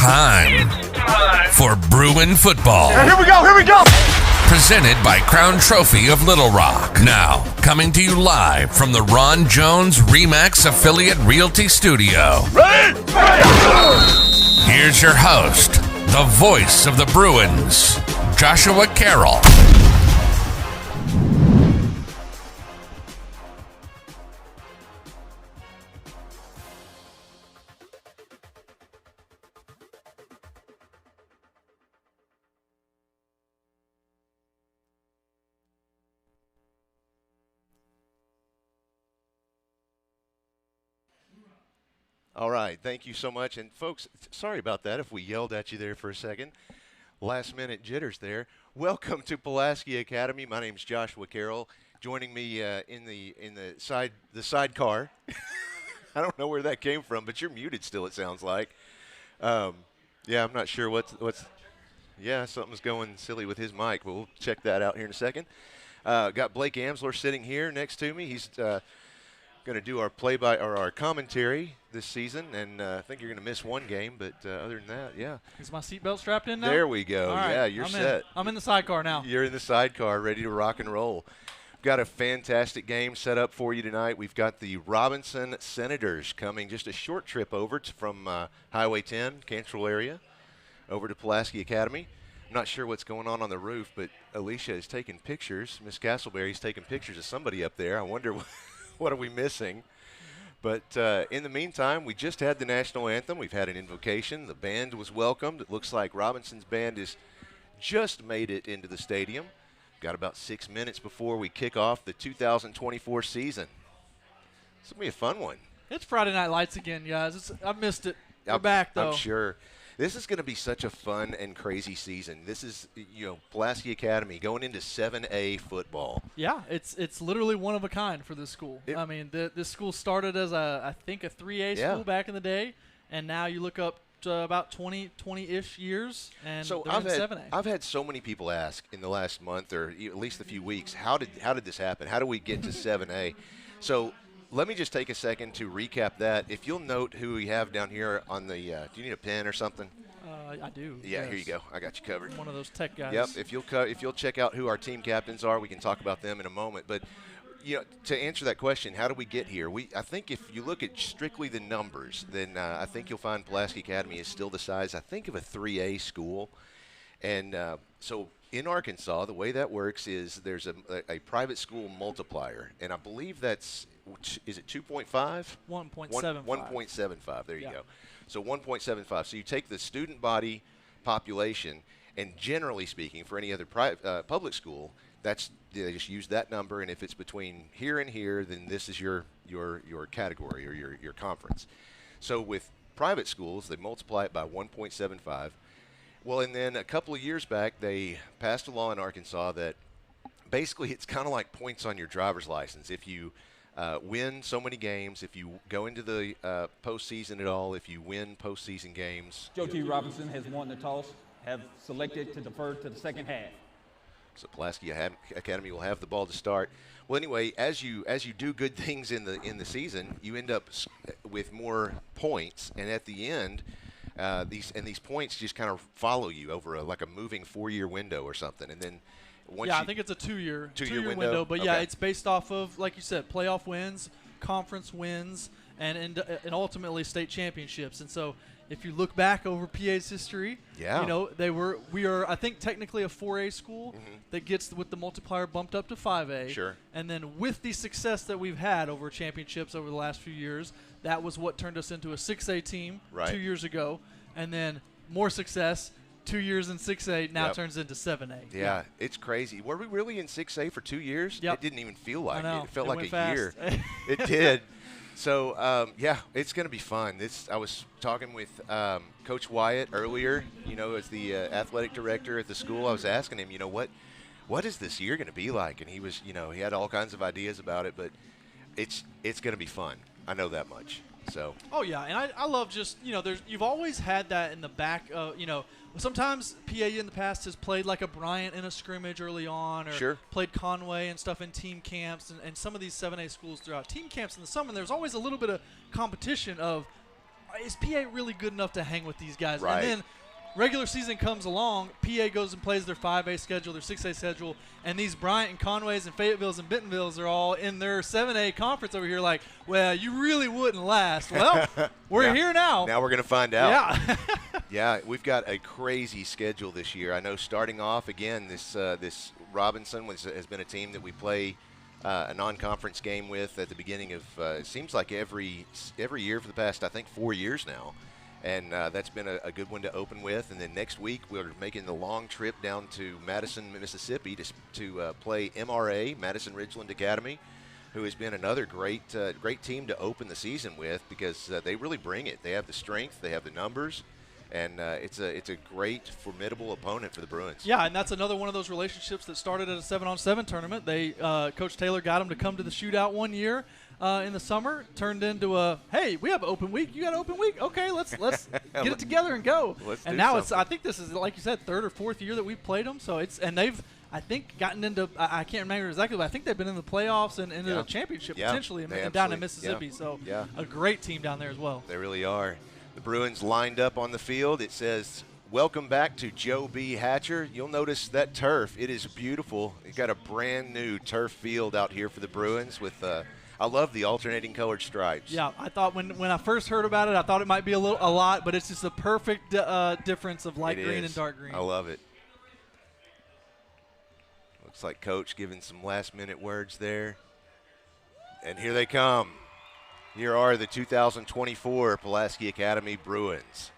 time for Bruin football. Here we go! Presented by Crown Trophy of Little Rock. Now, coming to you live from the Ron Jones RE/MAX Affiliate Realty Studio. Ready? Here's your host, the voice of the Bruins, Joshua Carroll. All right, thank you so much. And folks, sorry about that if we yelled at you there for a second. Last minute jitters there. Welcome to Pulaski Academy. My name's Joshua Carroll. Joining me in the sidecar. I don't know where that came from, but you're muted still, it sounds like. Yeah, I'm not sure what's yeah, something's going silly with his mic, but we'll check that out here in a second. Got Blake Amsler sitting here next to me. He's going to do our commentary this season, and I think you're going to miss one game, but other than that, yeah. Is my seatbelt strapped in now? There we go. All right, yeah, you're set. I'm in the sidecar now. You're in the sidecar, ready to rock and roll. We've got a fantastic game set up for you tonight. We've got the Robinson Senators coming just a short trip over from Highway 10, Cantrell area, over to Pulaski Academy. I'm not sure what's going on the roof, but Alicia is taking pictures. Miss Castleberry's taking pictures of somebody up there. I wonder what are we missing. But in the meantime, we just had the national anthem. We've had an invocation. The band was welcomed. It looks like Robinson's band has just made it into the stadium. Got about 6 minutes before we kick off the 2024 season. It's going to be a fun one. It's Friday Night Lights again, guys. I missed it. We're back, though. I'm sure. This is going to be such a fun and crazy season. This is, Pulaski Academy going into 7A football. Yeah, it's literally one of a kind for this school. I mean, this school started as I think a 3A school back in the day, and now you look up to about 20-ish years, and so they're in 7A. I've had so many people ask in the last month or at least a few weeks, how did this happen? How do we get to 7A? So let me just take a second to recap that. If you'll note who we have down here on the do you need a pen or something? I do. Yeah, yes. Here you go. I got you covered. I'm one of those tech guys. Yep. If you'll check out who our team captains are, we can talk about them in a moment. But to answer that question, how do we get here? I think if you look at strictly the numbers, then I think you'll find Pulaski Academy is still the size, I think, of a 3A school. And so in Arkansas, the way that works is there's a private school multiplier, and I believe that's is it 2.5? 1.75. 1.75. There you go. So 1.75. So you take the student body population, and generally speaking, for any other public school, they just use that number, and if it's between here and here, then this is your category or your conference. So with private schools, they multiply it by 1.75. Well, and then a couple of years back, they passed a law in Arkansas that basically it's kind of like points on your driver's license. If you win so many games, if you go into the postseason at all, if you win postseason games. Joe T. Robinson has won the toss, have selected to defer to the second half. So Pulaski Academy will have the ball to start. Well, anyway, as you do good things in the season, you end up with more points, and at the end, these points just kind of follow you over a moving 4-year window or something, and then. I think it's a two-year window. But, yeah, it's based off of, like you said, playoff wins, conference wins, and ultimately state championships. And so if you look back over PA's history, we are, I think, technically a 4A school that gets with the multiplier bumped up to 5A. Sure. And then with the success that we've had over championships over the last few years, that was what turned us into a 6A team 2 years ago. And then more success. 2 years in 6A now turns into 7A. Yeah, it's crazy. Were we really in 6A for 2 years? Yep. It didn't even feel like it. It felt it like a fast. year. It did. So, it's going to be fun. I was talking with Coach Wyatt earlier, as the athletic director at the school. I was asking him, what is this year going to be like? And he was, he had all kinds of ideas about it, but it's going to be fun. I know that much. So. Oh, yeah, and I love just, you've always had that in the back of, sometimes PA in the past has played like a Bryant in a scrimmage early on, or played Conway and stuff in team camps, and some of these 7A schools throughout team camps in the summer. There's always a little bit of competition of is PA really good enough to hang with these guys? Right. And then regular season comes along, PA goes and plays their 5A schedule, their 6A schedule, and these Bryant and Conways and Fayettevilles and Bentonvilles are all in their 7A conference over here like, well, you really wouldn't last. Well, we're here now. Now we're going to find out. Yeah. Yeah, we've got a crazy schedule this year. I know starting off, again, this Robinson has been a team that we play a non-conference game with at the beginning of, it seems like every year for the past, I think, 4 years now. And that's been a good one to open with. And then next week, we're making the long trip down to Madison, Mississippi to play MRA, Madison Ridgeland Academy, who has been another great team to open the season with because they really bring it. They have the strength, they have the numbers, and it's a great, formidable opponent for the Bruins. Yeah, and that's another one of those relationships that started at a 7-on-7 tournament. Coach Taylor got them to come to the shootout one year. In the summer, turned into a, hey, we have an open week. You got an open week? Okay, let's get it together and go. And now I think this is, like you said, third or fourth year that we've played them. So they've, I think, gotten into, I can't remember exactly, but I think they've been in the playoffs and into the championship potentially down in Mississippi. So a great team down there as well. They really are. The Bruins lined up on the field. It says, welcome back to Joe B. Hatcher. You'll notice that turf. It is beautiful. You've got a brand new turf field out here for the Bruins with I love the alternating colored stripes. Yeah, I thought when I first heard about it, I thought it might be a lot, but it's just a perfect difference of light green and dark green. I love it. Looks like Coach giving some last-minute words there. And here they come. Here are the 2024 Pulaski Academy Bruins.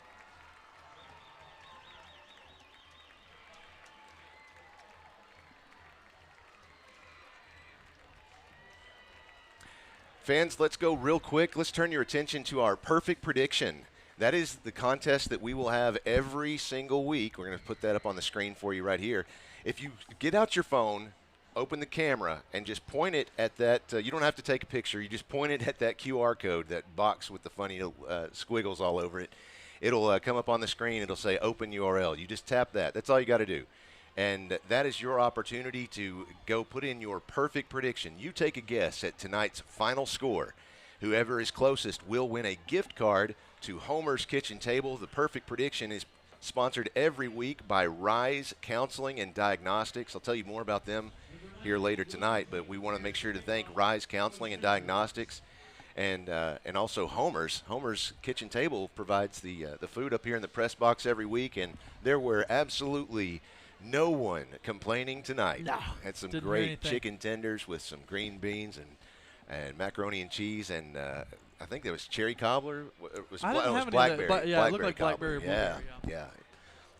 Fans, let's go real quick. Let's turn your attention to our perfect prediction. That is the contest that we will have every single week. We're going to put that up on the screen for you right here. If you get out your phone, open the camera, and just point it at that, you don't have to take a picture. You just point it at that QR code, that box with the funny squiggles all over it. It'll come up on the screen. It'll say open URL. You just tap that. That's all you got to do. And that is your opportunity to go put in your perfect prediction. You take a guess at tonight's final score. Whoever is closest will win a gift card to Homer's Kitchen Table. The perfect prediction is sponsored every week by Rise Counseling and Diagnostics. I'll tell you more about them here later tonight, but we want to make sure to thank Rise Counseling and Diagnostics and also Homer's Kitchen Table provides the food up here in the press box every week, and there were absolutely no one complaining tonight. No, had some great chicken tenders with some green beans and macaroni and cheese, and I think there was cherry cobbler. It was blackberry. It looked like blackberry. Yeah.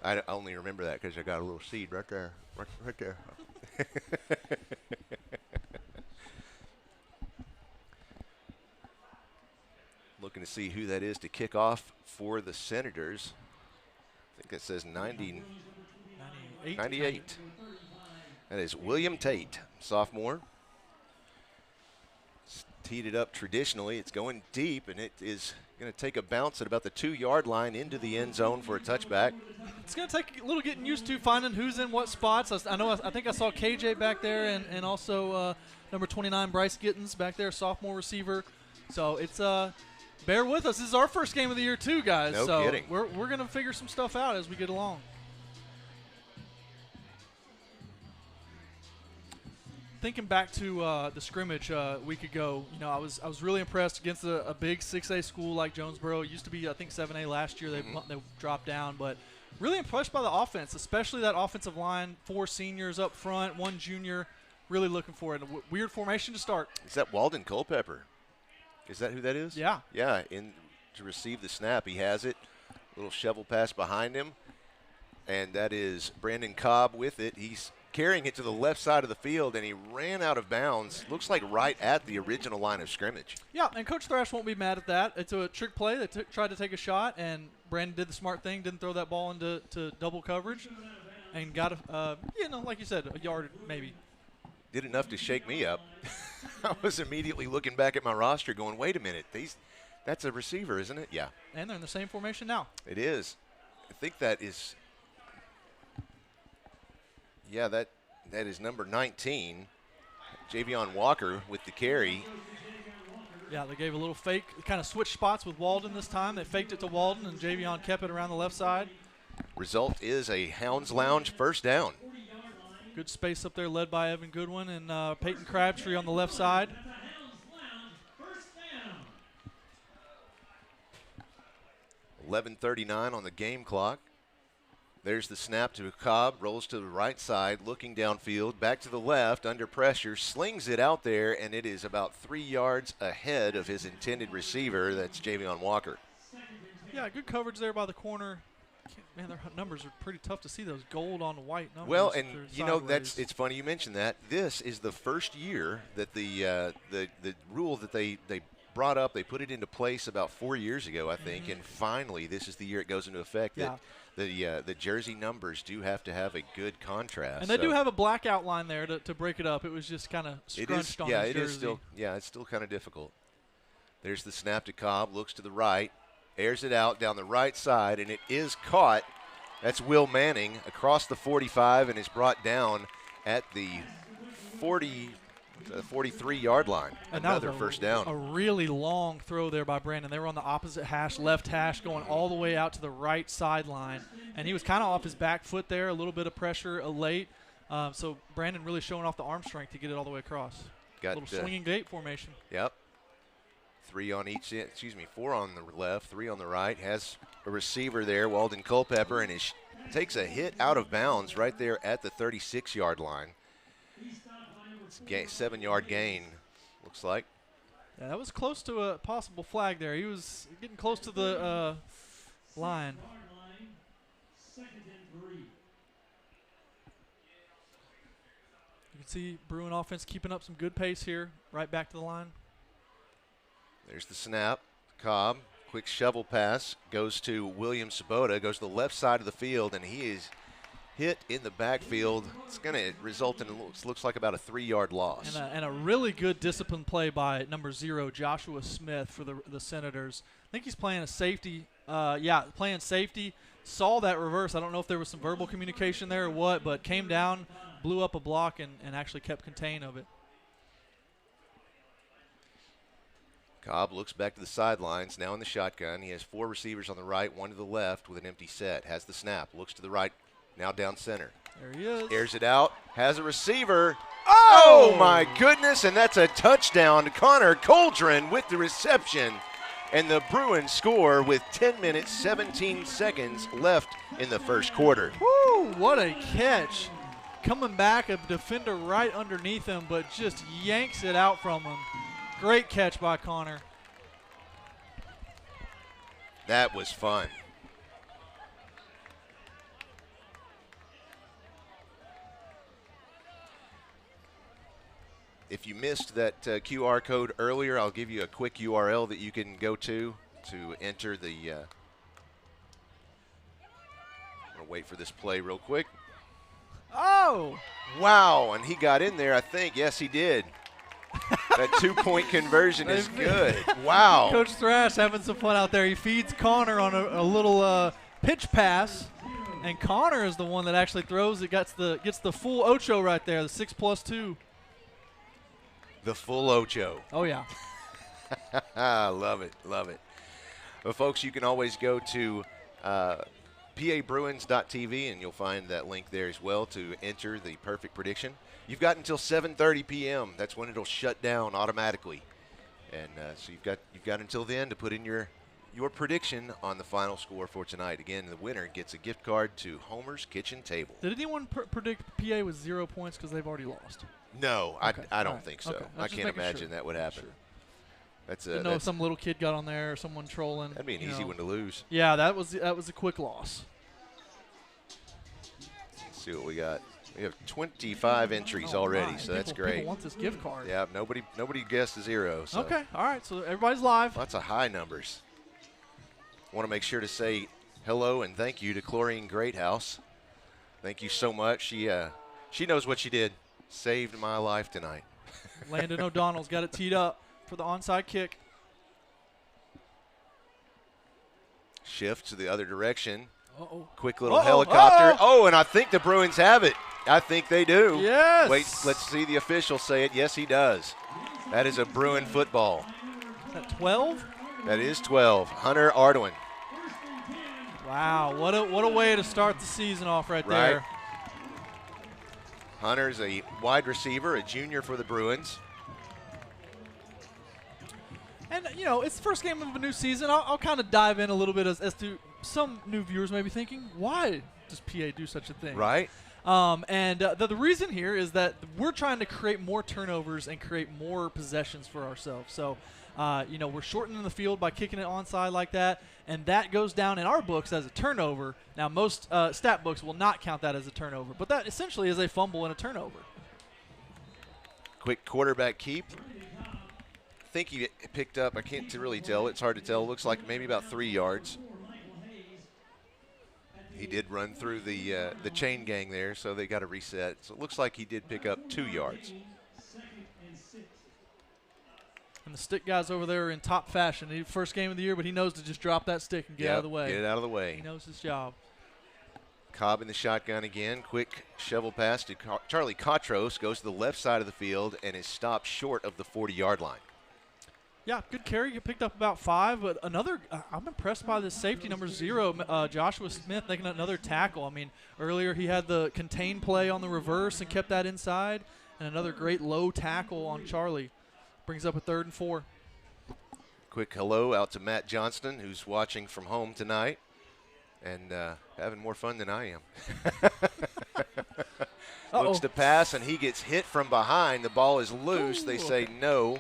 I only remember that because I got a little seed right there. Right there. Looking to see who that is to kick off for the Senators. I think it says 98. That is William Tate, sophomore. Teed it up traditionally. It's going deep, and it is going to take a bounce at about the 2-yard line into the end zone for a touchback. It's going to take a little getting used to finding who's in what spots. I think I saw KJ back there and also number 29, Bryce Gittens back there, sophomore receiver. So it's bear with us. This is our first game of the year too, guys. No kidding. We're going to figure some stuff out as we get along. Thinking back to the scrimmage a week ago, I was really impressed against a big 6A school like Jonesboro. It used to be, I think, 7A last year. They dropped down, but really impressed by the offense, especially that offensive line. 4 seniors up front, 1 junior. Really looking for it. A weird formation to start. Is that Walden Culpepper? Is that who that is? Yeah. Yeah, in to receive the snap. He has it. Little shovel pass behind him. And that is Brandon Cobb with it. He's carrying it to the left side of the field, and he ran out of bounds. Looks like right at the original line of scrimmage. Yeah, and Coach Thrash won't be mad at that. It's a trick play. They tried to take a shot, and Brandon did the smart thing, didn't throw that ball into double coverage, and got, like you said, a yard maybe. Did enough to shake me up. I was immediately looking back at my roster going, wait a minute, that's a receiver, isn't it? Yeah. And they're in the same formation now. It is. I think that is – yeah, that is number 19, Javion Walker with the carry. Yeah, they gave a little fake, kind of switched spots with Walden this time. They faked it to Walden, and Javion kept it around the left side. Result is a Hounds Lounge first down. Good space up there led by Evan Goodwin and Peyton Crabtree on the left side. 11:39 on the game clock. There's the snap to Cobb, rolls to the right side, looking downfield, back to the left, under pressure, slings it out there, and it is about 3 yards ahead of his intended receiver. That's Javion Walker. Yeah, good coverage there by the corner. Man, their numbers are pretty tough to see, those gold on white numbers. Well, and you know, it's funny you mentioned that. This is the first year that the rule that they brought up, they put it into place about 4 years ago, I think, and finally this is the year it goes into effect. Yeah. That the jersey numbers do have to have a good contrast. And they do have a black outline there to break it up. It was just kind of scrunched on his jersey. It is still, it's still kind of difficult. There's the snap to Cobb, looks to the right, airs it out down the right side, and it is caught. That's Will Manning across the 45 and is brought down at the 43-yard line. And another first down. A really long throw there by Brandon. They were on the opposite hash, left hash, going all the way out to the right sideline. And he was kind of off his back foot there, a little bit of pressure late. So Brandon really showing off the arm strength to get it all the way across. Got a little swinging gate formation. Yep. 4 on the left, 3 on the right. Has a receiver there, Walden Culpepper, and takes a hit out of bounds right there at the 36-yard line. 7-yard gain, looks like. Yeah, that was close to a possible flag there. He was getting close to the line. You can see Bruin offense keeping up some good pace here, right back to the line. There's the snap. Cobb, quick shovel pass, goes to William Sabota, goes to the left side of the field, and he is hit in the backfield. It's going to result in looks like about a 3-yard loss. And a really good disciplined play by number 0, Joshua Smith, for the Senators. I think he's playing a safety. Playing safety. Saw that reverse. I don't know if there was some verbal communication there or what, but came down, blew up a block, and actually kept contain of it. Cobb looks back to the sidelines, now in the shotgun. He has 4 receivers on the right, 1 to the left with an empty set. Has the snap, looks to the right, now down center. There he is. Airs it out, has a receiver. Oh, my goodness, and that's a touchdown. Connor Coldren with the reception. And the Bruins score with 10 minutes, 17 seconds left in the first quarter. Woo, what a catch. Coming back, a defender right underneath him, but just yanks it out from him. Great catch by Connor. That was fun. If you missed that QR code earlier, I'll give you a quick URL that you can go to enter the I'm going to wait for this play real quick. Oh! Wow, and he got in there, I think. Yes, he did. That 2-point conversion is good. Wow. Coach Thrash having some fun out there. He feeds Connor on a little pitch pass, and Connor is the one that actually throws it, gets the full Ocho right there, the 6+2. The full Ocho. Oh, yeah. Love it, love it. Well, folks, you can always go to pabruins.tv, and you'll find that link there as well to enter the perfect prediction. You've got until 7:30 p.m. That's when it'll shut down automatically, and so you've got until then to put in your prediction on the final score for tonight. Again, the winner gets a gift card to Homer's Kitchen Table. Did anyone predict PA with 0 points because they've already lost? No, okay. I don't think so. Okay. I can't imagine that would happen. Sure. That's Didn't know if some little kid got on there or someone trolling. That'd be an easy one to lose. Yeah, that was a quick loss. Let's see what we got. We have 25 entries already, so that's great. People want this gift card. Yeah, nobody guessed 0. So. Okay, all right, so everybody's live. Lots of high numbers. Want to make sure to say hello and thank you to Chlorine Greathouse. Thank you so much. She knows what she did. Saved my life tonight. Landon O'Donnell's got it teed up for the onside kick. Shift to the other direction. Uh-oh. Quick little helicopter. Oh, and I think the Bruins have it. I think they do. Yes. Wait, let's see the official say it. Yes, he does. That is a Bruin football. that 12? That is 12. Hunter Ardoin. Wow, what a way to start the season off right there. Hunter's a wide receiver, a junior for the Bruins. And, you know, it's the first game of a new season. I'll kind of dive in a little bit as to some new viewers may be thinking, why does PA do such a thing? Right. The reason here is that we're trying to create more turnovers and create more possessions for ourselves. So, you know, we're shortening the field by kicking it onside like that, and that goes down in our books as a turnover. Now, most stat books will not count that as a turnover, but that essentially is a fumble and a turnover. Quick quarterback keep. I think he picked up, I can't really tell. It's hard to tell. It looks like maybe about 3 yards. He did run through the chain gang there, so they got to reset. So it looks like he did pick up 2 yards. And the stick guys over there are in top fashion. First game of the year, but he knows to just drop that stick and get out of the way. Get it out of the way. He knows his job. Cobb in the shotgun again. Quick shovel pass to Charlie Cotros. Goes to the left side of the field and is stopped short of the 40-yard line. Yeah, good carry. You picked up about 5, but another. I'm impressed by this safety number 0, Joshua Smith, making another tackle. I mean, earlier he had the contain play on the reverse and kept that inside, and another great low tackle on Charlie. Brings up a 3rd and 4. Quick hello out to Matt Johnston, who's watching from home tonight and having more fun than I am. Looks to pass, and he gets hit from behind. The ball is loose. They say no.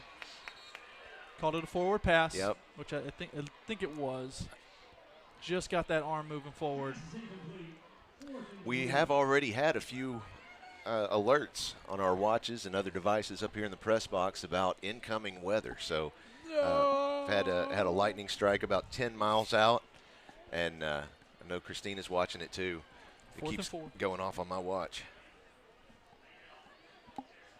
Called it a forward pass, yep. Which I think it was. Just got that arm moving forward. We have already had a few alerts on our watches and other devices up here in the press box about incoming weather. So had a lightning strike about 10 miles out, and I know Christina's watching it too. It keeps going off on my watch.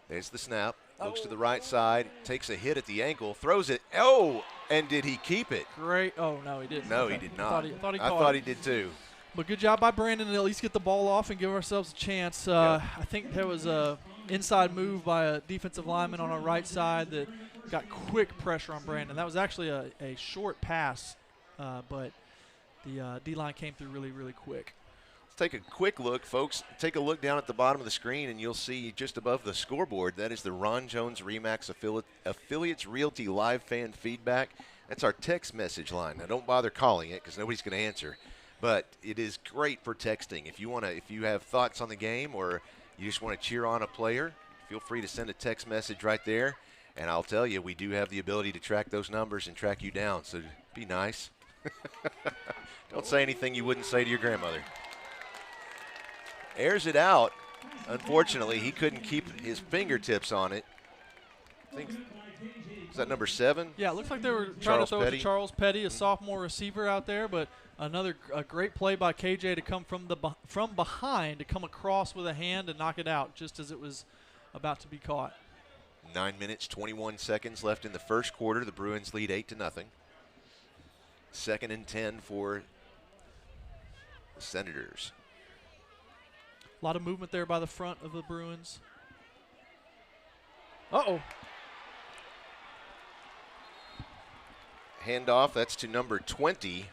There's the snap. Looks to the right side, takes a hit at the ankle, throws it. Oh, and did he keep it? Great. Oh, no, he didn't. No, he did not. I thought he did too. But good job by Brandon to at least get the ball off and give ourselves a chance. I think there was a inside move by a defensive lineman on our right side that got quick pressure on Brandon. That was actually a short pass, but the D-line came through really, really quick. Take a quick look, folks. Take a look down at the bottom of the screen, and you'll see just above the scoreboard, that is the Ron Jones RE/MAX Affiliates Realty live fan feedback. That's our text message line. Now, don't bother calling it because nobody's going to answer. But it is great for texting. If you have thoughts on the game or you just want to cheer on a player, feel free to send a text message right there. And I'll tell you, we do have the ability to track those numbers and track you down. So be nice. Don't say anything you wouldn't say to your grandmother. Airs it out. Unfortunately, he couldn't keep his fingertips on it. I think, is that number 7? Yeah, it looks like they were trying to throw it to Charles Petty, a sophomore receiver out there, but a great play by KJ to come from behind, to come across with a hand and knock it out just as it was about to be caught. 9 minutes, 21 seconds left in the first quarter. The Bruins lead 8-0. 2nd and 10 for the Senators. A lot of movement there by the front of the Bruins. Uh-oh. Handoff, that's to number 20,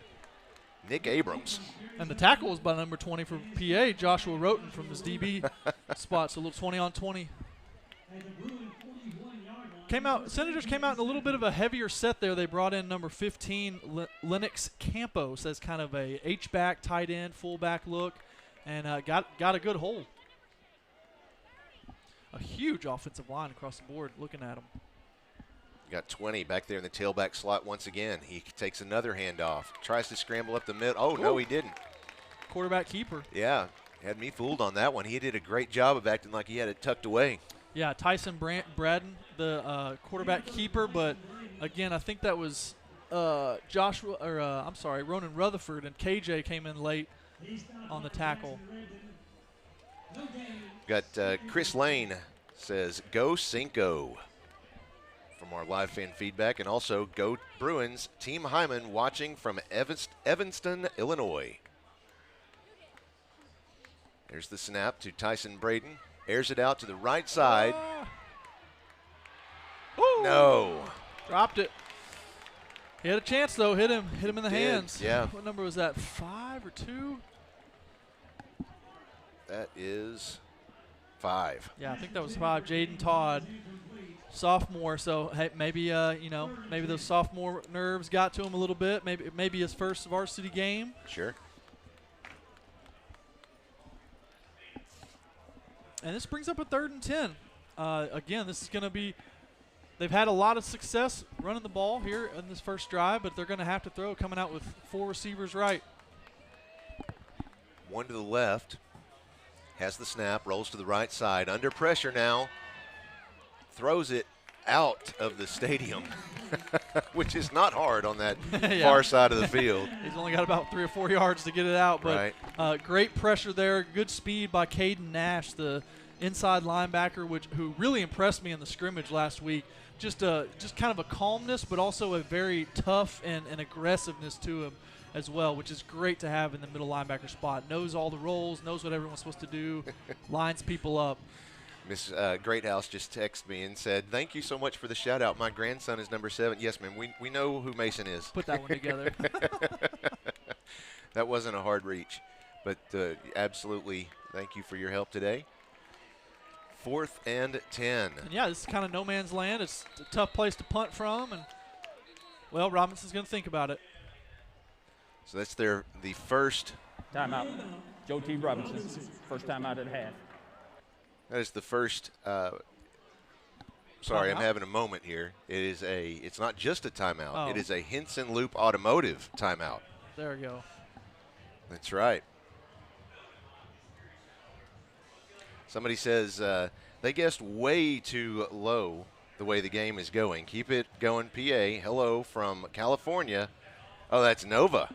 Nick Abrams. And the tackle was by number 20 for PA, Joshua Roten from his DB spot. So a little 20-on-20. Senators came out in a little bit of a heavier set there. They brought in number 15, Lennox Campos, as kind of a H-back, tight end, fullback look. And got a good hold. A huge offensive line across the board looking at him. Got 20 back there in the tailback slot once again. He takes another handoff. Tries to scramble up the middle. Oh, no, he didn't. Quarterback keeper. Yeah, had me fooled on that one. He did a great job of acting like he had it tucked away. Yeah, Tyson Braden, the quarterback keeper. But, again, I think that was Ronan Rutherford, and KJ came in late on the tackle. Got Chris Lane says, "Go Cinco," from our live fan feedback, and also "Go Bruins." Team Hyman watching from Evanston, Illinois. There's the snap to Tyson Braden. Airs it out to the right side. No. Dropped it. He had a chance, though. Hit him in the hands. Yeah. What number was that, 5 or 2? That is 5. Yeah, I think that was 5. Jaden Todd, sophomore. So hey, maybe maybe those sophomore nerves got to him a little bit. Maybe his first varsity game. Sure. And this brings up a 3rd and 10. Again, this is going to be. They've had a lot of success running the ball here in this first drive, but they're going to have to throw, coming out with 4 receivers right. One to the left. Has the snap, rolls to the right side. Under pressure now. Throws it out of the stadium, which is not hard on that yeah. far side of the field. He's only got about 3 or 4 yards to get it out, but right. Great pressure there. Good speed by Caden Nash, the inside linebacker, who really impressed me in the scrimmage last week. Just kind of a calmness, but also a very tough and aggressiveness to him as well, which is great to have in the middle linebacker spot. Knows all the roles, knows what everyone's supposed to do, lines people up. Miss Greathouse just texted me and said, "Thank you so much for the shout-out. My grandson is number 7. Yes, ma'am. We know who Mason is. Put that one together. That wasn't a hard reach, but absolutely thank you for your help today. 4th and 10. And yeah, this is kind of no man's land. It's a tough place to punt from, and, well, Robinson's going to think about it. So that's the first. Timeout. Joe T. Robinson, first time out of the half. That is the first. Sorry, I'm having a moment here. It's not just a timeout. Oh. It is a Henson Loop Automotive timeout. There we go. That's right. Somebody says they guessed way too low the way the game is going. Keep it going, PA. Hello from California. Oh, that's Nova.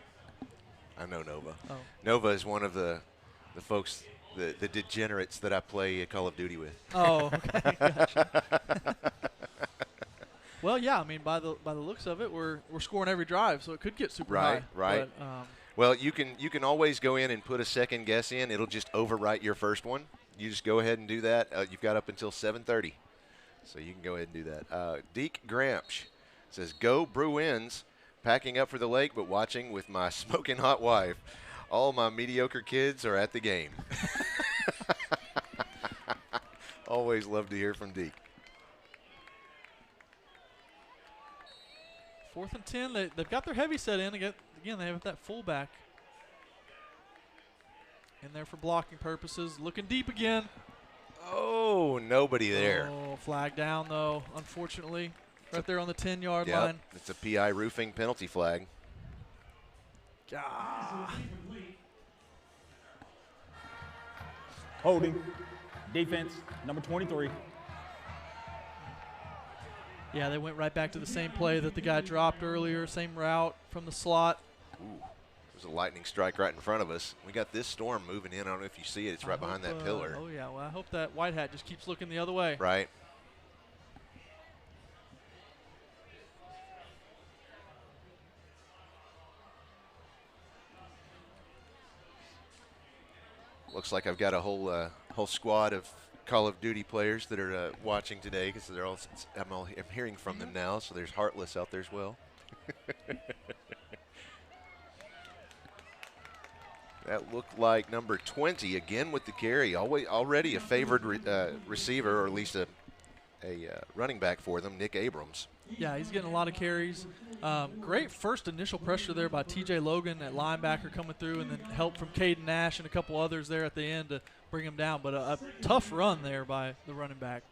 I know Nova. Oh. Nova is one of the folks, the degenerates that I play Call of Duty with. Oh, okay. Gotcha. Well, yeah. I mean, by the looks of it, we're scoring every drive, so it could get super high. Right. But, well, you can always go in and put a second guess in. It'll just overwrite your first one. You just go ahead and do that. You've got up until 7:30, so you can go ahead and do that. Deke Gramsch says, "Go Bruins, packing up for the lake, but watching with my smoking hot wife. All my mediocre kids are at the game." Always love to hear from Deke. 4th and 10. They've got their heavy set in. Again, they have that fullback in there for blocking purposes. Looking deep again. Oh, nobody there. Oh, flag down, though, unfortunately. Right there on the 10-yard line. It's a PI roofing penalty flag. Holding. Defense, number 23. Yeah, they went right back to the same play that the guy dropped earlier, same route from the slot. Ooh, there's a lightning strike right in front of us. We got this storm moving in. I don't know if you see it. It's right behind that pillar. Oh, yeah. Well, I hope that white hat just keeps looking the other way. Right. Looks like I've got a whole squad of Call of Duty players that are watching today because I'm hearing from them now. So there's Heartless out there as well. That looked like number 20 again with the carry. Already a favored receiver, or at least a running back for them, Nick Abrams. Yeah, he's getting a lot of carries. Great first initial pressure there by T.J. Logan at linebacker coming through, and then help from Caden Nash and a couple others there at the end to bring him down. But a tough run there by the running back.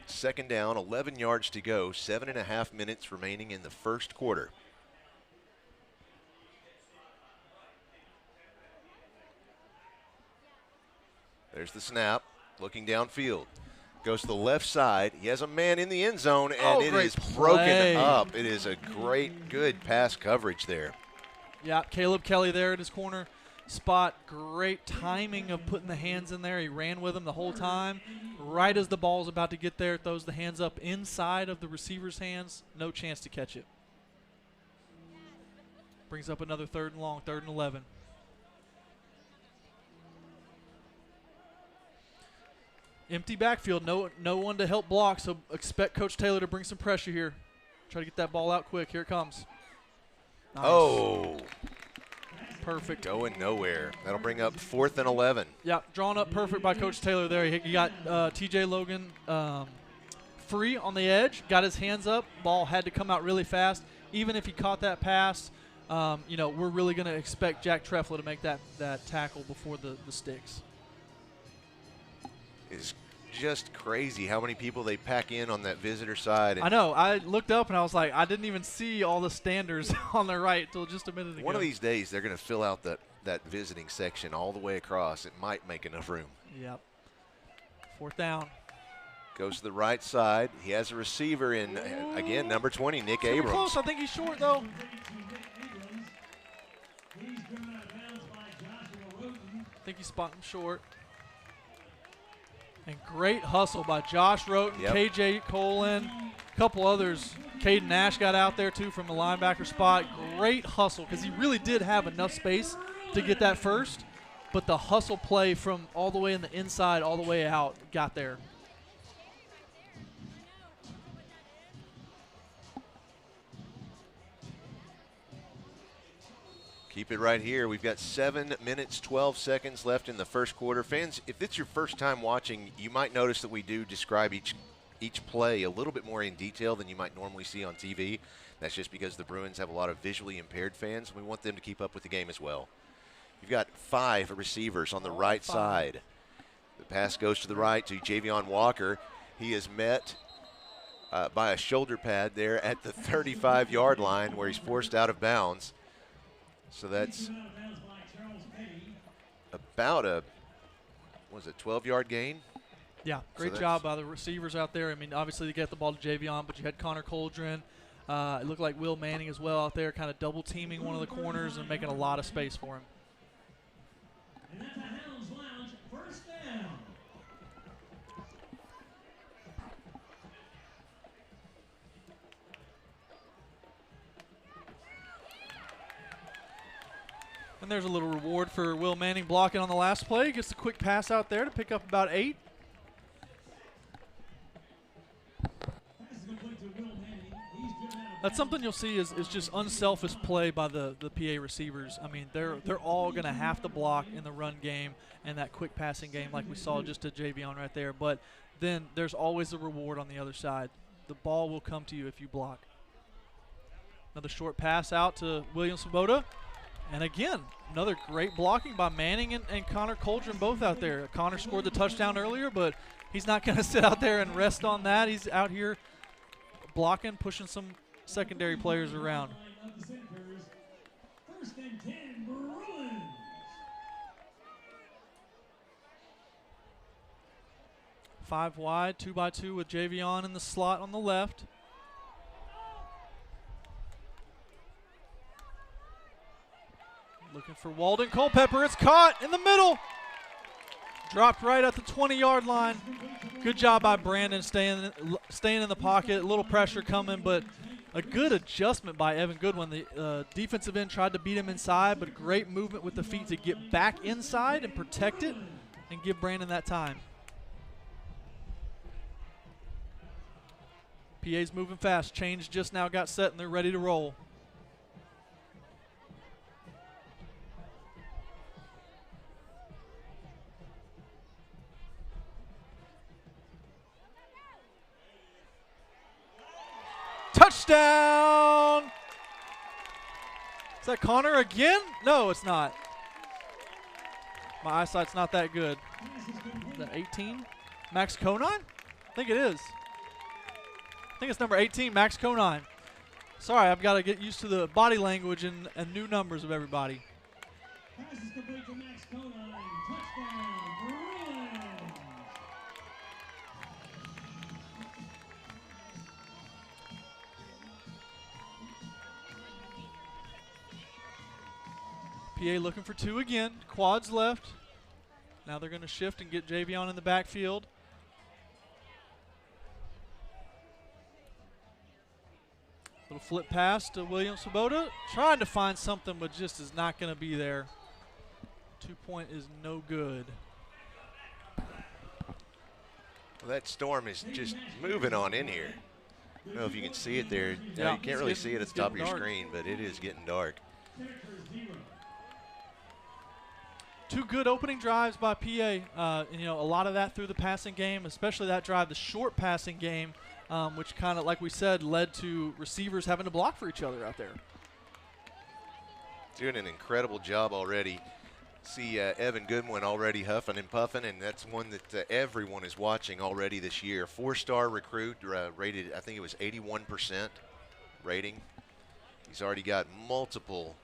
Second down, 11 yards to go, 7.5 minutes remaining in the first quarter. There's the snap, looking downfield. Goes to the left side. He has a man in the end zone, and it is broken up. It is a good pass coverage there. Yeah, Caleb Kelly there at his corner spot. Great timing of putting the hands in there. He ran with him the whole time. Right as the ball's about to get there, throws the hands up inside of the receiver's hands. No chance to catch it. Brings up another 3rd and long, 3rd and 11. Empty backfield, no one to help block, so expect Coach Taylor to bring some pressure here. Try to get that ball out quick. Here it comes. Nice. Oh. Perfect. Going nowhere. That'll bring up 4th and 11. Yeah, drawn up perfect by Coach Taylor there. He got TJ Logan free on the edge, got his hands up. Ball had to come out really fast. Even if he caught that pass, we're really going to expect Jack Trefla to make that tackle before the sticks. It's just crazy how many people they pack in on that visitor side. I know. I looked up and I was like, I didn't even see all the standers on the right until just a minute ago. One of these days they're going to fill out that visiting section all the way across. It might make enough room. Yep. 4th down. Goes to the right side. He has a receiver in, again, number 20, Nick Super Abrams. close. I think he's short, though. I think he's spotting him short. And great hustle by Josh Roten, Yep. KJ Colin, a couple others. Caden Nash got out there, too, from the linebacker spot. Great hustle because he really did have enough space to get that first, but the hustle play from all the way in the inside all the way out got there. Keep it right here. We've got 7 minutes, 12 seconds left in the first quarter. Fans, if it's your first time watching, you might notice that we do describe each play a little bit more in detail than you might normally see on TV. That's just because the Bruins have a lot of visually impaired fans, and we want them to keep up with the game as well. You've got 5 receivers on the right side. The pass goes to the right to Javion Walker. He is met by a shoulder pad there at the 35-yard line where he's forced out of bounds. So that's about a 12-yard gain? Yeah, great job by the receivers out there. I mean, obviously they get the ball to Javion, but you had Connor Coldren. It looked like Will Manning as well out there, kind of double teaming one of the corners and making a lot of space for him. And that's a Hounds Lounge first down. And there's a little reward for Will Manning blocking on the last play. Gets a quick pass out there to pick up about 8. That's something you'll see is just unselfish play by the PA receivers. I mean, they're all going to have to block in the run game and that quick passing game like we saw just to Javion right there. But then there's always a reward on the other side. The ball will come to you if you block. Another short pass out to William Swoboda. And again, another great blocking by Manning and Connor Coldren both out there. Connor scored the touchdown earlier, but he's not going to sit out there and rest on that. He's out here blocking, pushing some secondary players around. First and 10, Bruins. 5 wide, 2x2 with Javion in the slot on the left. Looking for Walden Culpepper. It's caught in the middle. Dropped right at the 20-yard line. Good job by Brandon staying in the pocket. A little pressure coming, but a good adjustment by Evan Goodwin. The defensive end tried to beat him inside, but great movement with the feet to get back inside and protect it and give Brandon that time. PA's moving fast. Change just now got set, and they're ready to roll. Touchdown! Is that Connor again? No, it's not. My eyesight's not that good. Is that 18? Max Conine? I think it is. I think it's number 18, Max Conine. Sorry, I've got to get used to the body language and new numbers of everybody. Pass is complete to Max Conine. Touchdown, Bruins. PA looking for 2 again. Quads left. Now they're going to shift and get Javion in the backfield. Little flip pass to William Swoboda. Trying to find something, but just is not going to be there. 2 point is no good. Well, that storm is just moving on in here. I don't know if you can see it there. Yeah, You can't really see it at the top of your screen, but it is getting dark. Two good opening drives by PA. A lot of that through the passing game, especially that drive, the short passing game, which kind of, like we said, led to receivers having to block for each other out there. Doing an incredible job already. See Evan Goodwin already huffing and puffing, and that's one that everyone is watching already this year. 4-star recruit, rated, I think it was 81% rating. He's already got multiple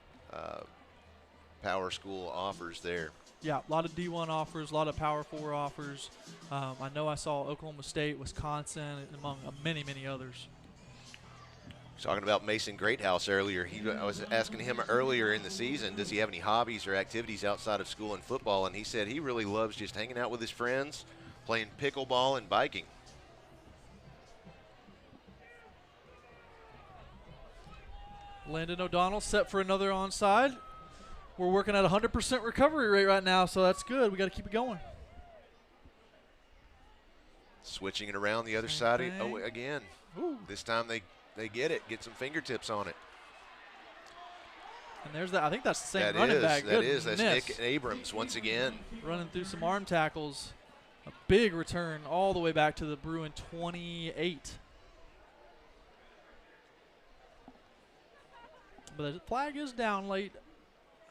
Power School offers there. Yeah, a lot of D1 offers, a lot of Power 4 offers. I know I saw Oklahoma State, Wisconsin, among many, many others. Talking about Mason Greathouse earlier, I was asking him earlier in the season, does he have any hobbies or activities outside of school and football? And he said he really loves just hanging out with his friends, playing pickleball and biking. Landon O'Donnell set for another onside. We're working at 100% recovery rate right now, so that's good. We got to keep it going. Switching it around the other side again. Ooh. This time they get it, get some fingertips on it. And there's that. I think that's the same running back. That's Nick Abrams once again. Running through some arm tackles. A big return all the way back to the Bruin 28. But the flag is down late.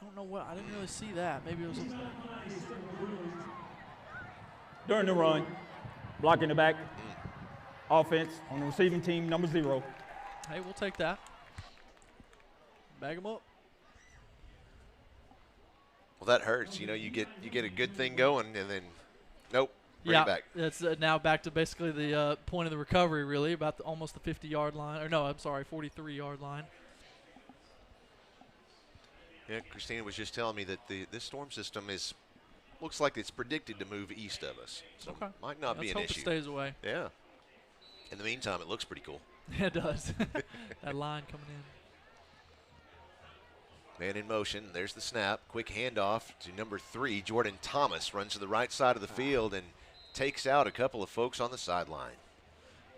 I don't know what. I didn't really see that. Maybe it was. During the run, blocking the back. Offense on the receiving team, number 0. Hey, we'll take that. Bag them up. Well, that hurts. You get a good thing going, and then nope. Yeah, back. It's now back to basically the point of the recovery, really, about almost the 50-yard line. Or no, I'm sorry, 43-yard line. Yeah, Christina was just telling me that this storm system looks like it's predicted to move east of us, so might not be an issue. Let's hope it stays away. Yeah. In the meantime, it looks pretty cool. It does. That line coming in. Man in motion. There's the snap. Quick handoff to number 3. Jordan Thomas runs to the right side of the field and takes out a couple of folks on the sideline.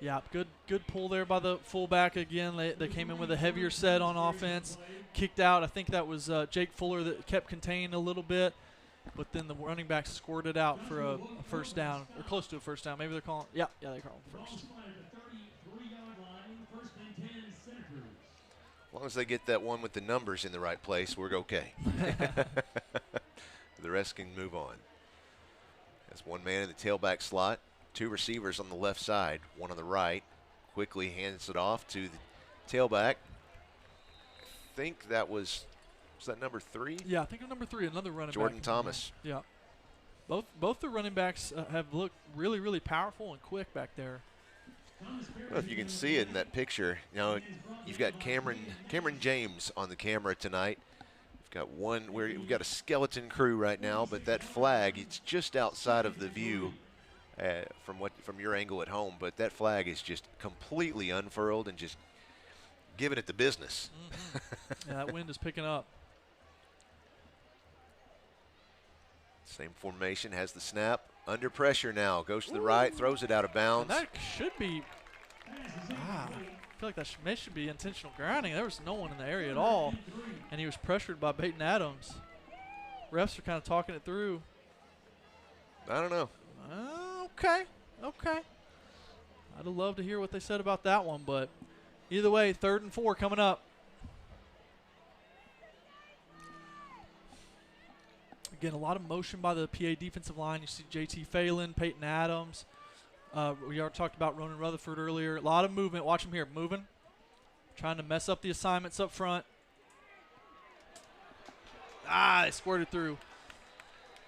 Yeah, good pull there by the fullback again. They came in with a heavier set on offense. Kicked out. I think that was Jake Fuller that kept contained a little bit. But then the running back squirted out for a first down, or close to a first down. Maybe they're calling. Yeah, they call it first. As long as they get that one with the numbers in the right place, we're okay. The rest can move on. That's one man in the tailback slot, 2 receivers on the left side, 1 on the right. Quickly hands it off to the tailback. I think that was that number 3? Yeah, I think of number 3, another running back. Jordan Thomas. Yeah. Both the running backs have looked really, really powerful and quick back there. I don't know if you can see it in that picture. You've got Cameron James on the camera tonight. We've got a skeleton crew right now, but that flag, it's just outside of the view from your angle at home, but that flag is just completely unfurled and just giving it the business. Yeah, that wind is picking up. Same formation, has the snap. Under pressure now, goes to the right, throws it out of bounds. And that should be, I feel like that should be intentional grounding. There was no one in the area at all, and he was pressured by Peyton Adams. Refs are kind of talking it through. I don't know. Okay. I'd have loved to hear what they said about that one, but either way, 3rd and 4 coming up. Again, a lot of motion by the PA defensive line. You see J.T. Phelan, Peyton Adams. We already talked about Ronan Rutherford earlier. A lot of movement. Watch him here, moving. Trying to mess up the assignments up front. They squirted through.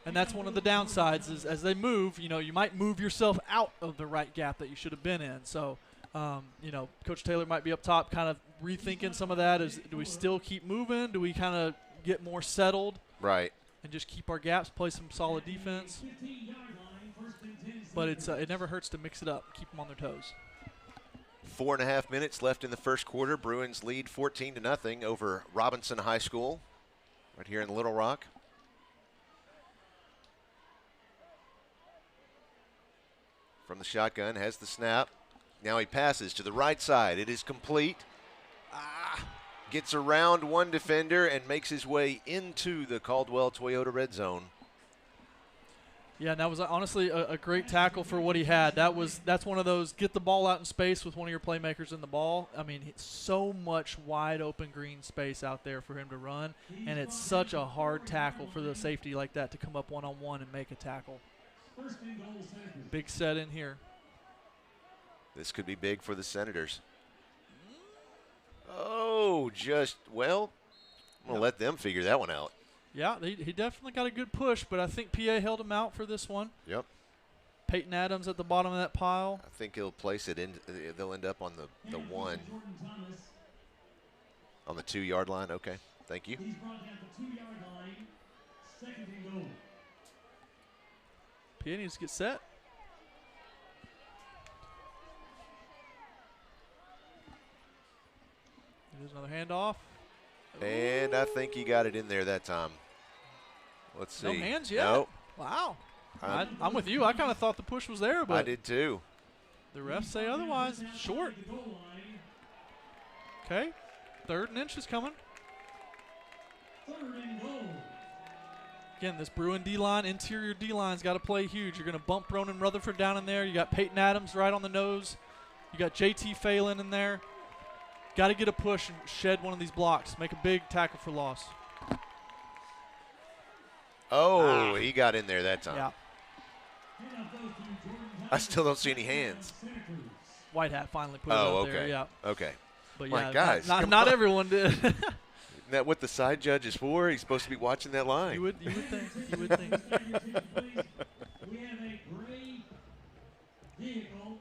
And that's one of the downsides is as they move, you might move yourself out of the right gap that you should have been in. So, Coach Taylor might be up top kind of rethinking some of that. Do we still keep moving? Do we kind of get more settled? Right. And just keep our gaps, play some solid defense. But it never hurts to mix it up, keep them on their toes. 4.5 minutes left in the first quarter. Bruins lead 14-0 over Robinson High School right here in Little Rock. from the shotgun, has the snap. Now he passes to the right side. It is complete. Gets around one defender and makes his way into the Caldwell Toyota red zone. Yeah, and that was honestly a great tackle for what he had. That's one of those get the ball out in space with one of your playmakers in the ball. I mean, it's so much wide open green space out there for him to run, and it's such a hard tackle for the safety like that to come up one-on-one and make a tackle. Big set in here. This could be big for the Senators. Oh, well, I'm going to let them figure that one out. Yeah, he definitely got a good push, but I think PA held him out for this one. Yep. Peyton Adams at the bottom of that pile. I think he'll place it in. They'll end up on the 1. On the 2-yard line. Okay, thank you. He's brought down the 2-yard line. 2nd and goal. PA needs to get set. There's another handoff. And I think he got it in there that time. Let's see. No hands yet? Nope. Wow. I'm with you. I kind of thought the push was there, but I did too. The refs say otherwise. Short. Okay. 3rd and inch is coming. 3rd and goal. Again, this Bruin D-line, interior D-line's got to play huge. You're going to bump Ronan Rutherford down in there. You got Peyton Adams right on the nose. You got JT Phelan in there. Got to get a push and shed one of these blocks. Make a big tackle for loss. Oh, he got in there that time. Yeah. I still don't see any hands. White Hat finally put it up there. Yeah. Okay. But My yeah, guys, not everyone did. Isn't that what the side judge is for? He's supposed to be watching that line. You would think. You would think. We have a gray vehicle.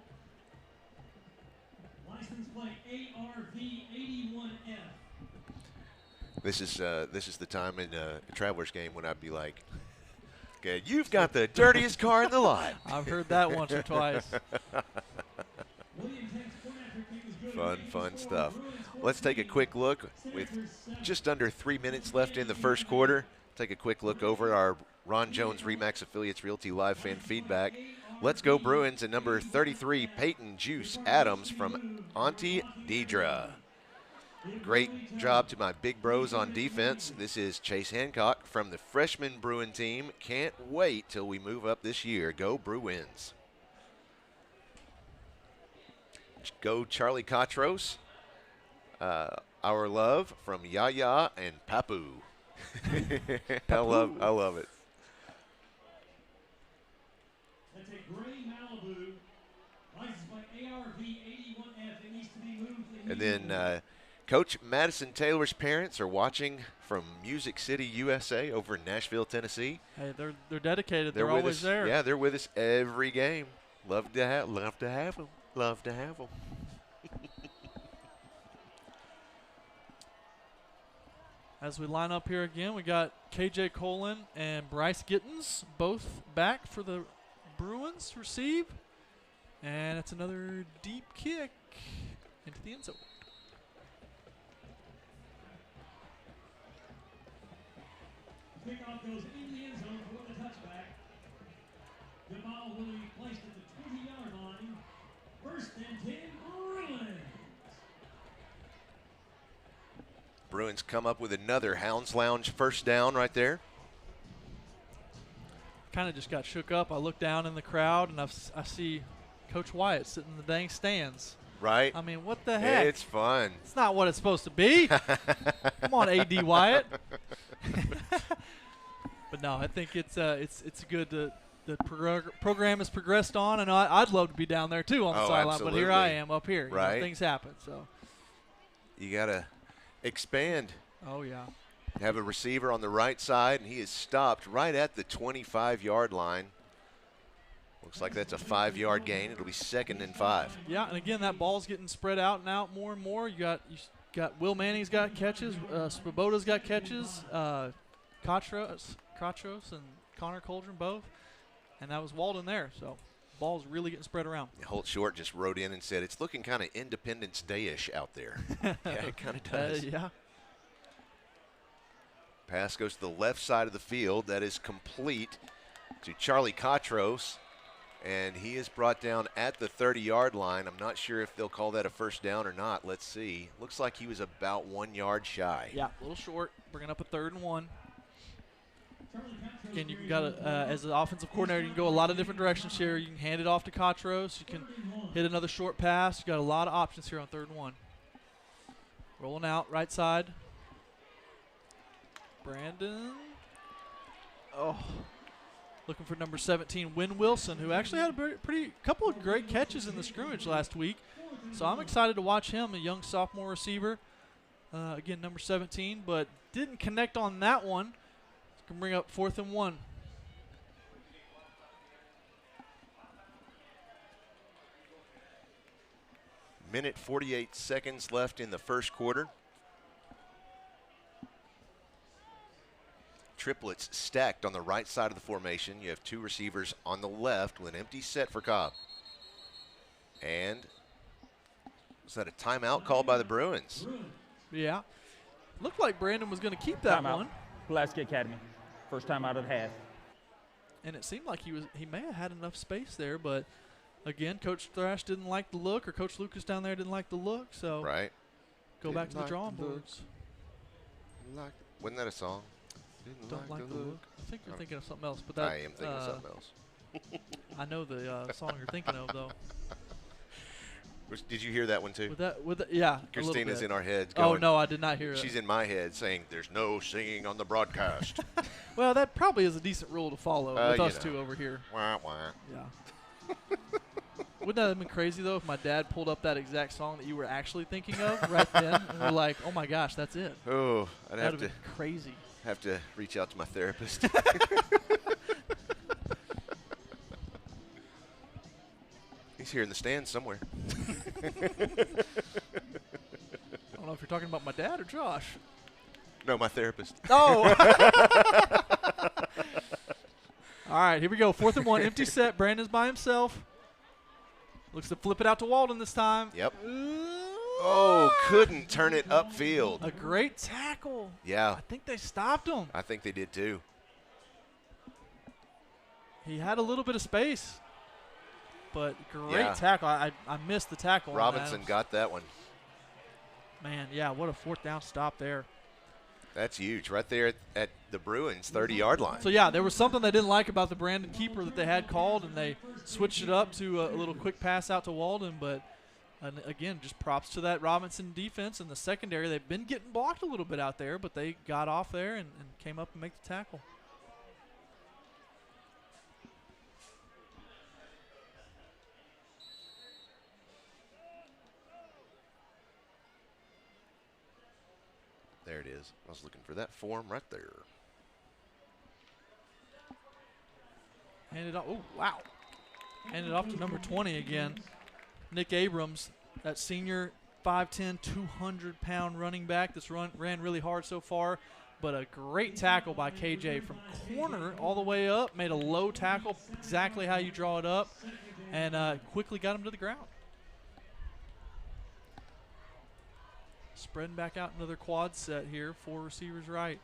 License plate ARV81F. This is the time in a Travelers game when I'd be like, okay, you've got the dirtiest car in the lot. I've heard that once or twice. Fun stuff. Let's take a quick look with just under 3 minutes left in the first quarter. Take a quick look over our Ron Jones Remax Affiliates Realty Live fan feedback. Let's go Bruins and number 33, Peyton Juice Adams from Auntie Deidre. Great job to my big bros on defense. This is Chase Hancock from the freshman Bruin team. Can't wait till we move up this year. Go Bruins. Go Charlie Cotros. Our love from Yaya and Papu. I love it. That's a gray Malibu. License plate ARV81F. It needs to be moved. And then Coach Madison Taylor's parents are watching from Music City, USA, over in Nashville, Tennessee. Hey, they're dedicated. They're always there. Yeah, they're with us every game. Love to have them. Love to have them. As we line up here again, we got KJ Colin and Bryce Gittens both back for the Bruins to receive. And it's another deep kick into the end zone. Kickoff goes in the end zone for the touchback. The ball will be placed at the 20-yard line. 1st and 10, Bruins. Bruins come up with another Hounds Lounge first down right there. Kind of just got shook up. I look down in the crowd, and I see Coach Wyatt sitting in the dang stands. Right. I mean, what the heck? It's fun. It's not what it's supposed to be. Come on, AD Wyatt. But no, I think it's good. The program has progressed on, and I'd love to be down there too on the sideline. Absolutely. But here I am up here. Right. You know, things happen. So you gotta expand. Oh yeah. Have a receiver on the right side, and he is stopped right at the 25-yard line. Looks like that's a 5-yard gain. It'll be 2nd and 5. Yeah, and again, that ball's getting spread out and out more and more. You got Will Manning's got catches. Svoboda's got catches. Kotros and Connor Coldren both. And that was Walden there. So ball's really getting spread around. Holt Short just wrote in and said, it's looking kind of Independence Day-ish out there. Yeah, it kind of does. Yeah. Pass goes to the left side of the field. That is complete to Charlie Kotros. And he is brought down at the 30-yard line. I'm not sure if they'll call that a first down or not. Let's see. Looks like he was about 1 yard shy. Yeah, a little short. Bringing up a 3rd and 1. Again, you can as an offensive coordinator, you can go a lot of different directions here. You can hand it off to Cotros. You can hit another short pass. You got a lot of options here on 3rd and 1. Rolling out, right side. Brandon. Oh. Looking for number 17, Wynn Wilson, who actually had a couple of great catches in the scrimmage last week. So I'm excited to watch him, a young sophomore receiver. Again, number 17, but didn't connect on that one. Can bring up 4th and 1. Minute 48 seconds left in the first quarter. Triplets stacked on the right side of the formation. You have 2 receivers on the left with an empty set for Cobb. And was that a timeout called by the Bruins? Yeah. Looked like Brandon was going to keep that one. Pulaski Academy. First time out of the half. And it seemed like he may have had enough space there, but again, Coach Thrash didn't like the look, or Coach Lucas down there didn't like the look, so go back to the drawing boards. Wasn't that a song? Don't like the look. I think you're thinking of something else, but that, I am thinking of something else. I know the song you're thinking of, though. Did you hear that one too? Yeah. Christina's in our heads. Oh no, I did not hear it. She's in my head saying, "There's no singing on the broadcast." Well, that probably is a decent rule to follow with us two over here. Wah, wah. Yeah. Wouldn't that have been crazy though if my dad pulled up that exact song that you were actually thinking of right then, and we're like, "Oh my gosh, that's it." Oh, That'd have been crazy. Have to reach out to my therapist. He's here in the stands somewhere. I don't know if you're talking about my dad or Josh. No, my therapist. Oh. All right, here we go. 4th and 1, empty set. Brandon's by himself. Looks to flip it out to Walden this time. Yep. Oh, couldn't turn it upfield. A great tackle. Yeah. I think they stopped him. I think they did too. He had a little bit of space, but great tackle. I missed the tackle. Robinson got that one. Man, yeah, what a 4th down stop there. That's huge, right there at the Bruins' 30-yard line. So, yeah, there was something they didn't like about the Brandon keeper that they had called, and they switched it up to a little quick pass out to Walden. But, again, just props to that Robinson defense in the secondary. They've been getting blocked a little bit out there, but they got off there and came up and make the tackle. There it is. I was looking for that form right there. Handed off. Oh, wow. Handed off to number 20 again. Nick Abrams, that senior 5'10", 200-pound running back that's ran really hard so far. But a great tackle by KJ from corner all the way up. Made a low tackle, exactly how you draw it up, and quickly got him to the ground. Spreading back out another quad set here. 4 receivers right.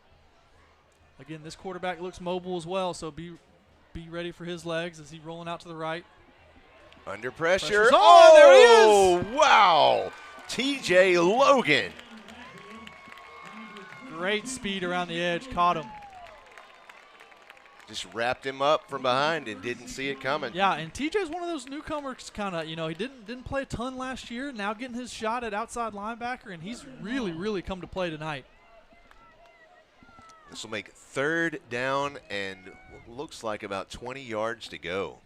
Again, this quarterback looks mobile as well, so be ready for his legs as he's rolling out to the right. Under pressure. There he is. Oh, wow. TJ Logan. Great speed around the edge. Caught him. Just wrapped him up from behind and didn't see it coming. Yeah, and TJ's one of those newcomers kind of, he didn't play a ton last year. Now getting his shot at outside linebacker, and he's really, really come to play tonight. This will make 3rd down and looks like about 20 yards to go.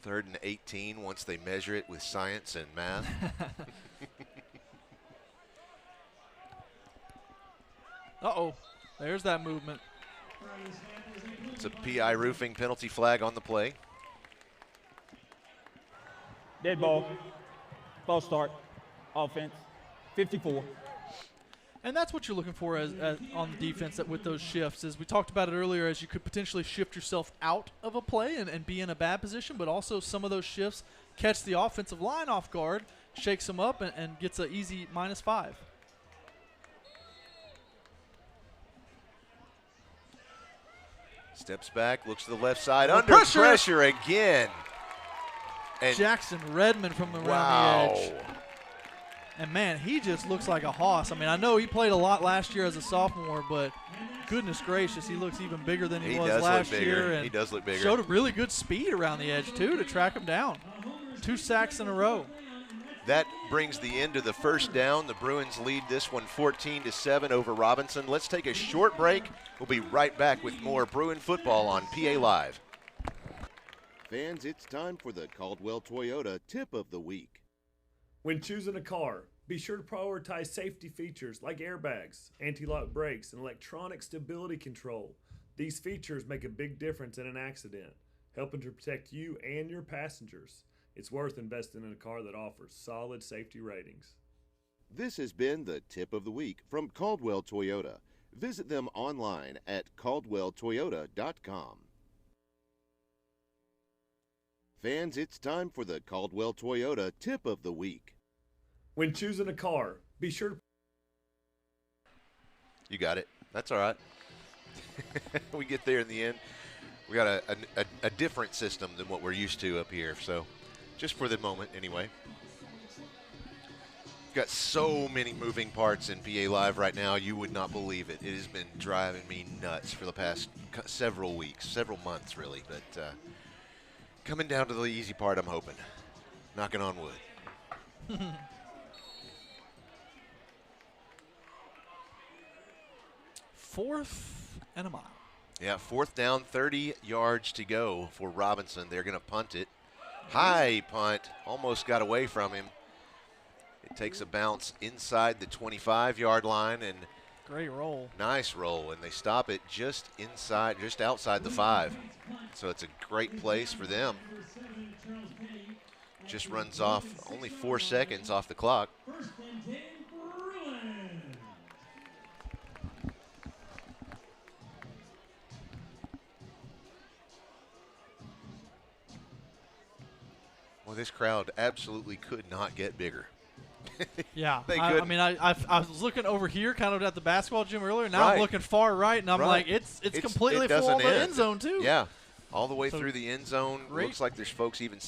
Third and 18 once they measure it with science and math. Uh-oh. There's that movement. It's a PI roofing penalty flag on the play. Dead ball. False start. Offense. 54. And that's what you're looking for as on the defense with those shifts. As we talked about it earlier, as you could potentially shift yourself out of a play and be in a bad position, but also some of those shifts catch the offensive line off guard, shakes them up, and gets an easy -5. Steps back, looks to the left side, No under pressure again. And Jackson Redmond from around the edge. And, man, he just looks like a hoss. I mean, I know he played a lot last year as a sophomore, but goodness gracious, he looks even bigger than he was last year. And he does look bigger. Showed a really good speed around the edge, too, to track him down. 2 sacks in a row. That brings the end of the first down. The Bruins lead this one 14-7 over Robinson. Let's take a short break. We'll be right back with more Bruin football on PA Live. Fans, it's time for the Caldwell Toyota Tip of the Week. When choosing a car, be sure to prioritize safety features like airbags, anti-lock brakes, and electronic stability control. These features make a big difference in an accident, helping to protect you and your passengers. It's worth investing in a car that offers solid safety ratings. This has been the Tip of the Week from Caldwell Toyota. Visit them online at caldwelltoyota.com. Fans, it's time for the Caldwell Toyota Tip of the Week. When choosing a car, be sure to... You got it. That's all right. We get there in the end. We got a different system than what we're used to up here, so just for the moment anyway. We've got so many moving parts in PA Live right now, you would not believe it. It has been driving me nuts for the past several weeks, several months really, but coming down to the easy part, I'm hoping. Knocking on wood. 4th and a mile. Yeah, 4th down, 30 yards to go for Robinson. They're going to punt it. High punt, almost got away from him. It takes a bounce inside the 25-yard line, and great roll. Nice roll, and they stop it just outside the 5. So it's a great place for them. Just runs off only 4 seconds off the clock. Well, this crowd absolutely could not get bigger. Yeah, They I couldn't. mean, I was looking over here, kind of at the basketball gym earlier. Now Right. I'm looking far right, and I'm Right. like, it's completely it full doesn't in the end zone too. Yeah, all the way So through the end zone. great. Looks like there's folks even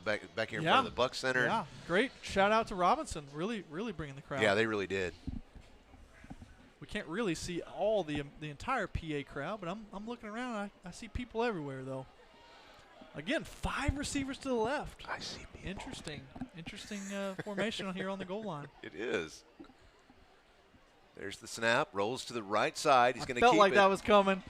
back here in Yeah. front of the Buck Center. Yeah, great shout out to Robinson. Really bringing the crowd. Yeah, they really did. We can't really see all the entire PA crowd, but I'm looking around. I see people everywhere though. Again, 5 receivers to the left. I see people. Interesting formation on here on the goal line. It is. There's the snap. Rolls to the right side. He's going to Felt keep like it that was coming.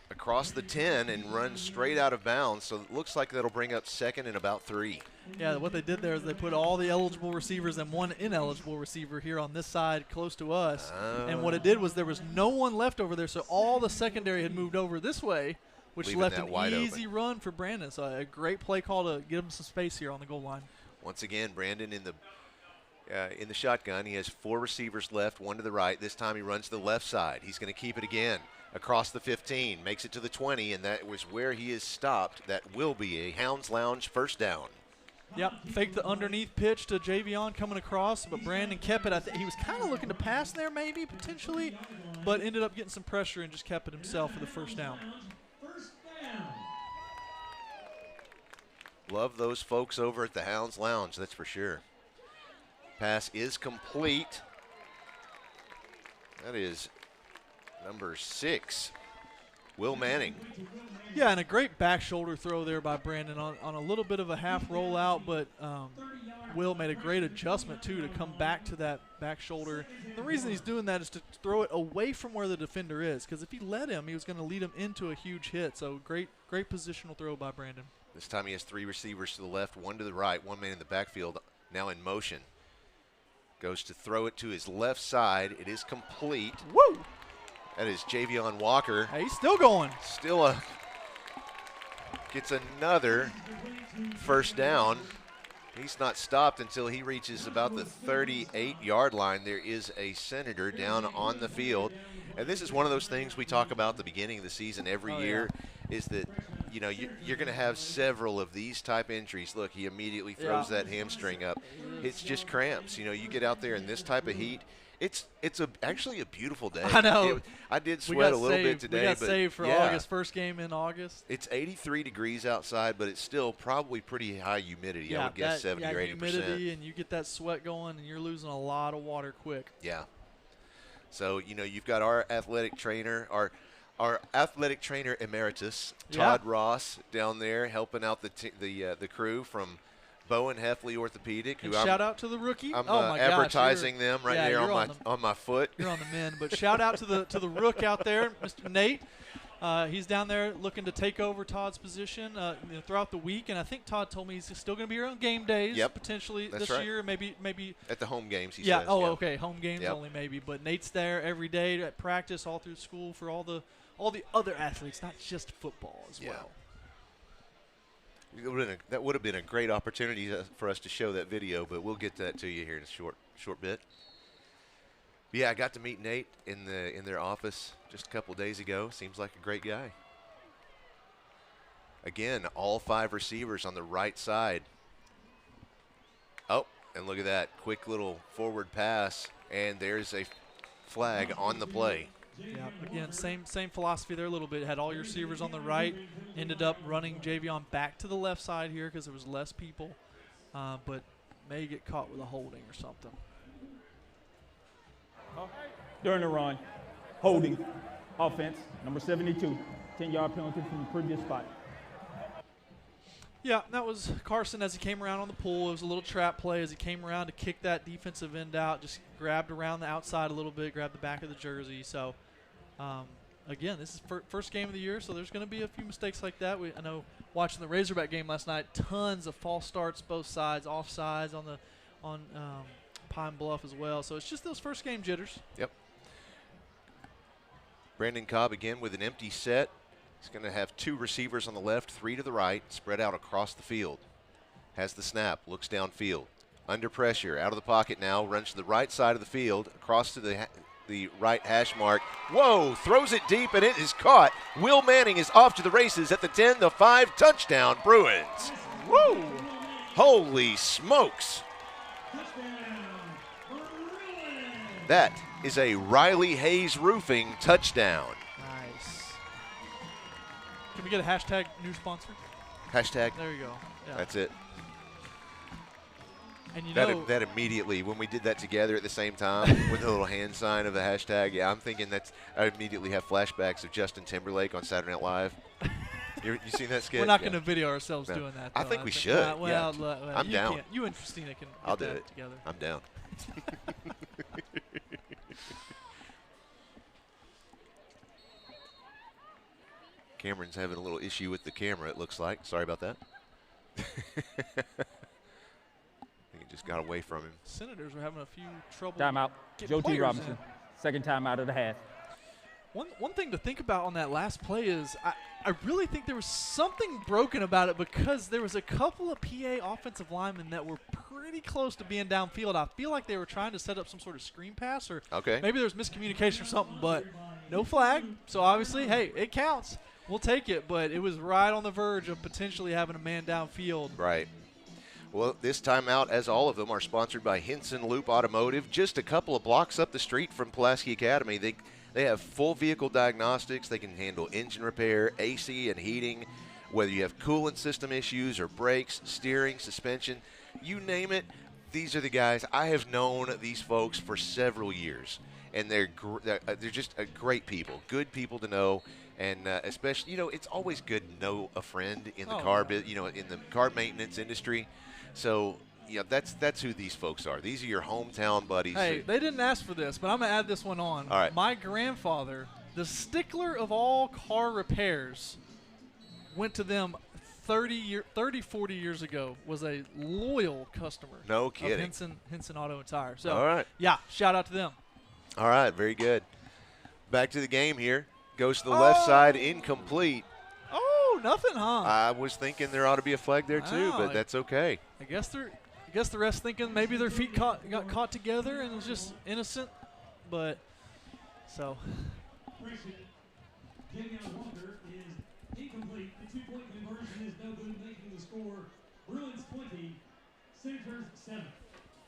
across the 10 and run straight out of bounds. So it looks like that'll bring up 2nd and about 3. Yeah, what they did there is they put all the eligible receivers and 1 ineligible receiver here on this side close to us. And what it did was there was no one left over there, so all the secondary had moved over this way, which Leaving left that an wide easy open. run for Brandon. So a great play call to give him some space here on the goal line. Once again, Brandon in the shotgun. He has 4 receivers left, 1 to the right. This time he runs to the left side. He's going to keep it again across the 15, makes it to the 20, and that was where he is stopped. That will be a Hounds Lounge first down. Yep, faked the underneath pitch to Javion coming across, but Brandon kept it. I think he was kind of looking to pass there maybe, potentially, but ended up getting some pressure and just kept it himself for the first down. Love those folks over at the Hounds Lounge, that's for sure. Pass is complete. That is number 6, Will Manning. Yeah, and a great back shoulder throw there by Brandon on a little bit of a half rollout, but Will made a great adjustment, too, to come back to that back shoulder. The reason he's doing that is to throw it away from where the defender is, because if he let him, he was going to lead him into a huge hit. So great positional throw by Brandon. This time he has 3 receivers to the left, 1 to the right, 1 man in the backfield, now in motion. Goes to throw it to his left side. It is complete. Woo! That is Javion Walker. Hey, he's still going. Gets another first down. He's not stopped until he reaches about the 38-yard line. There is a Senator down on the field. And this is one of those things we talk about at the beginning of the season every year, is that, you know, you're going to have several of these type injuries. Look, he immediately throws that hamstring up. It's just cramps. You know, you get out there in this type of heat, It's actually a beautiful day. I know. I did sweat a little bit today. We got but saved for August, first game in August. It's 83 degrees outside, but it's still probably pretty high humidity. I would guess 70 or 80%. Humidity, and you get that sweat going, and you're losing a lot of water quick. Yeah. So, you've got our athletic trainer, our athletic trainer emeritus, Todd Ross, down there helping out the crew from Bowen Heffley Orthopedic. And shout out to the rookie. I'm oh my advertising gosh, them right there on my foot. You're on the men, but shout out to the rook out there, Mr. Nate. He's down there looking to take over Todd's position throughout the week, and I think Todd told me he's still going to be here on game days potentially this year, maybe at the home games. He says. Yeah. Oh, okay, home games only maybe, but Nate's there every day at practice, all through school for all the other athletes, not just football as well. That would have been a great opportunity for us to show that video, but we'll get that to you here in a short bit. But yeah, I got to meet Nate in their office just a couple days ago. Seems like a great guy. Again, all 5 receivers on the right side. Oh, and look at that quick little forward pass, and there's a flag on the play. Yeah, again, same philosophy there a little bit. Had all your receivers on the right, ended up running Javion back to the left side here because there was less people, but may get caught with a holding or something. During the run, holding, offense, number 72, 10-yard penalty from the previous spot. Yeah, that was Carson as he came around on the pull. It was a little trap play as he came around to kick that defensive end out, just grabbed around the outside a little bit, grabbed the back of the jersey. So, again, this is first game of the year, so there's going to be a few mistakes like that. I know watching the Razorback game last night, tons of false starts both sides, offsides on Pine Bluff as well. So it's just those first game jitters. Yep. Brandon Cobb again with an empty set. He's going to have 2 receivers on the left, 3 to the right, spread out across the field. Has the snap, looks downfield. Under pressure, out of the pocket now, runs to the right side of the field, across to the right hash mark. Whoa, throws it deep, and it is caught. Will Manning is off to the races at the 10, the 5, touchdown, Bruins. Woo! Holy smokes. That is a Riley Hayes Roofing touchdown. Nice. Can we get a hashtag new sponsor? Hashtag? There you go. Yeah. That's it. And that immediately, when we did that together at the same time with the little hand sign of the hashtag, I'm thinking I immediately have flashbacks of Justin Timberlake on Saturday Night Live. You seen that skit? We're not going to video ourselves doing that, though. I think we should. I'm down. You and Christina can I'll do it together. I'm down. Cameron's having a little issue with the camera, it looks like. Sorry about that. I think it just got away from him. Senators are having a few trouble. Timeout. Joe T. Robinson. Second timeout of the half. One thing to think about on that last play is I really think there was something broken about it because there was a couple of PA offensive linemen that were pretty close to being downfield. I feel like they were trying to set up some sort of screen pass or maybe there was miscommunication or something, but no flag. So obviously, hey, it counts. We'll take it, but it was right on the verge of potentially having a man downfield. Right. Well, this timeout, as all of them, are sponsored by Henson Loop Automotive. Just a couple of blocks up the street from Pulaski Academy. They have full vehicle diagnostics. They can handle engine repair, AC and heating, whether you have coolant system issues or brakes, steering, suspension, you name it. These are the guys. I have known these folks for several years, and they're just great people, good people to know. And especially, it's always good to know a friend in the in the car maintenance industry. So, that's who these folks are. These are your hometown buddies. Hey, they didn't ask for this, but I'm going to add this one on. All right. My grandfather, the stickler of all car repairs, went to them 40 years ago, was a loyal customer. No kidding. Of Henson Auto and Tire. So, all right. Yeah, shout out to them. All right, very good. Back to the game here. Goes to the left side, incomplete. Oh, nothing, huh? I was thinking there ought to be a flag there too, but that's okay. I guess the rest thinking maybe their feet got caught together and it was just innocent, but so. Walker is incomplete. The 2-point conversion is no good, making the score Bruins 20, Senators 7.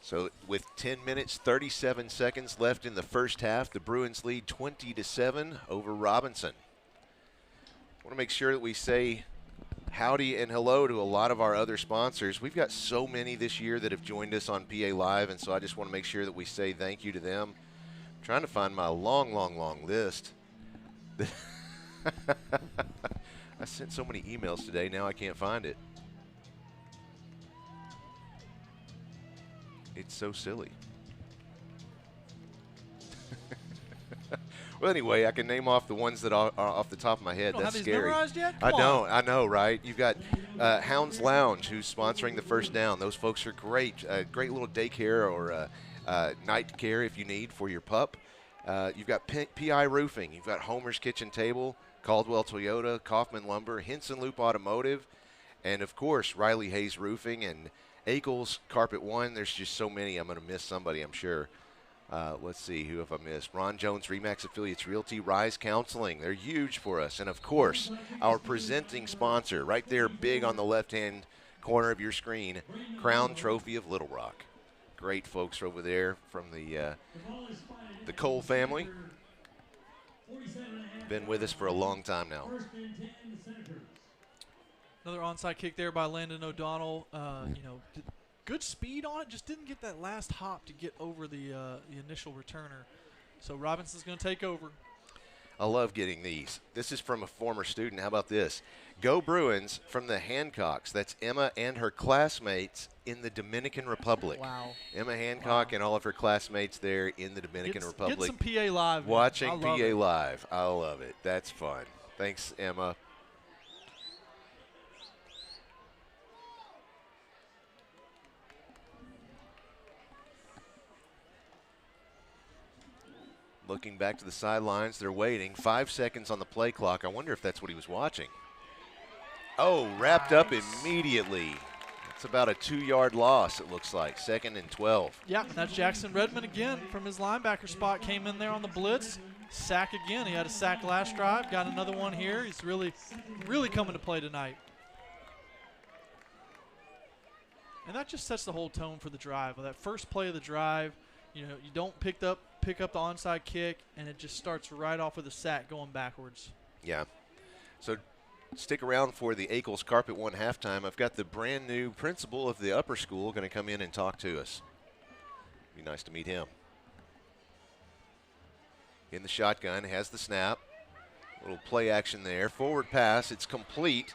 So with 10 minutes, 37 seconds left in the first half. The Bruins lead 20-7 over Robinson. I want to make sure that we say howdy and hello to a lot of our other sponsors. We've got so many this year that have joined us on PA Live, and so I just want to make sure that we say thank you to them. I'm trying to find my long list. I sent so many emails today, now I can't find it. It's so silly. Well, anyway, I can name off the ones that are off the top of my head. You don't That's have these scary. memorized yet? I don't. I know, right? You've got Hounds Lounge, who's sponsoring the first down. Those folks are great. Great little daycare or night care if you need for your pup. You've got PI Roofing. You've got Homer's Kitchen Table, Caldwell Toyota, Kaufman Lumber, Henson Loop Automotive, and, of course, Riley Hayes Roofing and Akel's Carpet One. There's just so many. I'm going to miss somebody, I'm sure. Let's see, who have I missed? Ron Jones, Remax Affiliates Realty, Rise Counseling. They're huge for us. And, of course, our presenting sponsor right there, big on the left-hand corner of your screen, Crown Trophy of Little Rock. Great folks over there from the Cole family. Been with us for a long time now. Another onside kick there by Landon O'Donnell. Good speed on it, just didn't get that last hop to get over the initial returner. So Robinson's going to take over. I love getting these. This is from a former student. How about this? Go Bruins from the Hancocks. That's Emma and her classmates in the Dominican Republic. Wow. Emma Hancock and all of her classmates there in the Dominican Republic. Get some PA Live. Watching PA Live. I love it. That's fun. Thanks, Emma. Looking back to the sidelines, they're waiting. 5 seconds on the play clock. I wonder if that's what he was watching. Oh, wrapped up immediately. That's about a 2-yard loss, it looks like. 2nd and 12. Yeah, that's Jackson Redmond again from his linebacker spot. Came in there on the blitz. Sack again. He had a sack last drive. Got another one here. He's really coming to play tonight. And that just sets the whole tone for the drive. That first play of the drive, you don't pick up the onside kick, and it just starts right off with a sack going backwards. Yeah. So stick around for the Akel's Carpet One halftime. I've got the brand new principal of the upper school going to come in and talk to us. Be nice to meet him. In the shotgun, has the snap. Little play action there. Forward pass. It's complete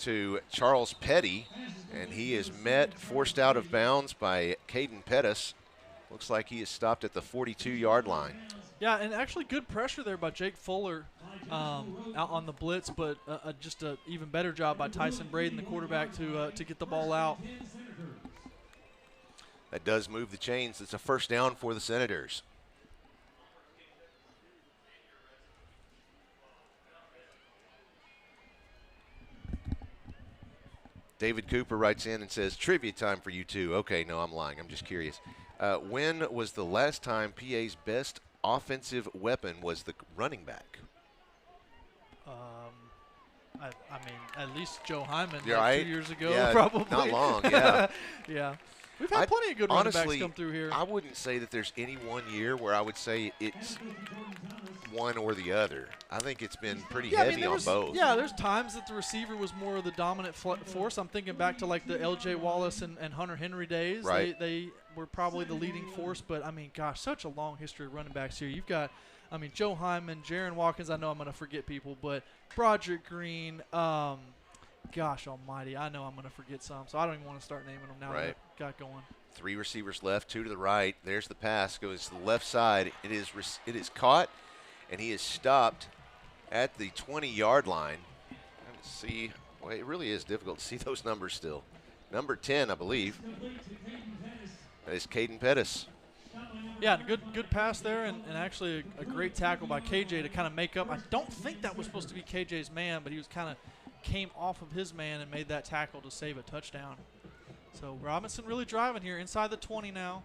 to Charles Petty, and he is forced out of bounds by Caden Pettis. Looks like he is stopped at the 42-yard line. Yeah, and actually good pressure there by Jake Fuller out on the blitz, but just an even better job by Tyson Braden, the quarterback, to get the ball out. That does move the chains. It's a first down for the Senators. David Cooper writes in and says, trivia time for you two. Okay, no, I'm lying. I'm just curious. When was the last time PA's best offensive weapon was the running back? I mean, at least Joe Hyman right. 2 years ago, yeah, probably. Not long, yeah. Yeah. We've had plenty of good running backs come through here. I wouldn't say that there's any one year where I would say it's one or the other. I think it's been pretty heavy on both. Yeah, there's times that the receiver was more of the dominant force. I'm thinking back to like the L.J. Wallace and Hunter Henry days. Right. They were probably the leading force. But, I mean, gosh, such a long history of running backs here. You've got, Joe Hyman, Jaron Watkins. I know I'm going to forget people. But Broderick Green, gosh almighty, I know I'm going to forget some. So I don't even want to start naming them now that I've got going. 3 receivers left, 2 to the right. There's the pass. Goes to the left side. It is caught, and he is stopped at the 20-yard line. Let's see. Well, it really is difficult to see those numbers still. Number 10, I believe. That is Caden Pettis. Yeah, good pass there, and actually a great tackle by KJ to kind of make up. I don't think that was supposed to be KJ's man, but he was kind of came off of his man and made that tackle to save a touchdown. So Robinson really driving here inside the 20 now.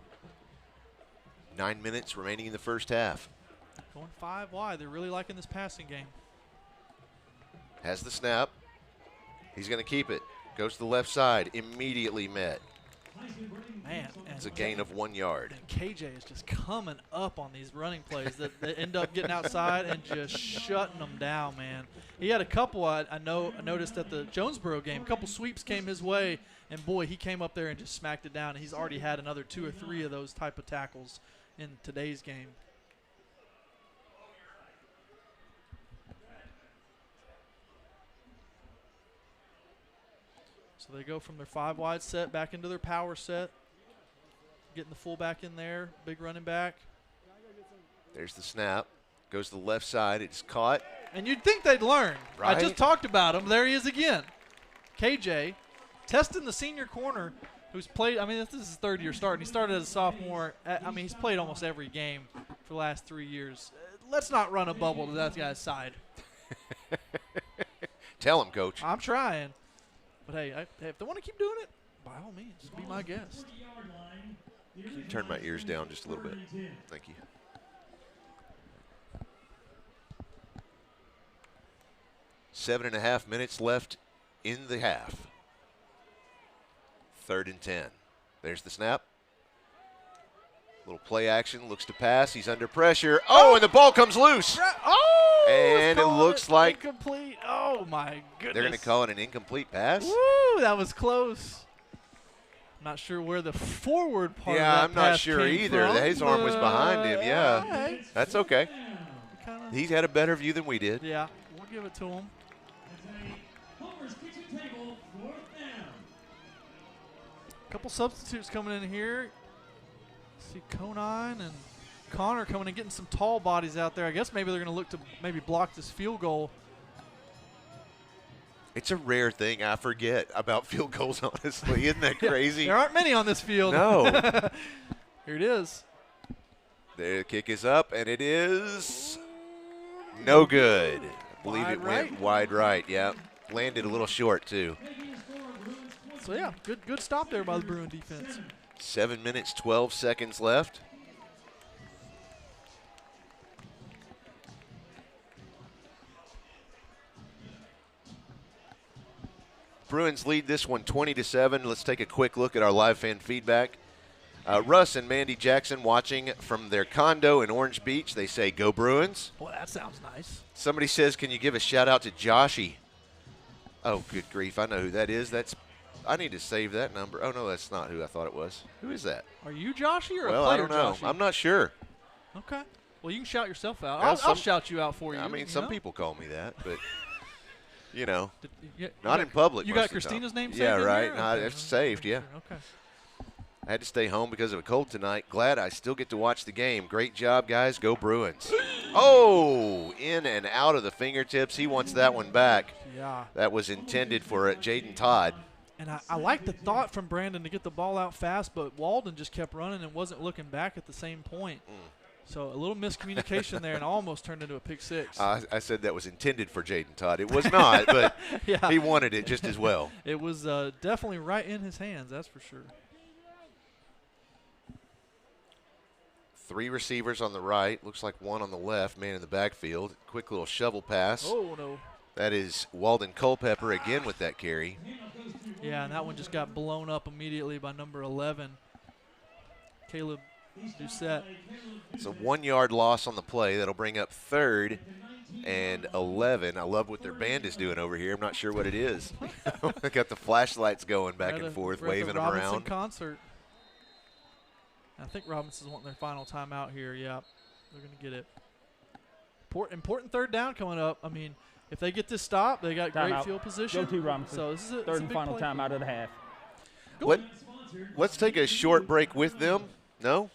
9 minutes remaining in the first half. Going 5 wide. They're really liking this passing game. Has the snap. He's going to keep it. Goes to the left side. Immediately met. Man, It's a gain of 1 yard. And KJ is just coming up on these running plays that end up getting outside and just shutting them down, man. He had a couple, I noticed at the Jonesboro game, a couple sweeps came his way, and boy, he came up there and just smacked it down. And he's already had another 2 or 3 of those type of tackles in today's game. So they go from their 5-wide set back into their power set. Getting the fullback in there, big running back. There's the snap. Goes to the left side. It's caught. And you'd think they'd learn. Right? I just talked about him. There he is again. KJ testing the senior corner who's played. I mean, this is his 3rd year starting. He started as a sophomore. I mean, he's played almost every game for the last 3 years. Let's not run a bubble to that guy's side. Tell him, Coach. I'm trying. But, hey, if they want to keep doing it, by all means, be my guest. Can you turn my ears down just a little bit? Thank you. Seven and a half minutes left in the half. 3rd and 10. There's the snap. Little play action. Looks to pass. He's under pressure. Oh, and the ball comes loose. Oh! And it looks like incomplete. Oh, my goodness. They're going to call it an incomplete pass. Woo, that was close. Not sure where the forward part of that I'm not pass sure came either. from, His arm was behind him, yeah. Right. That's okay. Kinda, He's had a better view than we did. yeah, we'll give it to him. Homer's kitchen table, 4th down. Couple substitutes coming in here. See Conine and Connor coming and getting some tall bodies out there. I guess maybe they're going to look to maybe block this field goal. It's a rare thing. I forget about field goals, honestly. Isn't that crazy? There aren't many on this field. No. Here it is. The kick is up, and it is no good. I believe Wide it went wide right. Yeah, landed a little short, too. So, yeah, good stop there by the Bruin defense. 7 minutes, 12 seconds left. Bruins lead this one 20-7. Let's take a quick look at our live fan feedback. Russ and Mandy Jackson watching from their condo in Orange Beach. They say, "Go Bruins." Boy, that sounds nice. Somebody says, "Can you give a shout out to Joshy?" Oh, good grief! I know who that is. I need to save that number. Oh no, that's not who I thought it was. Who is that? Are you Joshy or Well, a player I don't know. Joshy? I'm not sure. Okay. Well, you can shout yourself out. Well, I'll shout you out for you. I mean, you some know? people call me that, but you know, You not in public. You most got of the time. Christina's name saved Yeah, in right. there? No, Okay. it's saved. Yeah. Okay. I had to stay home because of a cold tonight. Glad I still get to watch the game. Great job, guys. Go Bruins. Oh, in and out of the fingertips. He wants that one back. Yeah. That was intended for Jaden Todd. And I like the thought from Brandon to get the ball out fast, but Walden just kept running and wasn't looking back at the same point. So a little miscommunication there and almost turned into a pick six. I said that was intended for Jaden Todd. It was not, but Yeah. he wanted it just as well. It was definitely right in his hands, that's for sure. 3 receivers on the right. Looks like 1 on the left, man in the backfield. Quick little shovel pass. Oh, no. That is Walden Culpepper again with that carry. Yeah, and that one just got blown up immediately by number 11, Caleb Doucette. It's a 1-yard loss on the play. That'll bring up 3rd and 11. I love what their band is doing over here. I'm not sure what it is. They got the flashlights going back and forth, We're at the waving them Robinson around. concert. I think Robinson's wanting their final timeout here. Yeah, they're going to get it. Important 3rd down coming up. I mean, if they get this stop, they got great Timeout. field position. Go to Robinson. So this is a 3rd and big final play. time out of the half. Let's take a short break with them. No,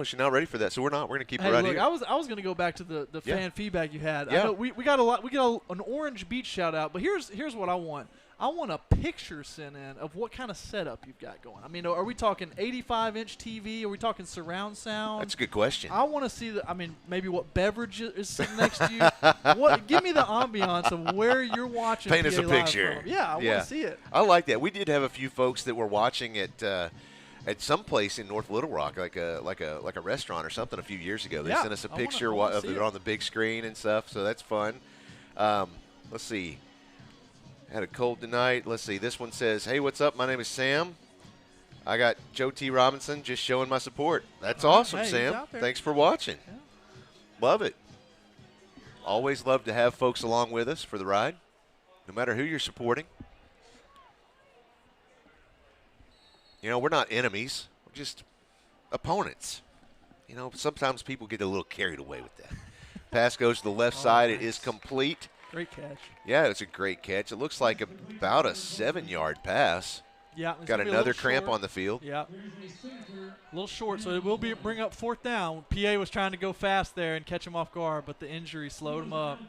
she's not ready for that. So we're not. We're going to keep it Hey, right look, here. I was going to go back to the Yeah. fan feedback you had. Yeah. I know we got a lot. We got an Orange Beach shout out, but here's what I want. I want a picture sent in of what kind of setup you've got going. I mean, are we talking 85-inch TV? Are we talking surround sound? That's a good question. I want to see maybe what beverage is sitting next to you. Give me the ambiance of where you're watching. Paint us PA a Live picture. from. Yeah, I want to see it. I like that. We did have a few folks that were watching at some place in North Little Rock, like a restaurant or something a few years ago. They Yeah, sent us a I wanna picture of see it it. on the big screen and stuff, so that's fun. Let's see. Had a cold tonight. Let's see. This one says, "Hey, what's up? My name is Sam. I got Joe T. Robinson just showing my support. That's awesome, hey, he's Sam. out there. Thanks for watching. Yeah. Love it. Always love to have folks along with us for the ride, no matter who you're supporting. You know, we're not enemies. We're just opponents. You know, sometimes people get a little carried away with that. Pass goes to the left side. Nice. It is complete. Great catch. Yeah, it's a great catch. It looks like about a 7-yard pass. Yeah. It's Got gonna be a another little cramp short. on the field. Yeah. A little short, so it will bring up 4th down. PA was trying to go fast there and catch him off guard, but the injury slowed him up.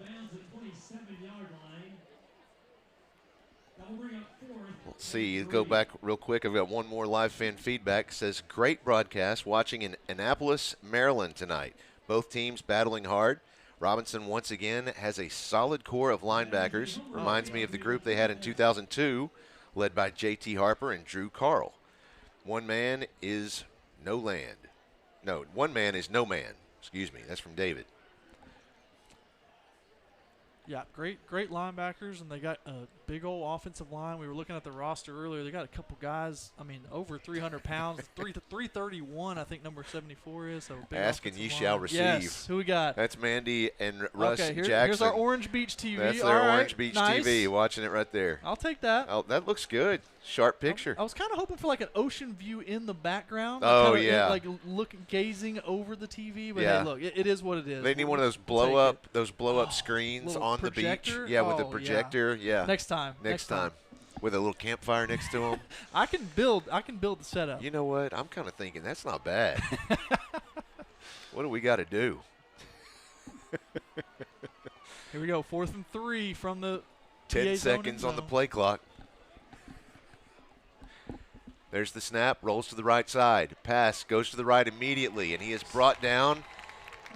Let's see. Go back real quick. I've got one more live fan feedback. It says, great broadcast. Watching in Annapolis, Maryland tonight. Both teams battling hard. Robinson once again has a solid core of linebackers. Reminds me of the group they had in 2002, led by J.T. Harper and Drew Carl. One man is no land. No, one man is no man. Excuse me. That's from David. Yeah, great linebackers, and they got a big old offensive line. We were looking at the roster earlier. They got a couple guys, I mean, over 300 pounds, 331, I think number 74 is. So big Ask and ye offensive shall line. receive. Yes, who we got? That's Mandy and Russ okay, Jackson. Here's our Orange Beach TV. That's All their right, Orange Beach nice. TV. Watching it right there. I'll take that. Oh, that looks good. Sharp picture. I was kind of hoping for like an ocean view in the background. Oh, kinda, yeah. Like gazing over the TV. But Yeah. hey, look, it is what it is. They need one of those blow up screens little on the beach. projector? Yeah, with the Oh, projector. Yeah. Next time. Next time. With a little campfire next to them. I can build the setup. You know what? I'm kind of thinking that's not bad. What do we got to do? Here we go. 4th and 3 from the 10 PA seconds zone. on the play clock. There's the snap, rolls to the right side. Pass goes to the right immediately, and he is brought down.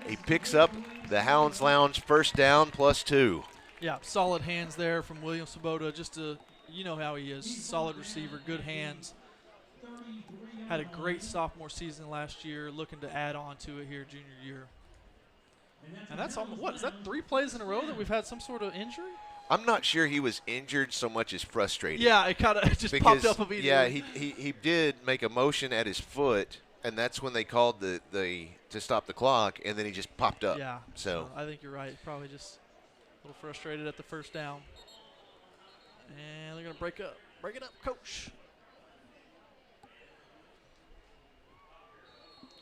He picks up the Hounds Lounge first down +2. Yeah, solid hands there from William Sabota. You know how he is. Solid receiver, good hands. Had a great sophomore season last year, looking to add on to it here junior year. And that's almost, what, is that 3 plays in a row that we've had some sort of injury? I'm not sure he was injured so much as frustrated. Yeah, it kind of just popped up immediately. Yeah, he did make a motion at his foot, and that's when they called the to stop the clock, and then he just popped up. Yeah, So I think you're right. Probably just a little frustrated at the first down. And they're going to break it up, coach.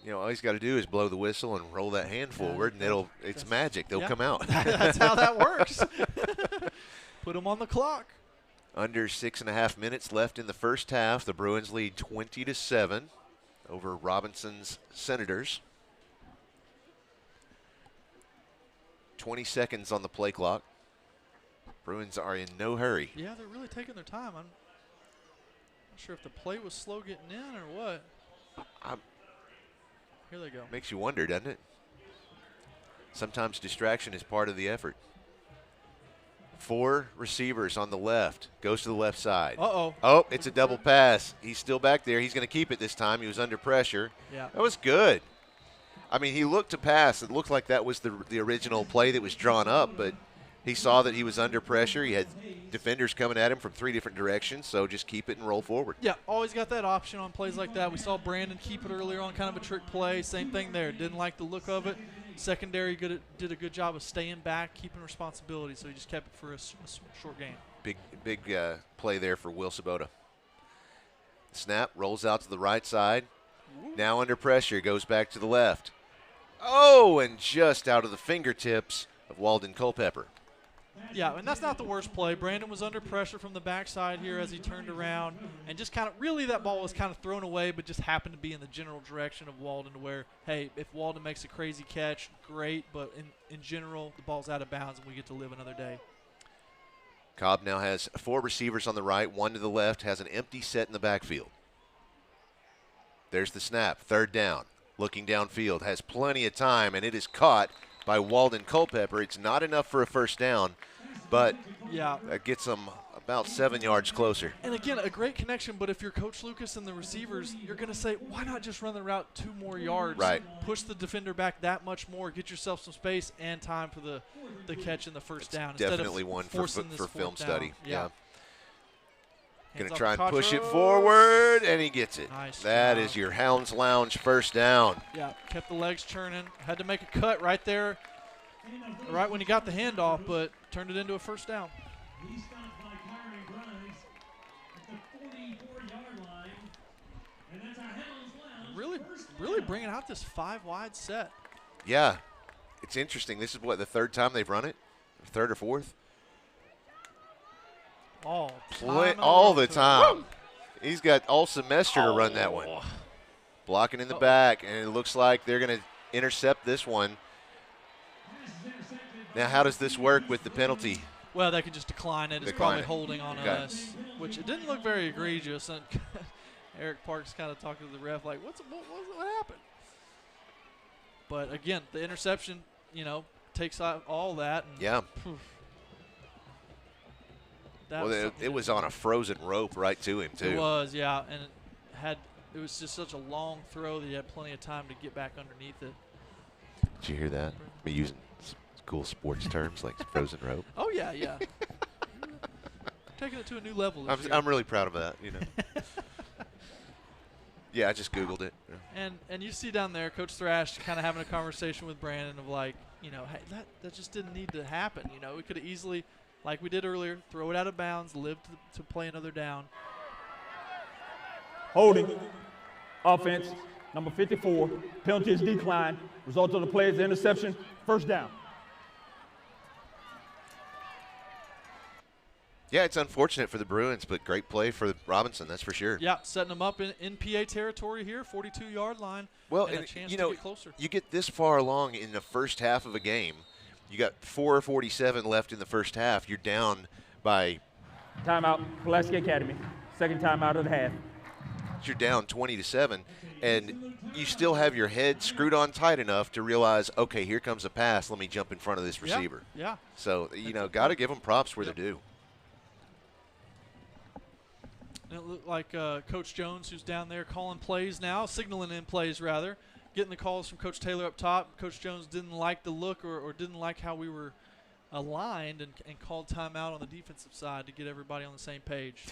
you know, all he's got to do is blow the whistle and roll that hand forward, and it's magic. They'll come out. That's how that works. Put them on the clock. Under 6.5 minutes left in the first half. The Bruins lead 20-7 over Robinson's Senators. 20 seconds on the play clock. Bruins are in no hurry. Yeah, they're really taking their time. I'm not sure if the play was slow getting in or what. Here they go. Makes you wonder, doesn't it? Sometimes distraction is part of the effort. 4 receivers on the left. Goes to the left side. Uh-oh. Oh, it's a double pass. He's still back there. He's going to keep it this time. He was under pressure. Yeah. That was good. I mean, he looked to pass. It looked like that was the original play that was drawn up, but he saw that he was under pressure. He had defenders coming at him from 3 different directions, so just keep it and roll forward. Yeah, always got that option on plays like that. We saw Brandon keep it earlier on, kind of a trick play. Same thing there. Didn't like the look of it. Secondary did a good job of staying back, keeping responsibility, so he just kept it for a short game. Big play there for Will Sabota. Snap, rolls out to the right side. Now under pressure, goes back to the left. Oh, and just out of the fingertips of Walden Culpepper. Yeah, and that's not the worst play. Brandon was under pressure from the backside here as he turned around, and just kind of really that ball was kind of thrown away, but just happened to be in the general direction of Walden, to where, hey, if Walden makes a crazy catch, great, but in general, the ball's out of bounds and we get to live another day. Cobb now has 4 receivers on the right, 1 to the left, has an empty set in the backfield. There's the snap, 3rd down. Looking downfield, has plenty of time, and it is caught by Walden Culpepper. It's not enough for a first down, but yeah, that gets them about 7 yards closer. And again, a great connection, but if you're Coach Lucas and the receivers, you're going to say, why not just run the route 2 more yards, right? Push the defender back that much more, get yourself some space and time for the catch in the first down. Definitely instead of one for film study. Yeah. Going to try and push it forward, and he gets it. Nice That job. is your Hounds Lounge first down. Yeah, kept the legs churning. Had to make a cut right there, right when he got the handoff, but turned it into a first down. He stopped by Kyron Grimes at the 44-yard line. And that's our Hounds Lounge. Really bringing out this 5-wide set. Yeah, it's interesting. This is, what, the third time they've run it? Third or fourth? All the time. He's got all semester to run that one. Blocking in the back, and it looks like they're going to intercept this one. Now, how does this work with the penalty? Well, they can just decline it. It's probably holding on us, which it didn't look very egregious. And Eric Parks kind of talked to the ref like, what happened? But, again, the interception, takes out all that. And, yeah. It was on a frozen rope right to him, too. It was, yeah. And it was just such a long throw that he had plenty of time to get back underneath it. Did you hear that? Me using cool sports terms like frozen rope. Oh, yeah. Taking it to a new level this year. I'm really proud of that, Yeah, I just Googled it. And you see down there Coach Thrash kind of having a conversation with Brandon of like, hey, that just didn't need to happen. We could have easily, like we did earlier, throw it out of bounds, live to play another down. Holding. Offense, number 54. Penalty is declined. Result of the play is interception. First down. Yeah, it's unfortunate for the Bruins, but great play for Robinson, that's for sure. Yeah, setting them up in PA territory here, 42-yard line. Well, and a chance to get closer. You get this far along in the first half of a game. You got 4:47 left in the first half. You're down by timeout, Pulaski Academy. Second timeout of the half. You're down 20-7, and you still have your head screwed on tight enough to realize, okay, here comes a pass. Let me jump in front of this receiver. Yeah. So got to give them props where they're due. And it looked like Coach Jones, who's down there calling plays now, signaling in plays rather, getting the calls from Coach Taylor up top. Coach Jones didn't like the look or didn't like how we were aligned and called timeout on the defensive side to get everybody on the same page.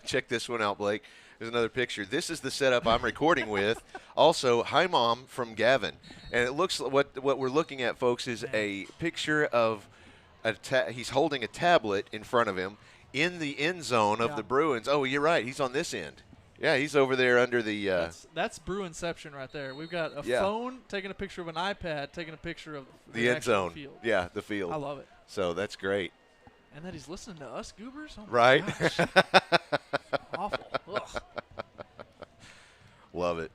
Check this one out, Blake. There's another picture. This is the setup I'm recording with. Also, hi, Mom, from Gavin. And it looks what we're looking at, folks, is a picture of he's holding a tablet in front of him in the end zone of the Bruins. Oh, you're right. He's on this end. Yeah, he's over there under the that's Bruinception right there. We've got a phone taking a picture of an iPad, taking a picture of the end zone. Field. Yeah, the field. I love it. So that's great. And that he's listening to us goobers? Oh right? Awful. Ugh. Love it.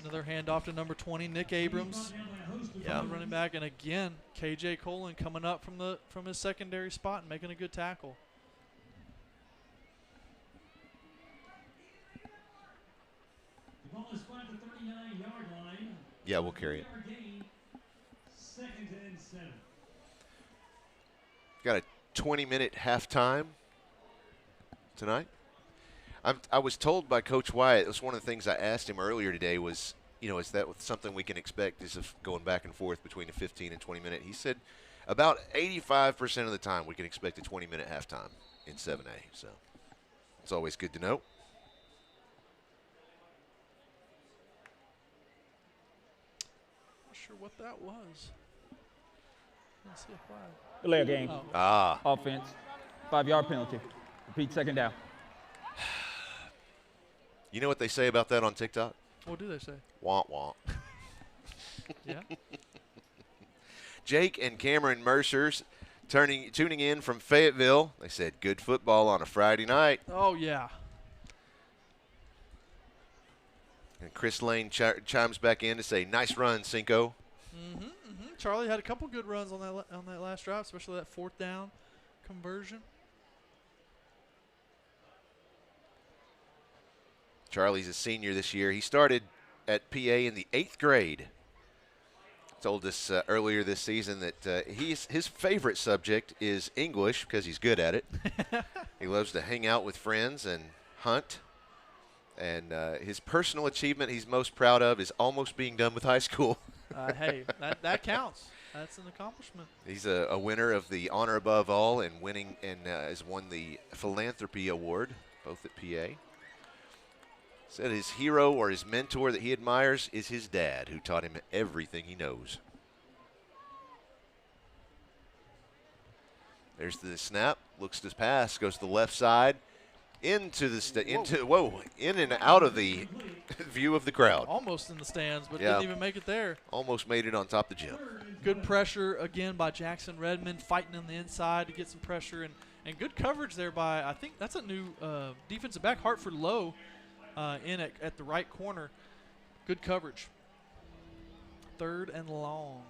Another handoff to number 20, Nick Abrams. Yeah, running back, and again, KJ Colin coming up from his secondary spot and making a good tackle. The ball is flat to 39-yard line. Yeah, we'll carry it. Second and 7. Got a 20-minute halftime tonight. I was told by Coach Wyatt, it was one of the things I asked him earlier today was, is that something we can expect is of going back and forth between a 15 and 20-minute? He said about 85% of the time we can expect a 20-minute halftime in 7A. So it's always good to know. Not sure what that was. Let's see a flag. Delay of game. Oh. Offense. 5-yard penalty. Repeat second down. You know what they say about that on TikTok? What do they say? Womp womp. Yeah. Jake and Cameron Mercer's tuning in from Fayetteville. They said good football on a Friday night. Oh, yeah. And Chris Lane chimes back in to say, nice run, Cinco. Charlie had a couple good runs on that last drive, especially that fourth down conversion. Charlie's a senior this year. He started at PA in the 8th grade. Told us earlier this season that his favorite subject is English because he's good at it. He loves to hang out with friends and hunt. And his personal achievement he's most proud of is almost being done with high school. Hey, that counts. That's an accomplishment. He's a winner of the Honor Above All and winning and has won the Philanthropy Award, both at PA. Said his hero or his mentor that he admires is his dad, who taught him everything he knows. There's the snap. Looks to pass. Goes to the left side. Into the in and out of the view of the crowd. Almost in the stands, but didn't even make it there. Almost made it on top of the gym. Good pressure again by Jackson Redmond, fighting on the inside to get some pressure, and good coverage there by, I think that's a new defensive back, Hartford Lowe, in at the right corner. Good coverage. 3rd and long.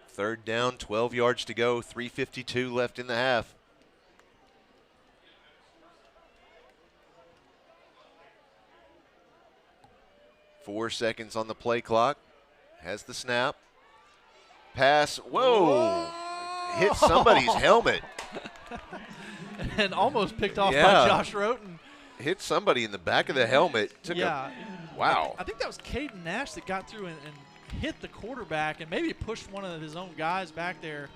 Third down, 12 yards to go, 3:52 left in the half. Four seconds on the play clock. Has the snap. Pass. Whoa! Hit somebody's helmet. And almost picked off by Josh Roten. Hit somebody in the back of the helmet. Wow. I think that was Caden Nash that got through and hit the quarterback and maybe pushed one of his own guys back there,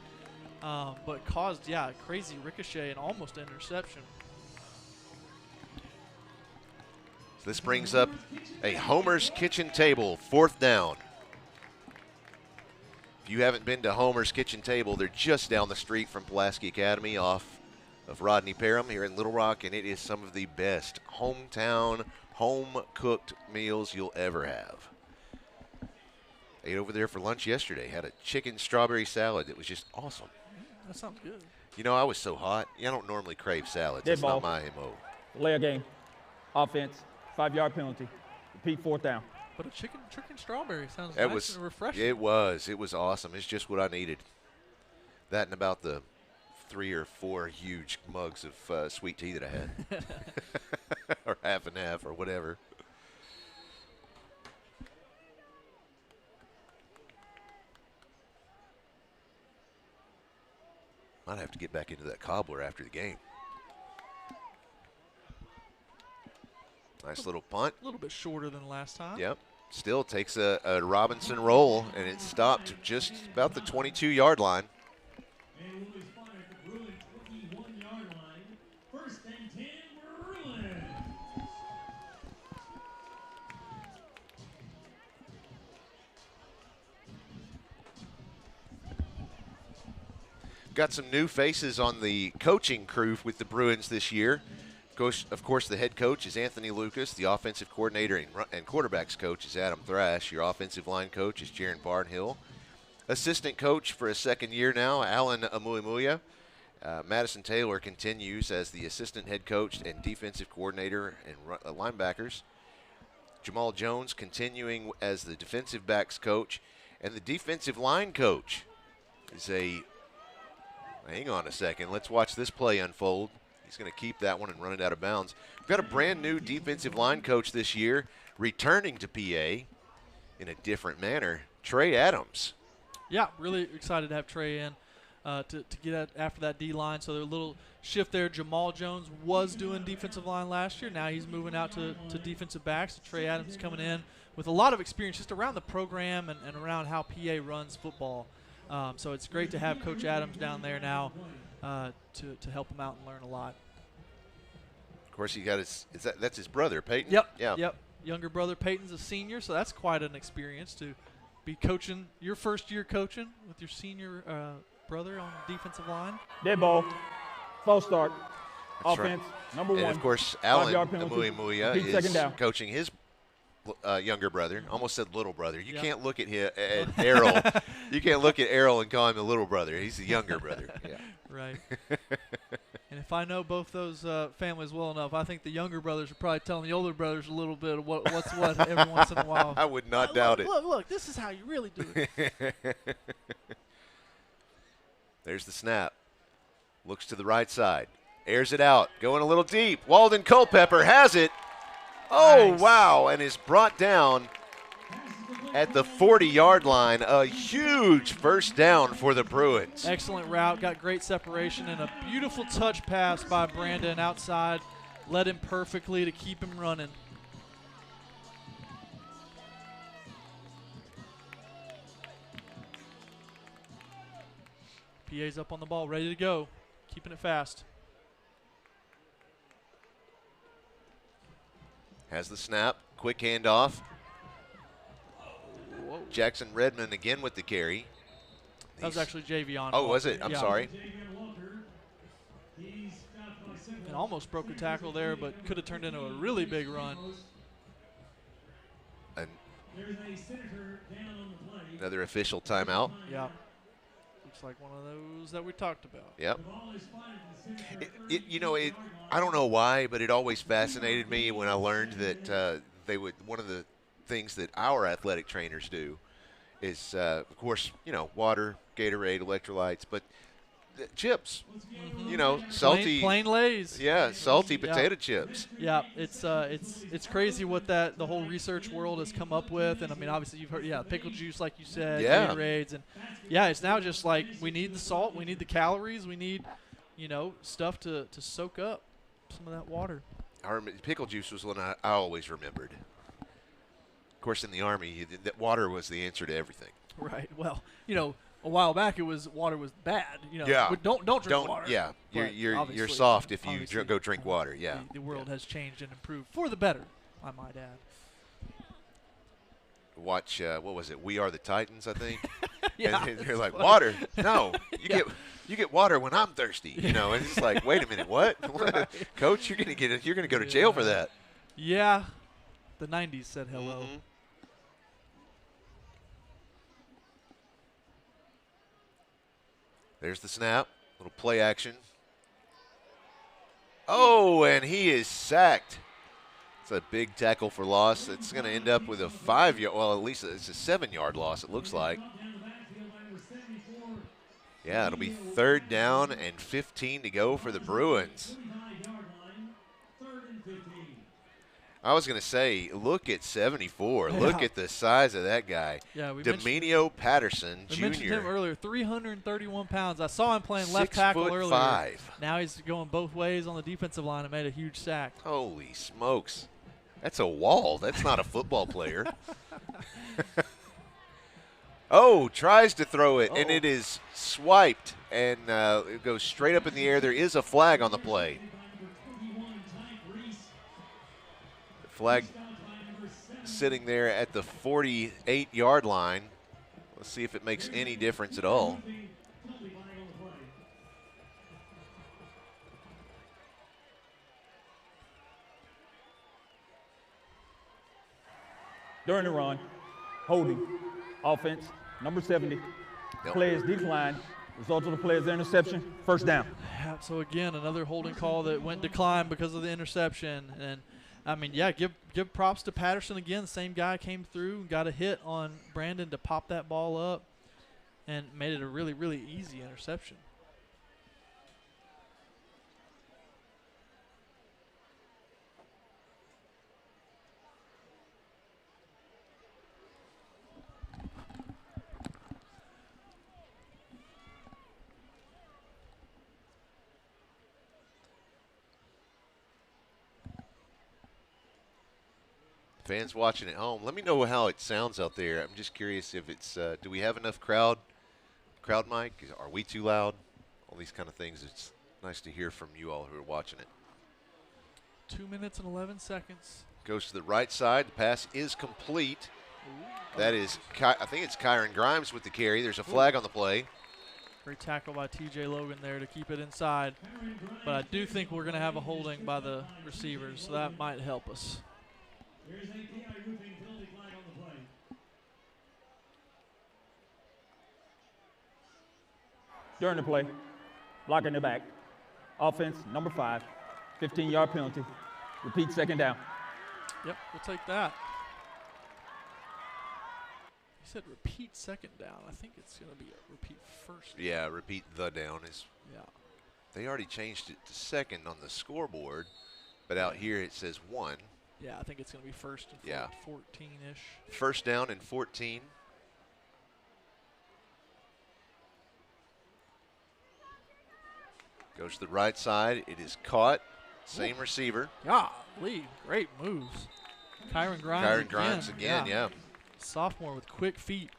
but caused, a crazy ricochet and almost an interception. So this brings up a Homer's Kitchen Table, 4th down. If you haven't been to Homer's Kitchen Table, they're just down the street from Pulaski Academy off of Rodney Parham here in Little Rock, and it is some of the best hometown, home-cooked meals you'll ever have. Ate over there for lunch yesterday. Had a chicken strawberry salad that was just awesome. That sounds good. You know, I was so hot. I don't normally crave salads. It's not my MO. Delay of game. Offense. 5-yard penalty. Repeat 4th down. But a chicken strawberry sounds nice and refreshing. It was. It was awesome. It's just what I needed. That and about the 3 or 4 huge mugs of sweet tea that I had. Or half and half or whatever. Might have to get back into that cobbler after the game. Nice little punt. A little bit shorter than last time. Yep. Still takes a Robinson roll, and it stopped just about the 22-yard line. And will be spotted at the Bruins 21-yard line. 1st and 10, Bruins. Got some new faces on the coaching crew with the Bruins this year. Of course, the head coach is Anthony Lucas. The offensive coordinator and quarterbacks coach is Adam Thrash. Your offensive line coach is Jaron Barnhill. Assistant coach for a 2nd year now, Alan Amuimuya. Madison Taylor continues as the assistant head coach and defensive coordinator and linebackers. Jamal Jones continuing as the defensive backs coach. And the defensive line coach is hang on a second. Let's watch this play unfold. He's going to keep that one and run it out of bounds. We've got a brand new defensive line coach this year, returning to PA in a different manner, Trey Adams. Yeah, really excited to have Trey in to get after that D-line. So there's a little shift there. Jamal Jones was doing defensive line last year. Now he's moving out to defensive backs. So Trey Adams coming in with a lot of experience just around the program and around how PA runs football. So it's great to have Coach Adams down there now to help him out and learn a lot. Of course, he got that's his brother, Peyton? Yep. Younger brother Peyton's a senior, so that's quite an experience to be coaching your first year coaching with your senior brother on the defensive line. Dead ball. False start. That's Offense, right. number 1. And, of course, Alan Amuimuya Repeat 2nd down. is coaching his younger brother. Almost said little brother. You can't look at Errol. You can't look at Errol and call him the little brother. He's the younger brother. Yeah. Right. And if I know both those families well enough, I think the younger brothers are probably telling the older brothers a little bit of what's what every once in a while. I would not doubt it. Look, this is how you really do it. There's the snap. Looks to the right side. Airs it out. Going a little deep. Walden Culpepper has it. Oh, nice. Wow. And is brought down at the 40-yard line. A huge first down for the Bruins. Excellent route. Got great separation and a beautiful touch pass by Brandon outside. Led him perfectly to keep him running. PA's up on the ball, ready to go, keeping it fast. Has the snap, quick handoff. Whoa. Jackson Redmond again with the carry. That was actually Javion. Oh, was it? I'm sorry. And almost broke a tackle there, but could have turned into a really big run. Another official timeout. Yeah. Looks like one of those that we talked about. Yep. I don't know why, but it always fascinated me when I learned that one of the things that our athletic trainers do is, of course, water, Gatorade, electrolytes, but chips, salty. Plain Lays. Yeah, salty potato chips. Yeah, it's crazy what the whole research world has come up with. And, I mean, obviously you've heard, pickle juice, like you said, Gatorades. And, it's now just like we need the salt, we need the calories, we need, stuff to soak up some of that water. Pickle juice was one I always remembered. Of course, in the Army, that water was the answer to everything. Right. Well, a while back water was bad. Don't drink water. Yeah, you're soft if you go drink water. Yeah. The world has changed and improved for the better, I might add. Watch what was it? We Are the Titans, I think. Yeah. And they're like, water? No, you get water when I'm thirsty. And it's like, wait a minute, what? Right. Coach, you're gonna go to jail for that. Yeah, the '90s said hello. Mm-hmm. There's the snap. Little play action. Oh, and he is sacked. It's a big tackle for loss. It's going to end up with a 5-yard, well, at least it's a 7-yard loss, it looks like. Yeah, it'll be 3rd down and 15 to go for the Bruins. I was going to say, look at 74. Yeah. Look at the size of that guy. Yeah, Dominio Patterson Jr. We mentioned him earlier, 331 pounds. I saw him playing left tackle earlier. 6'5". Now he's going both ways on the defensive line and made a huge sack. Holy smokes. That's a wall. That's not a football player. Oh, tries to throw it, and it is swiped, and it goes straight up in the air. There is a flag on the play. Flag sitting there at the 48-yard line. Let's see if it makes any difference at all. During the run, holding, offense, number 70. Yep. Players decline. Result of the player's interception, 1st down. Yeah, so again, another holding call that went decline because of the interception. And I mean, give props to Patterson again. The same guy came through and got a hit on Brandon to pop that ball up and made it a really, really easy interception. Fans watching at home, let me know how it sounds out there. I'm just curious if it's, do we have enough crowd mic? Are we too loud? All these kind of things. It's nice to hear from you all who are watching it. 2 minutes and 11 seconds. Goes to the right side. The pass is complete. That is, I think it's Kyron Grimes with the carry. There's a flag on the play. Great tackle by T.J. Logan there to keep it inside. But I do think we're going to have a holding by the receivers, so that might help us. There's a PI roofing penalty flag on the play. During the play, blocking the back. Offense, number 5, 15-yard penalty. Repeat 2nd down. Yep, we'll take that. He said repeat 2nd down. I think it's going to be a repeat 1st down. Yeah, repeat the down is. Yeah. They already changed it to 2nd on the scoreboard, but out here it says 1. Yeah, I think it's going to be 1st and 14-ish. 1st down and 14. Goes to the right side. It is caught. Same receiver. Golly, great moves. Kyron Grimes again, yeah. Sophomore with quick feet.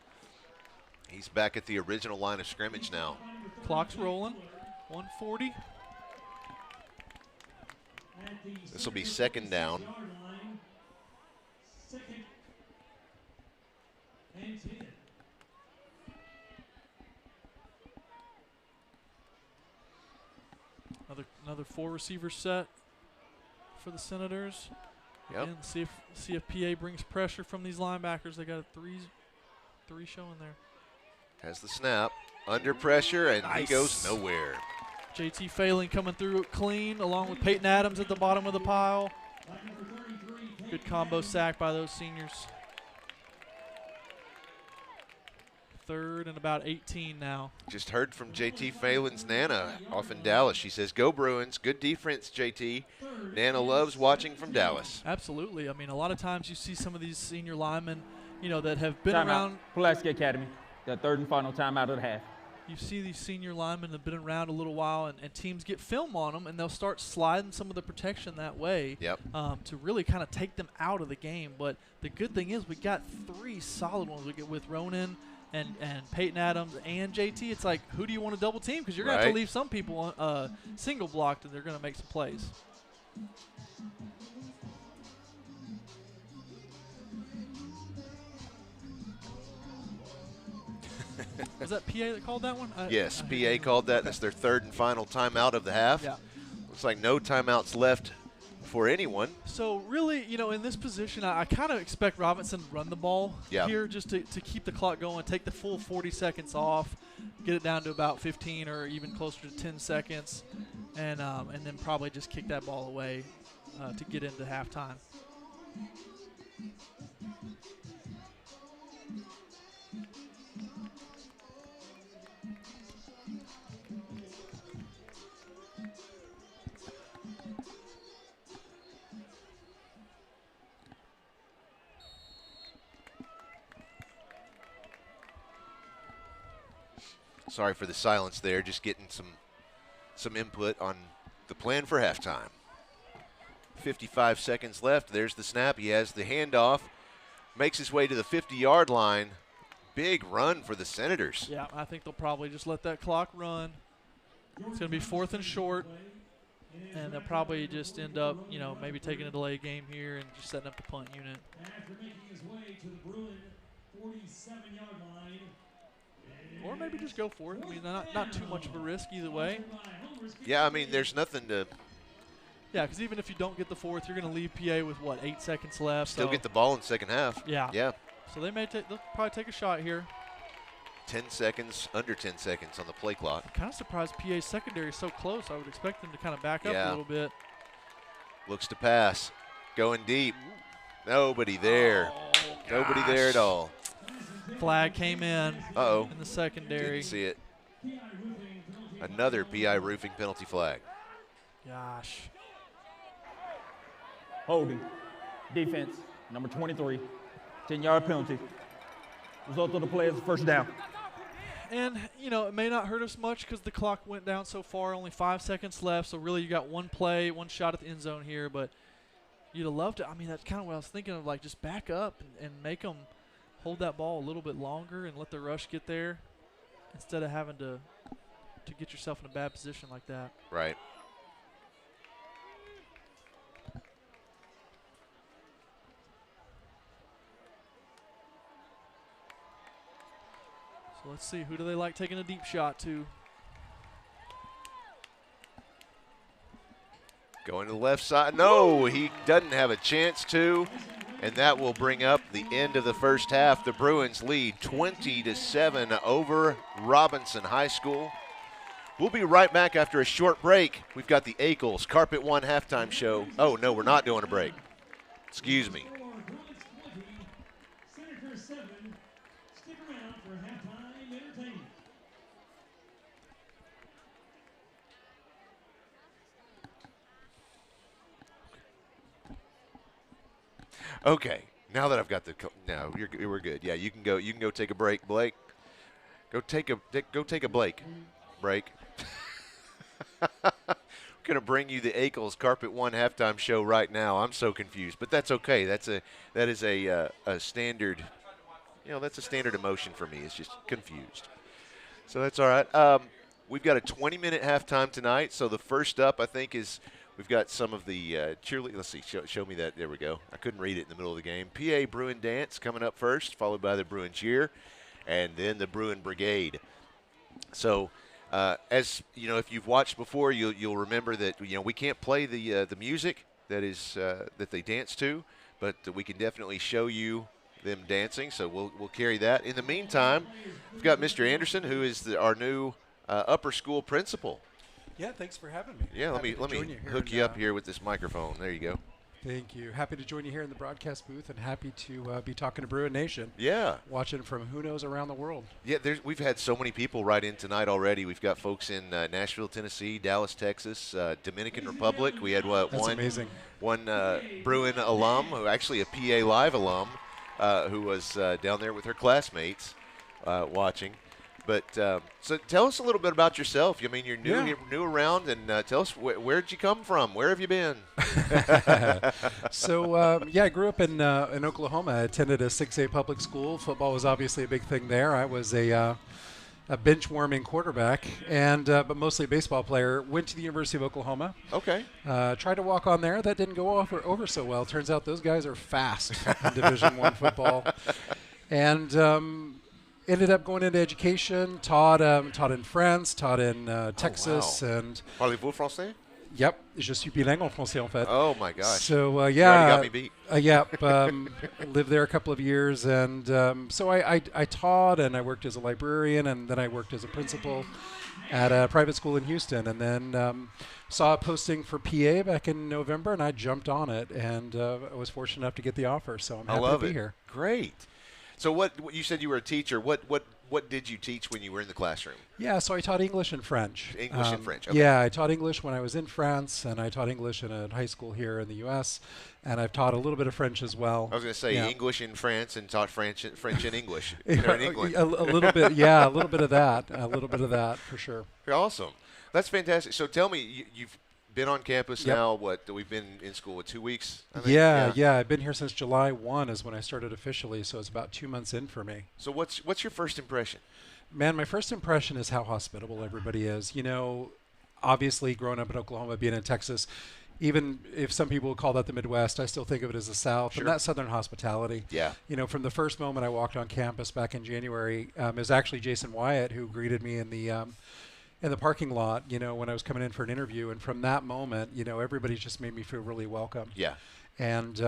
He's back at the original line of scrimmage now. Clock's rolling. 1:40. This will be second down. Second and 10. Another 4 receiver set for the Senators. Yep. And see if PA brings pressure from these linebackers. They got a three showing there. Has the snap. Under pressure, and Nice. he goes nowhere. JT Phelan coming through clean, along with Peyton Adams at the bottom of the pile. Good combo sack by those seniors. 3rd and about 18 now. Just heard from JT Phelan's Nana off in Dallas. She says, "Go Bruins. Good defense, JT. Nana loves watching from Dallas." Absolutely. I mean, a lot of times you see some of these senior linemen, that have been Timeout. around. Pulaski Academy, the 3rd and final timeout of the half. You see these senior linemen that have been around a little while, and teams get film on them, and they'll start sliding some of the protection that way. Yep. To really kind of take them out of the game. But the good thing is we got 3 solid ones. We get with Ronan and Peyton Adams and JT. It's like, who do you want to double team? Because you're going to have to leave some people single blocked, and they're going to make some plays. Was that PA that called that one? Yes, PA called that. That's their 3rd and final timeout of the half. Yeah. Looks like no timeouts left for anyone. So really, in this position, I kind of expect Robinson to run the ball here just to keep the clock going, take the full 40 seconds off, get it down to about 15 or even closer to 10 seconds, and then probably just kick that ball away to get into halftime. Sorry for the silence there, just getting some input on the plan for halftime. 55 seconds left. There's the snap. He has the handoff, makes his way to the 50-yard line. Big run for the Senators. Yeah, I think they'll probably just let that clock run. It's going to be 4th and short, and they'll probably just end up, maybe taking a delay game here and just setting up the punt unit. After making his way to the Bruin 47-yard line. Or maybe just go for it. I mean, not too much of a risk either way. Yeah, I mean, there's nothing to. Yeah, because even if you don't get the 4th, you're going to leave PA with, 8 seconds left. Still get the ball in second half. Yeah. Yeah. So they'll probably take a shot here. 10 seconds, under 10 seconds on the play clock. I'm kind of surprised PA's secondary is so close. I would expect them to kind of back up a little bit. Looks to pass. Going deep. Nobody there. Nobody there at all. Flag came in Uh-oh. in the secondary. Didn't see it. Another PI roofing penalty flag. Gosh. Holding. Defense, number 23. 10-yard penalty. Result of the play is a first down. And, it may not hurt us much because the clock went down so far, only 5 seconds left. So really you got one play, one shot at the end zone here. But you'd have loved to. I mean, that's kind of what I was thinking of, just back up and make them hold that ball a little bit longer and let the rush get there instead of having to get yourself in a bad position like that. Right. So let's see, who do they like taking a deep shot to? Going to the left side. No, he doesn't have a chance to. And that will bring up the end of the first half. The Bruins lead 20-7 over Robinson High School. We'll be right back after a short break. We've got the Ackles Carpet One halftime show. Oh, no, we're not doing a break. Excuse me. Senator 7. Stick around for halftime entertainment. Okay, now that I've got we're good. Yeah, you can go take a break, Blake. Go take a break. We're gonna bring you the Ackles Carpet One halftime show right now. I'm so confused, but that's okay. That is a standard. That's a standard emotion for me. It's just confused. So that's all right. we've got a 20-minute halftime tonight. So the first up, I think, is we've got some of the cheerleading. Let's see. Show me that. There we go. I couldn't read it in the middle of the game. PA Bruin Dance coming up first, followed by the Bruin Cheer, and then the Bruin Brigade. So, as you know, if you've watched before, you'll remember that we can't play the music that is that they dance to, but we can definitely show you them dancing. So we'll carry that. In the meantime, we've got Mr. Anderson, who is our new upper school principal. Yeah, thanks for having me. Yeah, let me hook you up here with this microphone. There you go. Thank you. Happy to join you here in the broadcast booth, and happy to be talking to Bruin Nation. Yeah. Watching from who knows around the world. Yeah, we've had so many people write in tonight already. We've got folks in Nashville, Tennessee, Dallas, Texas, Dominican Republic. We had That's amazing. One Bruin alum, who actually a PA Live alum, who was down there with her classmates watching. But so tell us a little bit about yourself. I mean, you're new around, and tell us where'd you come from? Where have you been? So I grew up in Oklahoma. I attended a 6A public school. Football was obviously a big thing there. I was a bench warming quarterback, and but mostly a baseball player. Went to the University of Oklahoma. Okay. Tried to walk on there. That didn't go over so well. Turns out those guys are fast in Division I football, and. Ended up going into education, taught in France, taught in Texas, and Parlez-vous français? Yep, je suis bilingue en français en fait. Oh my gosh! So you already got me beat. Lived there a couple of years, and so I taught, and I worked as a librarian, and then I worked as a principal at a private school in Houston, and then saw a posting for PA back in November, and I jumped on it, and I was fortunate enough to get the offer. So I'm happy to be here. Great. So what you said you were a teacher. What did you teach when you were in the classroom? Yeah, so I taught English and French. English and French. Okay. Yeah, I taught English when I was in France, and I taught English in a high school here in the U.S., and I've taught a little bit of French as well. I was going to say English in France and taught French and English in England. A little bit, yeah, a little bit of that for sure. Awesome. That's fantastic. So tell me, you've been on campus now, we've been in school, 2 weeks? I think? Yeah. I've been here since July 1 is when I started officially, so it's about 2 months in for me. So what's your first impression? Man, my first impression is how hospitable everybody is. Obviously growing up in Oklahoma, being in Texas, even if some people would call that the Midwest, I still think of it as the South. Sure. And that Southern hospitality. Yeah. From the first moment I walked on campus back in January, it was actually Jason Wyatt who greeted me in the parking lot, when I was coming in for an interview. And from that moment, everybody just made me feel really welcome. Yeah. And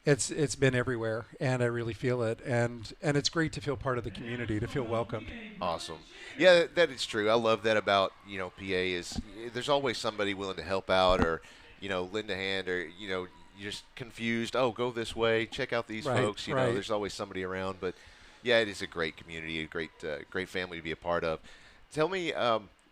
it's been everywhere, and I really feel it. And it's great to feel part of the community, to feel welcomed. Awesome. Yeah, that is true. I love that about, PA is there's always somebody willing to help out or, lend a hand or, you're just confused. Oh, go this way. Check out these folks. There's always somebody around. But, yeah, it is a great community, a great family to be a part of. Tell me,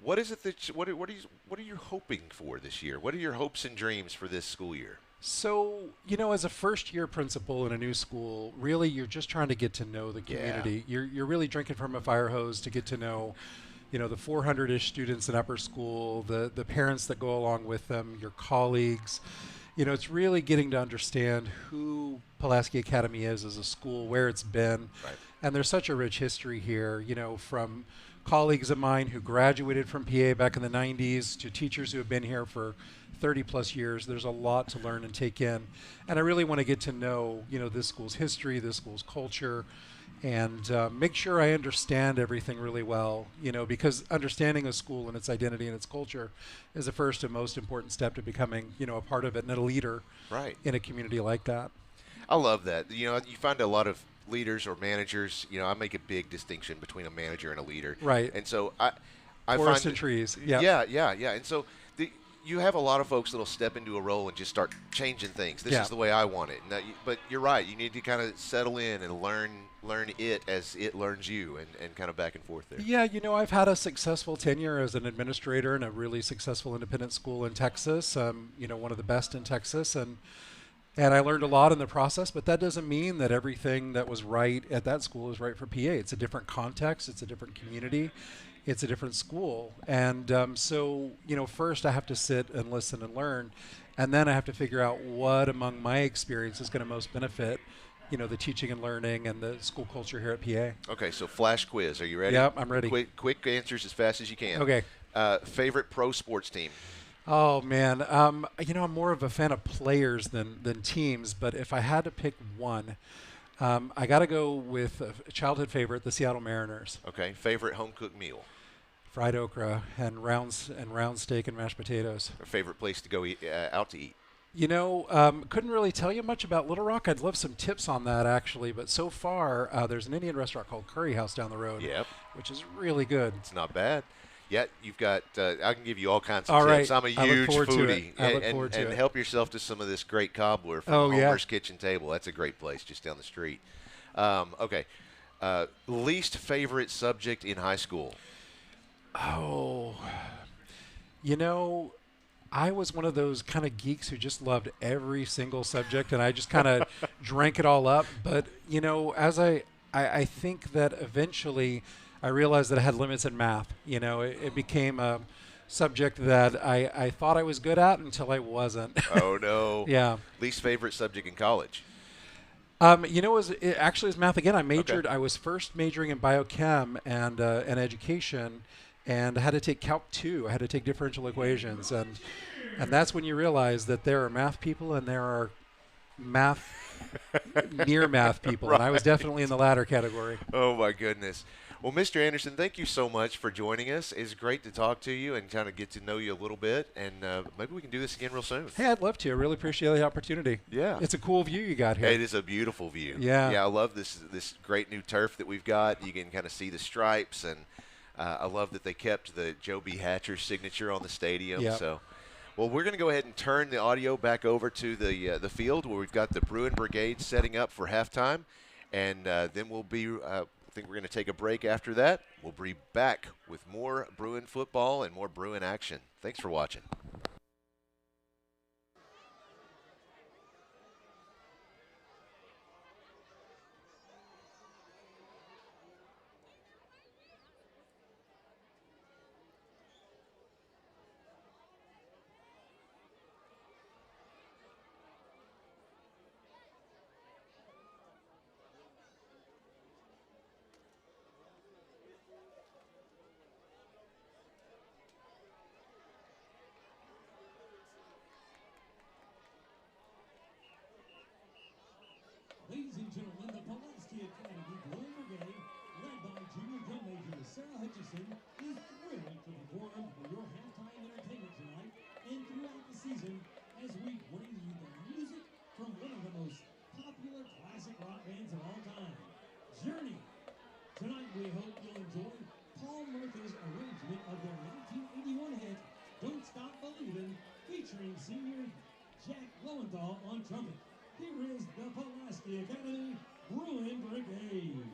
what is it what are you hoping for this year? What are your hopes and dreams for this school year? So, as a first-year principal in a new school, really you're just trying to get to know the community. Yeah. You're really drinking from a fire hose to get to know, the 400-ish students in upper school, the parents that go along with them, your colleagues. It's really getting to understand who Pulaski Academy is as a school, where it's been. Right. And there's such a rich history here, from colleagues of mine who graduated from PA back in the 90s to teachers who have been here for 30 plus years. There's a lot to learn and take in. And I really want to get to know, this school's history, this school's culture, and make sure I understand everything really well, because understanding a school and its identity and its culture is the first and most important step to becoming, a part of it and a leader in a community like that. I love that. You find a lot of leaders or managers, I make a big distinction between a manager and a leader. Right. And so I Forest find and trees. Yeah. Yeah. And so you have a lot of folks that'll step into a role and just start changing things. This is the way I want it. But you're right. You need to kind of settle in and learn it as it learns you and kind of back and forth there. Yeah, I've had a successful tenure as an administrator in a really successful independent school in Texas, one of the best in Texas. And I learned a lot in the process, but that doesn't mean that everything that was right at that school is right for PA. It's a different context. It's a different community. It's a different school. And so, first I have to sit and listen and learn, and then I have to figure out what among my experience is going to most benefit the teaching and learning and the school culture here at PA. Okay, so flash quiz. Are you ready? Yep, I'm ready. Quick answers as fast as you can. Okay. Favorite pro sports team? Oh, man. I'm more of a fan of players than teams, but if I had to pick one, I got to go with a childhood favorite, the Seattle Mariners. Okay. Favorite home-cooked meal? Fried okra and round steak and mashed potatoes. Or favorite place to go out to eat? Couldn't really tell you much about Little Rock. I'd love some tips on that, actually. But so far, there's an Indian restaurant called Curry House down the road, Yep. which is really good. It's not bad. Yeah, you've got. I can give you all kinds of all tips. right. I'm a huge foodie. I look forward to it. And help yourself to some of this great cobbler from Homer's Kitchen Table. That's a great place just down the street. Okay. Least favorite subject in high school? Oh, I was one of those kind of geeks who just loved every single subject, and I just kind of drank it all up. But, as I think that eventually I realized that I had limits in math. It became a subject that I thought I was good at until I wasn't. Oh, no. Yeah. Least favorite subject in actually it was math again. I was first majoring in biochem and education, and I had to take Calc 2. I had to take differential equations, and that's when you realize that there are math people and there are near math people, Right. And I was definitely in the latter category. Oh, my goodness. Well, Mr. Anderson, thank you so much for joining us. It's great to talk to you and kind of get to know you a little bit, and maybe we can do this again real soon. Hey, I'd love to. I really appreciate the opportunity. Yeah. It's a cool view you got here. It is a beautiful view. Yeah. Yeah, I love this great new turf that we've got. You can kind of see the stripes, and I love that they kept the Joe B. Hatcher signature on the stadium. Yep. So, well, we're going to go ahead and turn the audio back over to the field where we've got the Bruin Brigade setting up for halftime, and then we'll be I think we're going to take a break after that. We'll be back with more Bruin football and more Bruin action. Thanks for watching. Ladies and gentlemen, the Pulaski Academy Bruin Brigade, led by junior drum major Sarah Hutchison, is thrilled to perform for your halftime entertainment tonight and throughout the season as we bring you the music from one of the most popular classic rock bands of all time, Journey. Tonight we hope you'll enjoy Paul Murphy's arrangement of their 1981 hit, Don't Stop Believin', featuring senior Jack Lowenthal on trumpet. Here is the Pulaski Academy Bruin Brigade.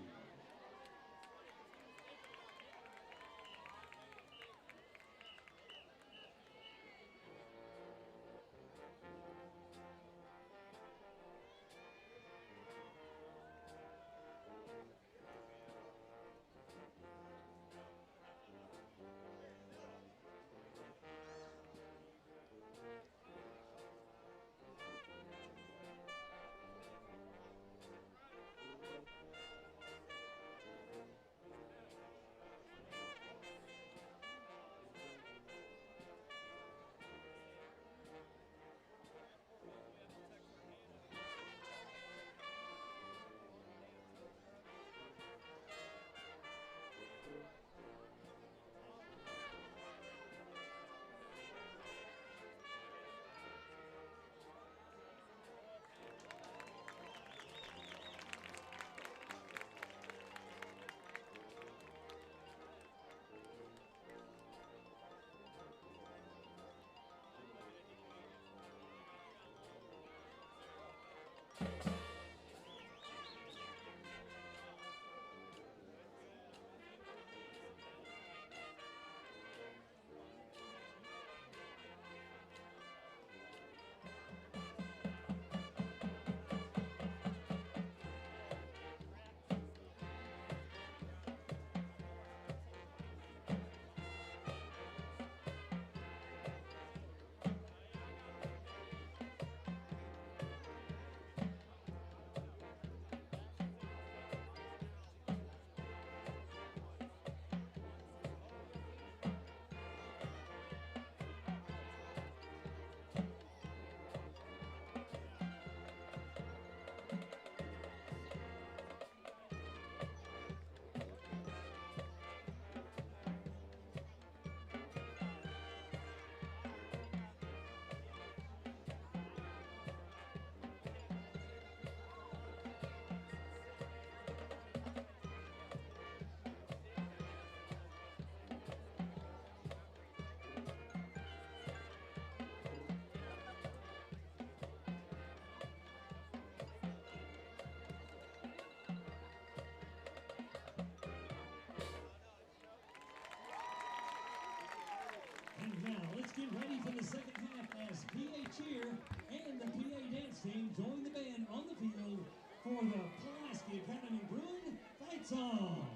late in the second half as PA cheer and the PA dance team join the band on the field for the Pulaski Academy Bruin Fight Song.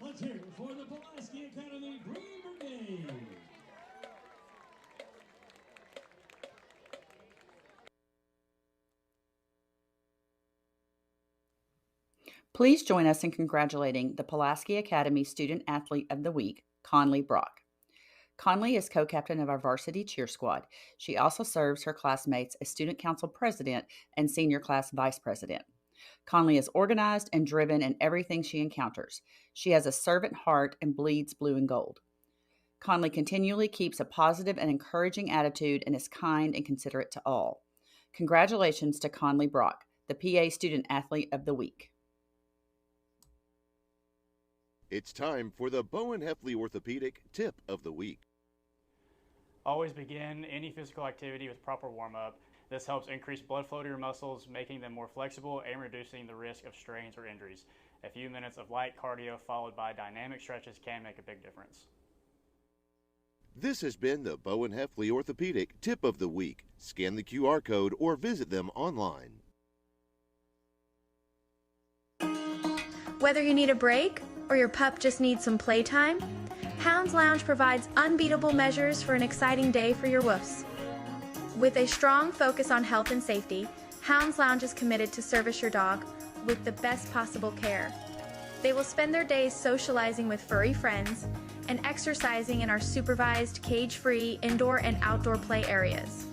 Let's hear it for the Pulaski Academy Bruin Brigade. Please join us in congratulating the Pulaski Academy Student Athlete of the Week, Conley Brock. Conley is co-captain of our varsity cheer squad. She also serves her classmates as student council president and senior class vice president. Conley is organized and driven in everything she encounters. She has a servant heart and bleeds blue and gold. Conley continually keeps a positive and encouraging attitude and is kind and considerate to all. Congratulations to Conley Brock, the PA Student Athlete of the Week. It's time for the Bowen Heffley Orthopedic Tip of the Week. Always begin any physical activity with proper warm-up. This helps increase blood flow to your muscles, making them more flexible and reducing the risk of strains or injuries. A few minutes of light cardio followed by dynamic stretches can make a big difference. This has been the Bowen Heffley Orthopedic Tip of the Week. Scan the QR code or visit them online. Whether you need a break or your pup just needs some playtime, Hounds Lounge provides unbeatable measures for an exciting day for your woofs. With a strong focus on health and safety, Hounds Lounge is committed to service your dog with the best possible care. They will spend their days socializing with furry friends and exercising in our supervised, cage-free indoor and outdoor play areas.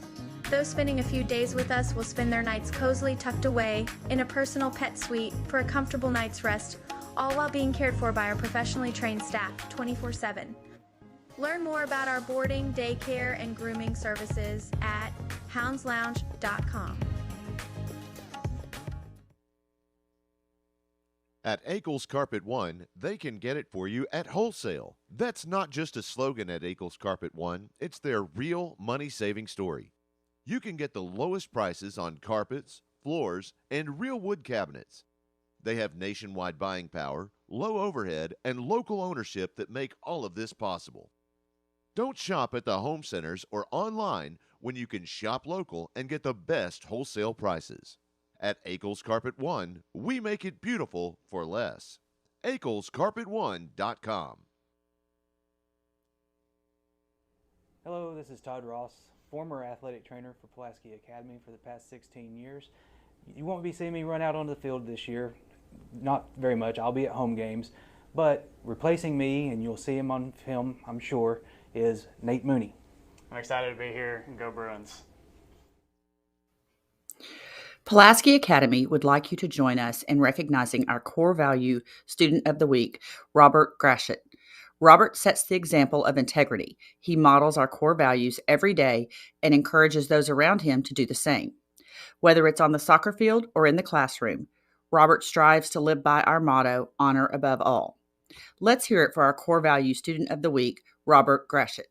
Those spending a few days with us will spend their nights cozily tucked away in a personal pet suite for a comfortable night's rest, all while being cared for by our professionally trained staff 24/7. Learn more about our boarding, daycare, and grooming services at houndslounge.com. At Akel's Carpet One, they can get it for you at wholesale. That's not just a slogan at Akel's Carpet One, it's their real money-saving story. You can get the lowest prices on carpets, floors, and real wood cabinets. They have nationwide buying power, low overhead, and local ownership that make all of this possible. Don't shop at the home centers or online when you can shop local and get the best wholesale prices. At Akel's Carpet One, we make it beautiful for less. AkelsCarpet1.com. Hello, this is Todd Ross, former athletic trainer for Pulaski Academy for the past 16 years. You won't be seeing me run out onto the field this year, not very much. I'll be at home games, but replacing me, and you'll see him on film, I'm sure, is Nate Mooney. I'm excited to be here and go Bruins. Pulaski Academy would like you to join us in recognizing our core value student of the week, Robert Grashit. Robert sets the example of integrity. He models our core values every day and encourages those around him to do the same. Whether it's on the soccer field or in the classroom, Robert strives to live by our motto, honor above all. Let's hear it for our core value student of the week, Robert Grashit.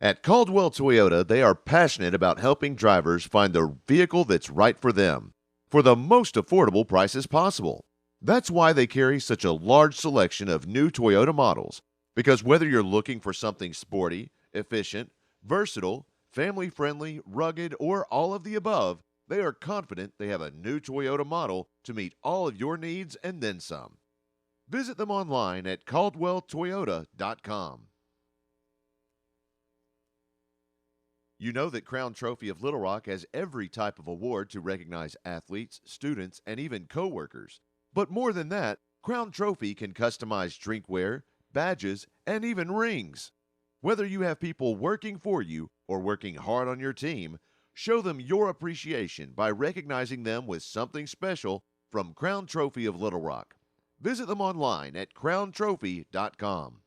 At Caldwell Toyota, they are passionate about helping drivers find the vehicle that's right for them for the most affordable prices possible. That's why they carry such a large selection of new Toyota models, because whether you're looking for something sporty, efficient, versatile, family-friendly, rugged, or all of the above, they are confident they have a new Toyota model to meet all of your needs and then some. Visit them online at caldwelltoyota.com. You know that Crown Trophy of Little Rock has every type of award to recognize athletes, students, and even coworkers. But more than that, Crown Trophy can customize drinkware, badges, and even rings. Whether you have people working for you or working hard on your team, show them your appreciation by recognizing them with something special from Crown Trophy of Little Rock. Visit them online at crowntrophy.com.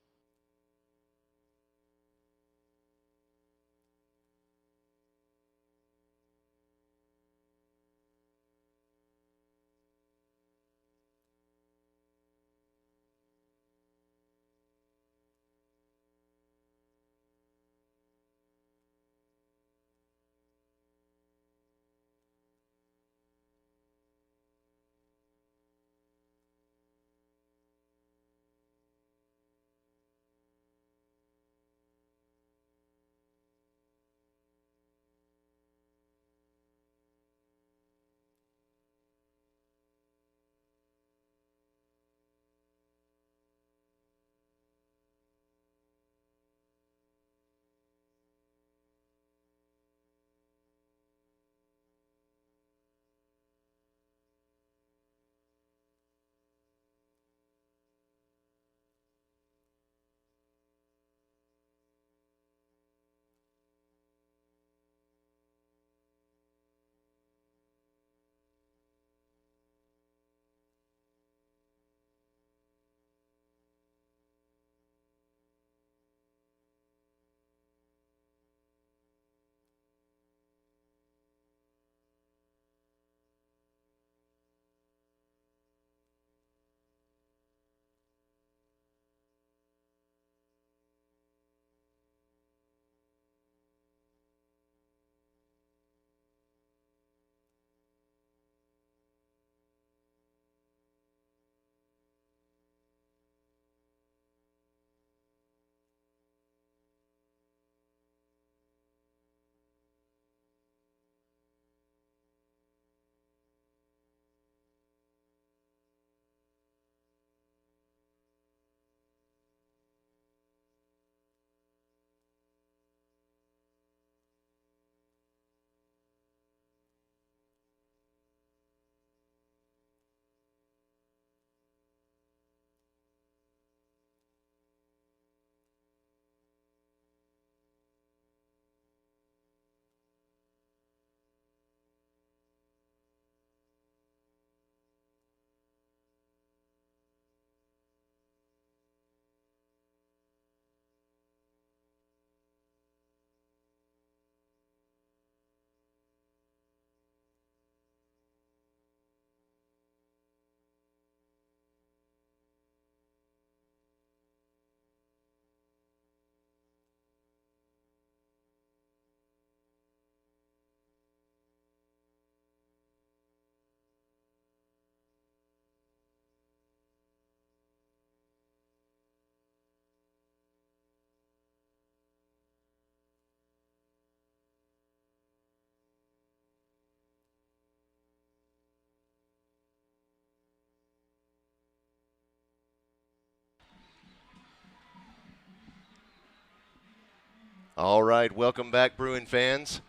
All right, welcome back, Bruin fans.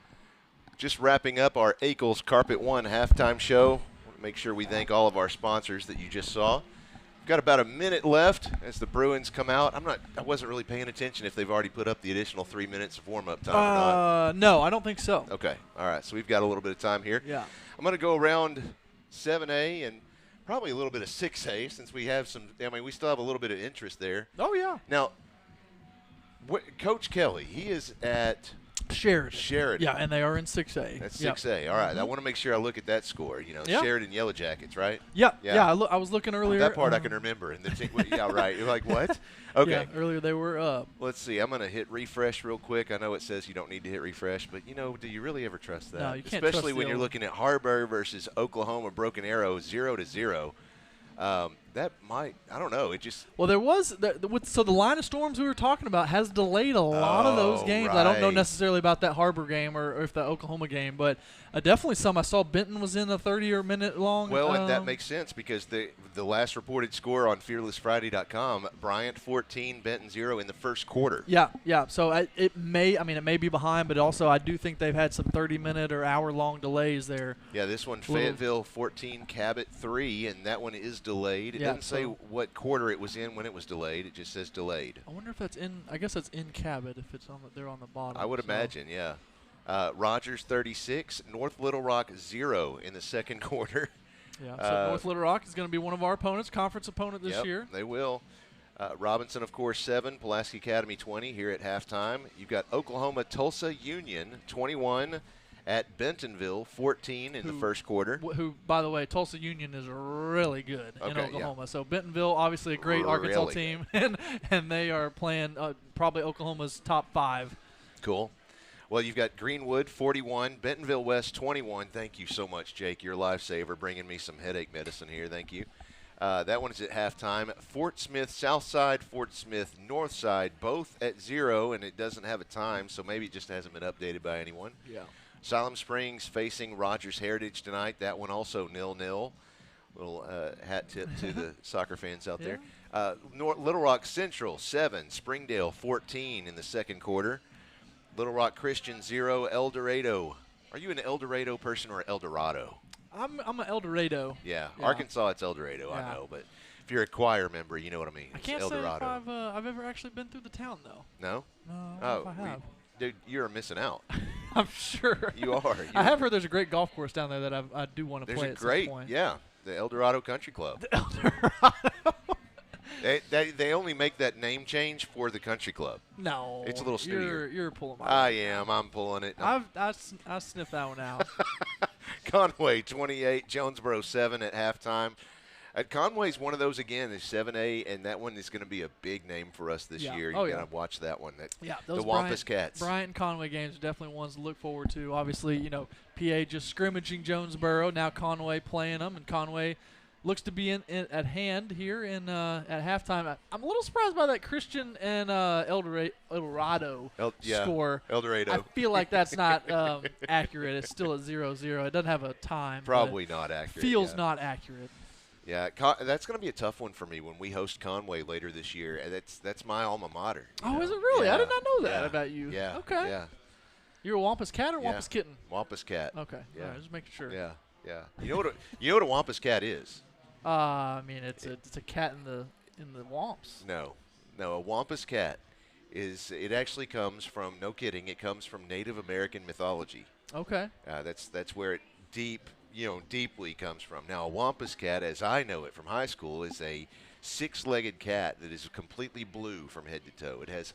Just wrapping up our Akel's Carpet One halftime show. Want to make sure we thank all of our sponsors that you just saw. We've got about a minute left as the Bruins come out. I wasn't really paying attention if they've already put up the additional 3 minutes of warm-up time or not. No, I don't think so. Okay, all right, so we've got a little bit of time here. Yeah. I'm going to go around 7A and probably a little bit of 6A since we have we still have a little bit of interest there. Oh, yeah. Now, Coach Kelly, he is at Sheridan. Yeah, and they are in 6A. That's 6A. All right. I want to make sure I look at that score. Sheridan Yellow Jackets, right? Yeah. I was looking earlier. That part I can remember. And yeah, right. You're like, what? Okay. Yeah, earlier they were up. Let's see. I'm going to hit refresh real quick. I know it says you don't need to hit refresh, but, do you really ever trust that? No, you can't Especially when you're looking at Harbor versus Oklahoma Broken Arrow 0-0. that might, I don't know. It just. Well, there was so the line of storms we were talking about has delayed a lot of those games. Right. I don't know necessarily about that Harbor game or if the Oklahoma game, but definitely some. I saw Benton was in a 30-minute long. Well, and that makes sense because the last reported score on fearlessfriday.com, Bryant 14, Benton 0 in the first quarter. Yeah. So it may be behind, but also I do think they've had some 30-minute or hour-long delays there. Yeah, this one Fayetteville 14, Cabot 3, and that one is delayed. It doesn't say what quarter it was in when it was delayed. It just says delayed. I wonder if that's in. I guess that's in Cabot if it's on. They're on the bottom. I would imagine, yeah. Rogers 36, North Little Rock 0 in the second quarter. Yeah, so North Little Rock is going to be one of our opponents, conference opponent this year. They will. Robinson, of course, 7, Pulaski Academy 20 here at halftime. You've got Oklahoma Tulsa Union 21 at Bentonville 14 in the first quarter. Who, by the way, Tulsa Union is really good in Oklahoma. Yeah. So Bentonville, obviously a great Arkansas team, and they are playing probably Oklahoma's top 5. Cool. Well, you've got Greenwood 41, Bentonville West 21. Thank you so much, Jake. You're a lifesaver, bringing me some headache medicine here. Thank you. That one is at halftime. Fort Smith Southside, Fort Smith Northside, both at 0, and it doesn't have a time, so maybe it just hasn't been updated by anyone. Yeah. Siloam Springs facing Rogers Heritage tonight. That one also 0-0. Little hat tip to the soccer fans out there. Little Rock Central 7, Springdale 14 in the second quarter. Little Rock Christian 0, El Dorado. Are you an El Dorado person or El Dorado? I'm an El Dorado. Yeah. Arkansas, it's El Dorado, I know. But if you're a choir member, you know what I mean. I can't say if I've ever actually been through the town, though. No? No, I don't know if I have. Dude, you're missing out. I'm sure. You are. I have heard there's a great golf course down there that I do want to play at some point. Yeah, the El Dorado Country Club. The El Dorado. They only make that name change for the country club. No. It's a little snootier. You're pulling my I am. I'm pulling it. I sniffed that one out. Conway 28, Jonesboro 7 at halftime. Conway's one of those, again, is 7A, and that one is going to be a big name for us this year. You're going to watch that one. Those the Wampus Cats. Bryant and Conway games are definitely ones to look forward to. Obviously, PA just scrimmaging Jonesboro. Now Conway playing them, and Conway looks to be at hand here at halftime. I'm a little surprised by that Christian and El Dorado score. El Dorado. I feel like that's not accurate. It's still at 0-0. It doesn't have a time. Probably not accurate. Feels not accurate. Yeah, that's going to be a tough one for me when we host Conway later this year. That's my alma mater. Oh, is it really? Yeah. I did not know that about you. Yeah. Okay. Yeah. You're a Wampus Cat or Wampus Kitten? Wampus Cat. Okay. Yeah. All right, just making sure. Yeah. Yeah. You know what a Wampus Cat is? I mean, it's a cat in the Wamps. No, a Wampus Cat it actually comes from, no kidding, it comes from Native American mythology. Okay. That's where it deeply comes from. Now, a Wampus Cat, as I know it from high school, is a 6-legged cat that is completely blue from head to toe. It has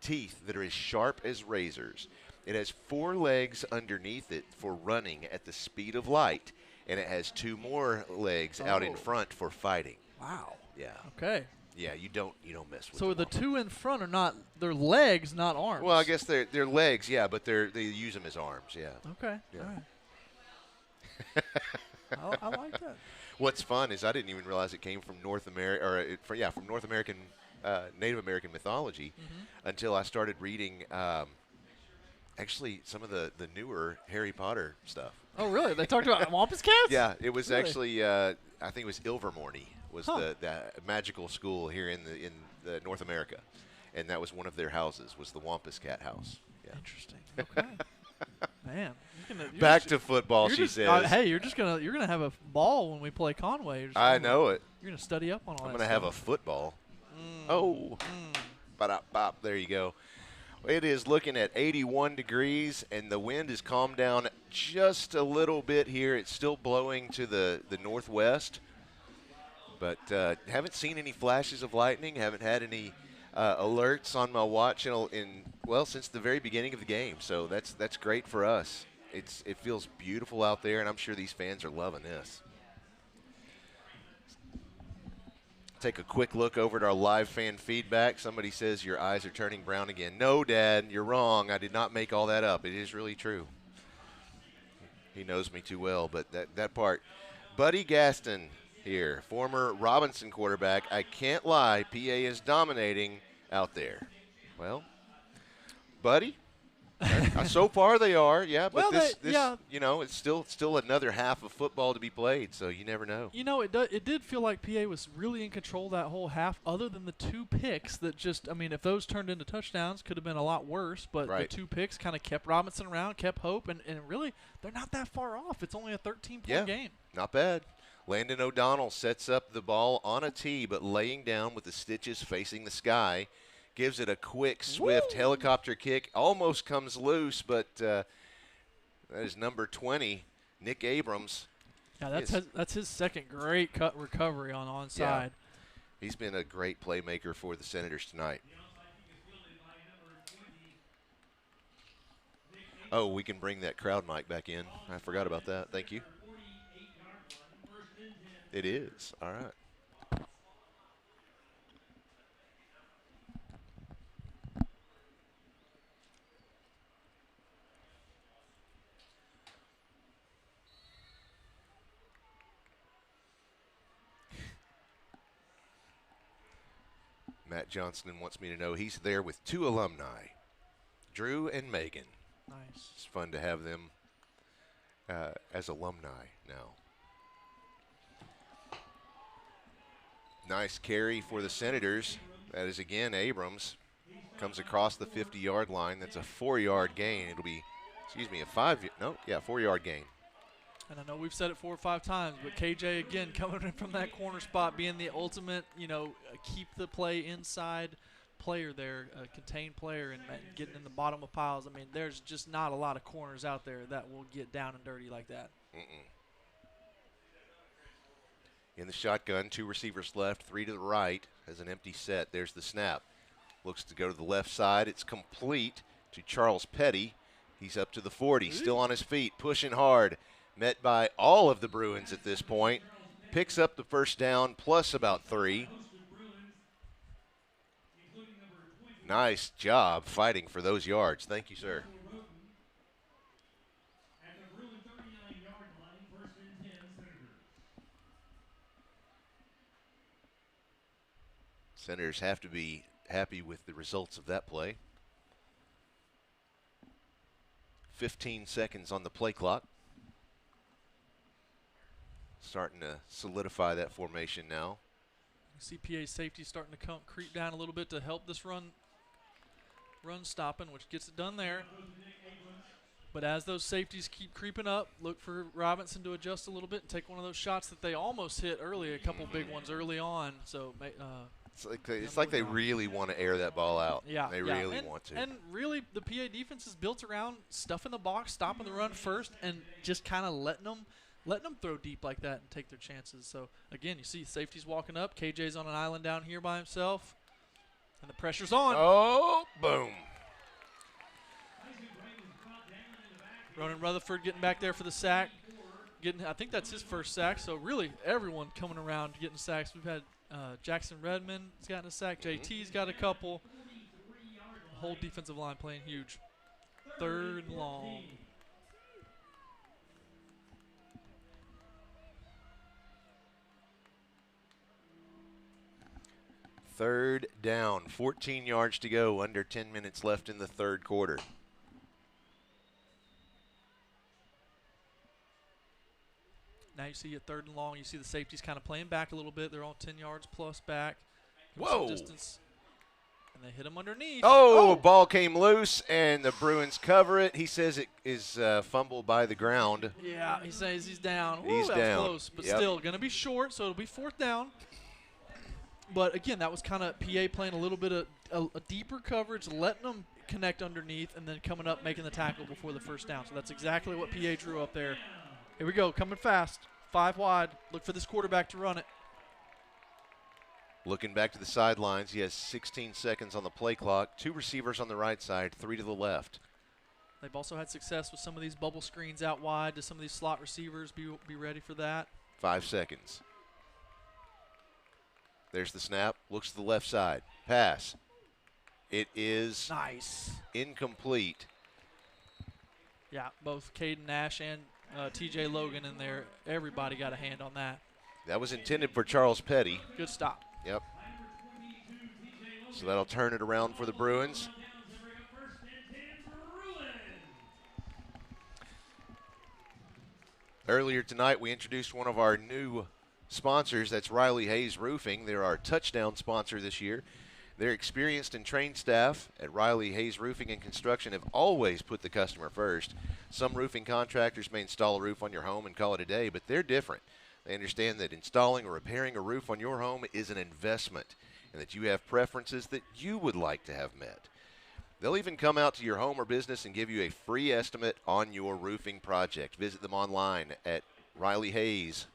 teeth that are as sharp as razors. It has 4 legs underneath it for running at the speed of light, and it has 2 more legs out in front for fighting. Wow. Yeah. Okay. Yeah, you don't mess with. So the 2 in front are not their legs, not arms. Well, I guess they're legs, yeah, but they use them as arms, yeah. Okay. Yeah. All right. I like that. What's fun is I didn't even realize it came from North America, from North American, Native American mythology, until I started reading. Actually, some of the newer Harry Potter stuff. Oh, really? They talked about Wampus Cats? Yeah, it was actually, I think it was Ilvermorny was the magical school here in the North America, and that was one of their houses, was the Wampus Cat house. Yeah. Interesting. Okay. Man. Back to football, she says. Hey, you're gonna have a ball when we play Conway. I know it. You're gonna study up on all that. I'm gonna have a football. Bop. There you go. It is looking at 81 degrees, and the wind has calmed down just a little bit here. It's still blowing to the northwest, but haven't seen any flashes of lightning. Haven't had any alerts on my watch since the very beginning of the game. So that's great for us. It feels beautiful out there, and I'm sure these fans are loving this. Take a quick look over at our live fan feedback. Somebody says your eyes are turning brown again. No, Dad, you're wrong. I did not make all that up. It is really true. He knows me too well, but that part. Buddy Gaston here. Former Robinson quarterback. I can't lie, PA is dominating out there. Well, buddy, so far they are, yeah. But Well, this, you know, it's still another half of football to be played, so you never know. You know, it did feel like PA was really in control that whole half, other than the 2 picks that just, I mean, if those turned into touchdowns, could have been a lot worse. But the 2 picks kind of kept Robinson around, kept hope, and really, they're not that far off. It's only a 13-point game. Not bad. Landon O'Donnell sets up the ball on a tee, but laying down with the stitches facing the sky. Gives it a quick, swift helicopter kick. Almost comes loose, but that is number 20, Nick Abrams. Yeah, that's his second great cut recovery on onside. Yeah. He's been a great playmaker for the Senators tonight. Oh, we can bring that crowd mic back in. I forgot about that. Thank you. It is. All right. Matt Johnston wants me to know he's there with 2 alumni, Drew and Megan. Nice. It's fun to have them as alumni now. Nice carry for the Senators. That is again Abrams. Comes across the 50-yard line. That's a 4-yard gain. It'll be, a 4-yard gain. And I know we've said it 4 or 5 times, but KJ, again, coming in from that corner spot, being the ultimate, keep the play inside player there, contained player, and getting in the bottom of piles. I mean, there's just not a lot of corners out there that will get down and dirty like that. In the shotgun, 2 receivers left, 3 to the right, has an empty set. There's the snap. Looks to go to the left side. It's complete to Charles Petty. He's up to the 40, still on his feet, pushing hard. Met by all of the Bruins at this point. Picks up the first down plus about 3. Nice job fighting for those yards. Thank you, sir. Senators have to be happy with the results of that play. 15 seconds on the play clock. Starting to solidify that formation now. CPA safety starting to creep down a little bit to help this run stopping, which gets it done there. But as those safeties keep creeping up, look for Robinson to adjust a little bit and take one of those shots that they almost hit early, a couple big ones early on. So it's like they really want to air that ball out. Yeah, they really want to. And really, the PA defense is built around stuffing the box, stopping the run first, and just kind of letting them throw deep like that and take their chances. So, again, you see safety's walking up. KJ's on an island down here by himself. And the pressure's on. Oh, boom. Ronan Rutherford getting back there for the sack. I think that's his first sack. So, really, everyone coming around getting sacks. We've had Jackson Redmond's gotten a sack. JT's got a couple. The whole defensive line playing huge. 3rd and long. Third down, 14 yards to go, under 10 minutes left in the third quarter. Now you see a 3rd and long. You see the safeties kind of playing back a little bit. They're all 10 yards plus back. Whoa. Distance. And they hit him underneath. Oh, ball came loose, and the Bruins cover it. He says it is fumbled by the ground. Yeah, he says he's down. He's that down. Was close, but still going to be short, so it'll be 4th down. But, again, that was kind of PA playing a little bit of a deeper coverage, letting them connect underneath, and then coming up, making the tackle before the first down. So that's exactly what PA drew up there. Here we go, coming fast. 5 wide. Look for this quarterback to run it. Looking back to the sidelines, he has 16 seconds on the play clock. 2 receivers on the right side, 3 to the left. They've also had success with some of these bubble screens out wide to some of these slot receivers. Be ready for that. 5 seconds. There's the snap. Looks to the left side. Pass. It is nice. Incomplete. Yeah, both Caden Nash and TJ Logan in there. Everybody got a hand on that. That was intended for Charles Petty. Good stop. Yep. So that'll turn it around for the Bruins. Earlier tonight, we introduced one of our new sponsors. That's Riley Hayes Roofing. They're our touchdown sponsor this year. Their experienced and trained staff at Riley Hayes Roofing and Construction have always put the customer first. Some roofing contractors may install a roof on your home and call it a day, but they're different. They understand that installing or repairing a roof on your home is an investment and that you have preferences that you would like to have met. They'll even come out to your home or business and give you a free estimate on your roofing project. Visit them online at RileyHayes.com.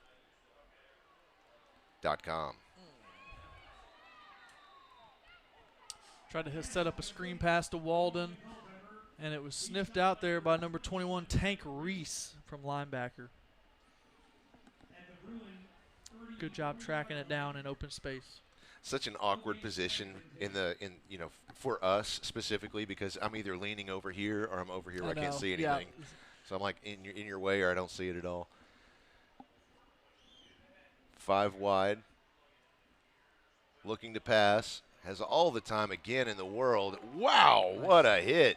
Tried to set up a screen pass to Walden, and it was sniffed out there by number 21, Tank Reese from linebacker. Good job tracking it down in open space. Such an awkward position for us specifically, because I'm either leaning over here or I'm over here where I can't see anything. Yeah. So I'm like in your way, or I don't see it at all. 5 wide. Looking to pass. Has all the time again in the world. Wow, what a hit.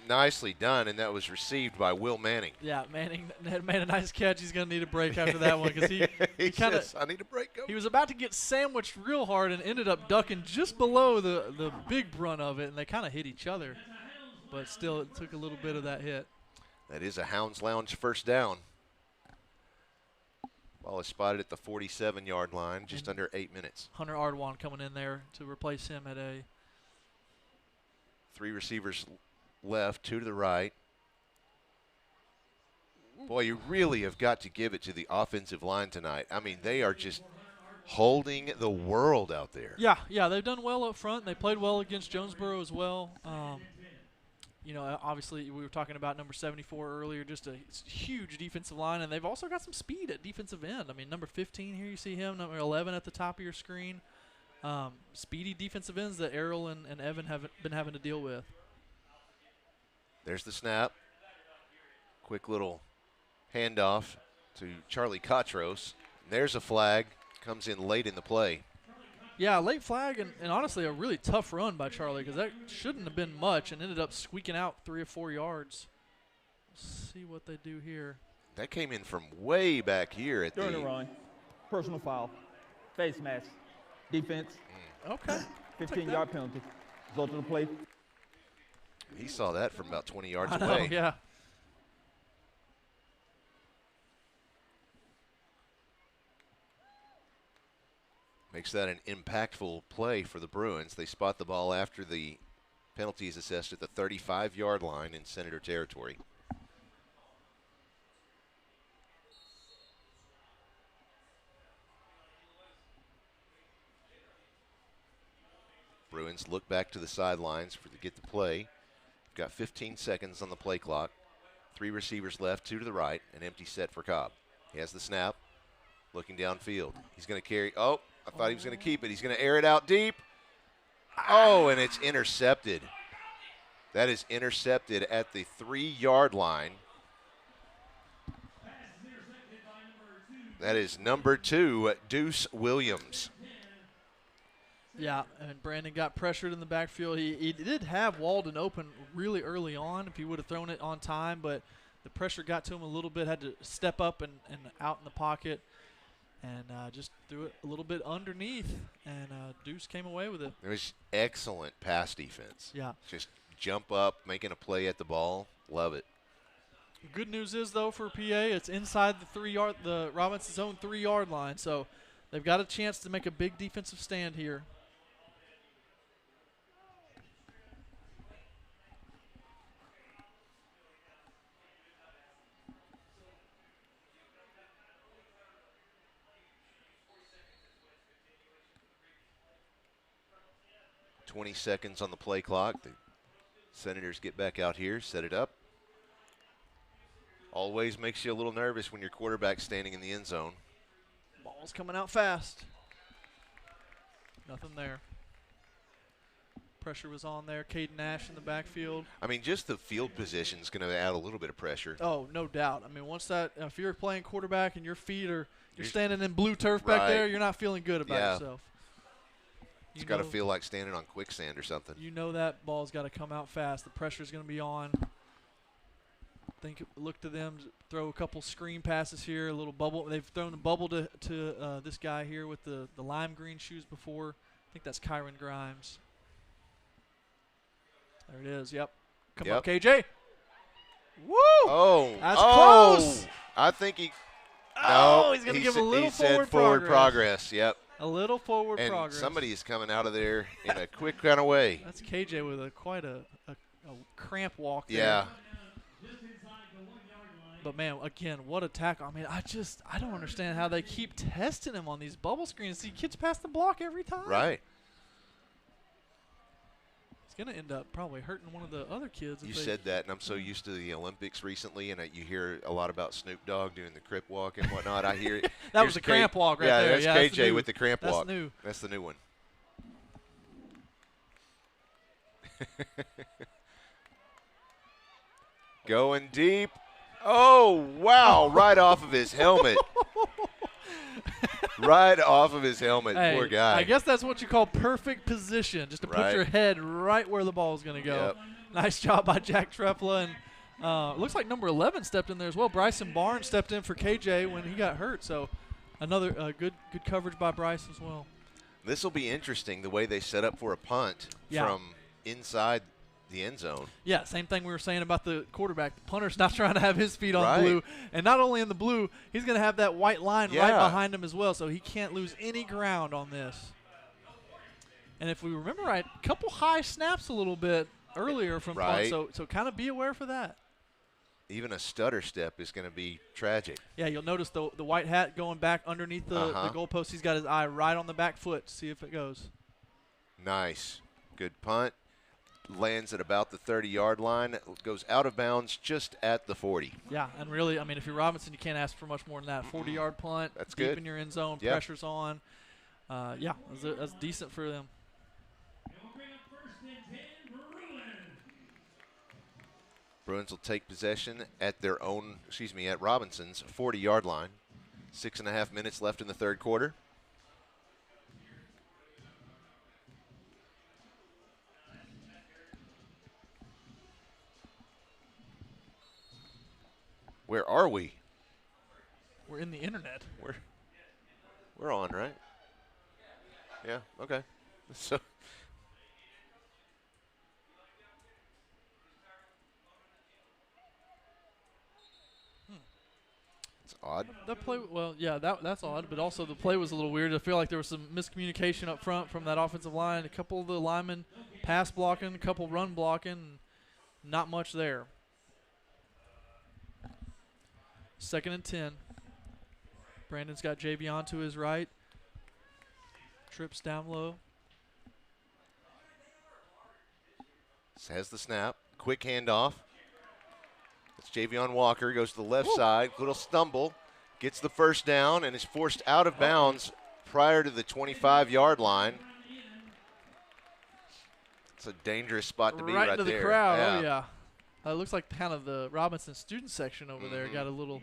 Nicely done, and that was received by Will Manning. Yeah, Manning made a nice catch. He's going to need a break after that one, because he kind of. I need a break. Go. He was about to get sandwiched real hard and ended up ducking just below the big brunt of it, and they kind of hit each other. But still, it took a little bit of that hit. That is a Hounds Lounge first down. Ball is spotted at the 47-yard line, just under 8 minutes. Hunter Ardwan coming in there to replace him at A. 3 receivers left, 2 to the right. Boy, you really have got to give it to the offensive line tonight. I mean, they are just holding the world out there. Yeah, they've done well up front. They played well against Jonesboro as well. Obviously, we were talking about number 74 earlier, just a huge defensive line, and they've also got some speed at defensive end. I mean, number 15 here, you see him, number 11 at the top of your screen. Speedy defensive ends that Errol and Evan have been having to deal with. There's the snap. Quick little handoff to Charlie Cotros. There's a flag. Comes in late in the play. Yeah, late flag, and honestly a really tough run by Charlie, because that shouldn't have been much and ended up squeaking out 3 or 4 yards. Let's see what they do here. That came in from way back here at During the run, personal foul, face mask, defense. Okay. 15-yard penalty. Result of the play. He saw that from about 20 yards I know, away. Yeah. Makes that an impactful play for the Bruins. They spot the ball after the penalty is assessed at the 35-yard line in Senator territory. Bruins look back to the sidelines to get the play. Got 15 seconds on the play clock. 3 receivers left, 2 to the right, an empty set for Cobb. He has the snap, looking downfield. He's going to carry. Oh, I thought he was going to keep it. He's going to air it out deep. Oh, and it's intercepted. That is intercepted at the 3-yard line. That is number 2, Deuce Williams. Yeah, and Brandon got pressured in the backfield. He did have Walden open really early on if he would have thrown it on time, but the pressure got to him a little bit, had to step up and out in the pocket, and just threw it a little bit underneath, and Deuce came away with it. It was excellent pass defense. Yeah. Just jump up, making a play at the ball. Love it. Good news is, though, for PA, it's inside the Robinson's own 3-yard line, so they've got a chance to make a big defensive stand here. .20 seconds on the play clock. The Senators get back out here, set it up. Always makes you a little nervous when your quarterback's standing in the end zone. Ball's coming out fast. Nothing there. Pressure was on there. Caden Nash in the backfield. I mean, just the field position is going to add a little bit of pressure. Oh, no doubt. I mean, once that, if you're playing quarterback and your feet are, you're standing in blue turf back there, you're not feeling good about yourself. It's got to feel like standing on quicksand or something. You know that ball's got to come out fast. The pressure's going to be on. Look to them to throw a couple screen passes here, a little bubble. They've thrown the bubble to this guy here with the lime green shoes before. I think that's Kyron Grimes. There it is. Yep. Come on, KJ. Woo! Oh, that's close. I think he. Oh, no, he's going to give a little forward progress. Yep. A little forward progress. And somebody's coming out of there in a quick kind of way. That's KJ with quite a cramp walk there. Yeah. But, man, again, what a tackle. I mean, I don't understand how they keep testing him on these bubble screens. See, kids pass the block every time. Right. He's going to end up probably hurting one of the other kids. You said that, and I'm so used to the Olympics recently, and you hear a lot about Snoop Dogg doing the crip walk and whatnot. I hear it. That was a cramp walk right there. Yeah, that's KJ with the cramp walk. That's new. That's the new one. Going deep. Oh, wow, right off of his helmet. Right off of his helmet, hey, poor guy. I guess that's what you call perfect position, just to put your head right where the ball is going to go. Yep. Nice job by Jack Trepla. And looks like number 11 stepped in there as well. Bryson Barnes stepped in for KJ when he got hurt. So another good coverage by Bryce as well. This will be interesting, the way they set up for a punt from inside the end zone. Yeah, same thing we were saying about the quarterback. The punter's not trying to have his feet on blue. And not only in the blue, he's going to have that white line right behind him as well, so he can't lose any ground on this. And if we remember right, a couple high snaps a little bit earlier from punt, so kind of be aware for that. Even a stutter step is going to be tragic. Yeah, you'll notice the white hat going back underneath the goalpost. He's got his eye right on the back foot to see if it goes. Nice. Good punt. Lands at about the 30-yard line. Goes out of bounds just at the 40. Yeah, and really, I mean, if you're Robinson, you can't ask for much more than that. 40-yard punt. That's deep good. In your end zone. Yep. Pressure's on. Yeah, that's decent for them. Bruins will take possession at at Robinson's 40-yard line. 6.5 minutes left in the third quarter. Where are we? We're in the internet. We're on, right? Yeah, okay. So it's odd. That play, well, yeah, that's odd, but also the play was a little weird. I feel like there was some miscommunication up front from that offensive line. A couple of the linemen pass blocking, a couple run blocking, not much there. 2nd and 10. Brandon's got Javion to his right. Trips down low. Has the snap. Quick handoff. It's Javion Walker. Goes to the left side. Little stumble. Gets the first down and is forced out of bounds prior to the 25-yard line. It's a dangerous spot to be right there. Right into the crowd. Oh, yeah. It looks like kind of the Robinson student section over there got a little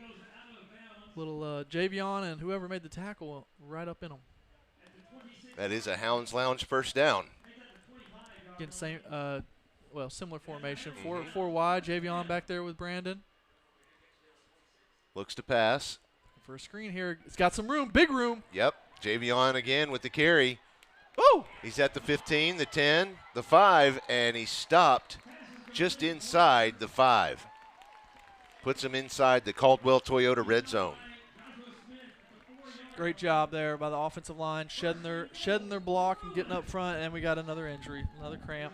Javion and whoever made the tackle right up in them. That is a Hounds Lounge first down. Again, same, similar formation. Four wide. Javion back there with Brandon. Looks to pass. For a screen here. It's got some room. Big room. Yep. Javion again with the carry. Oh! He's at the 15, the 10, the 5, and he's stopped just inside the 5. Puts him inside the Caldwell Toyota red zone. Great job there by the offensive line, shedding their block and getting up front, and we got another injury, another cramp.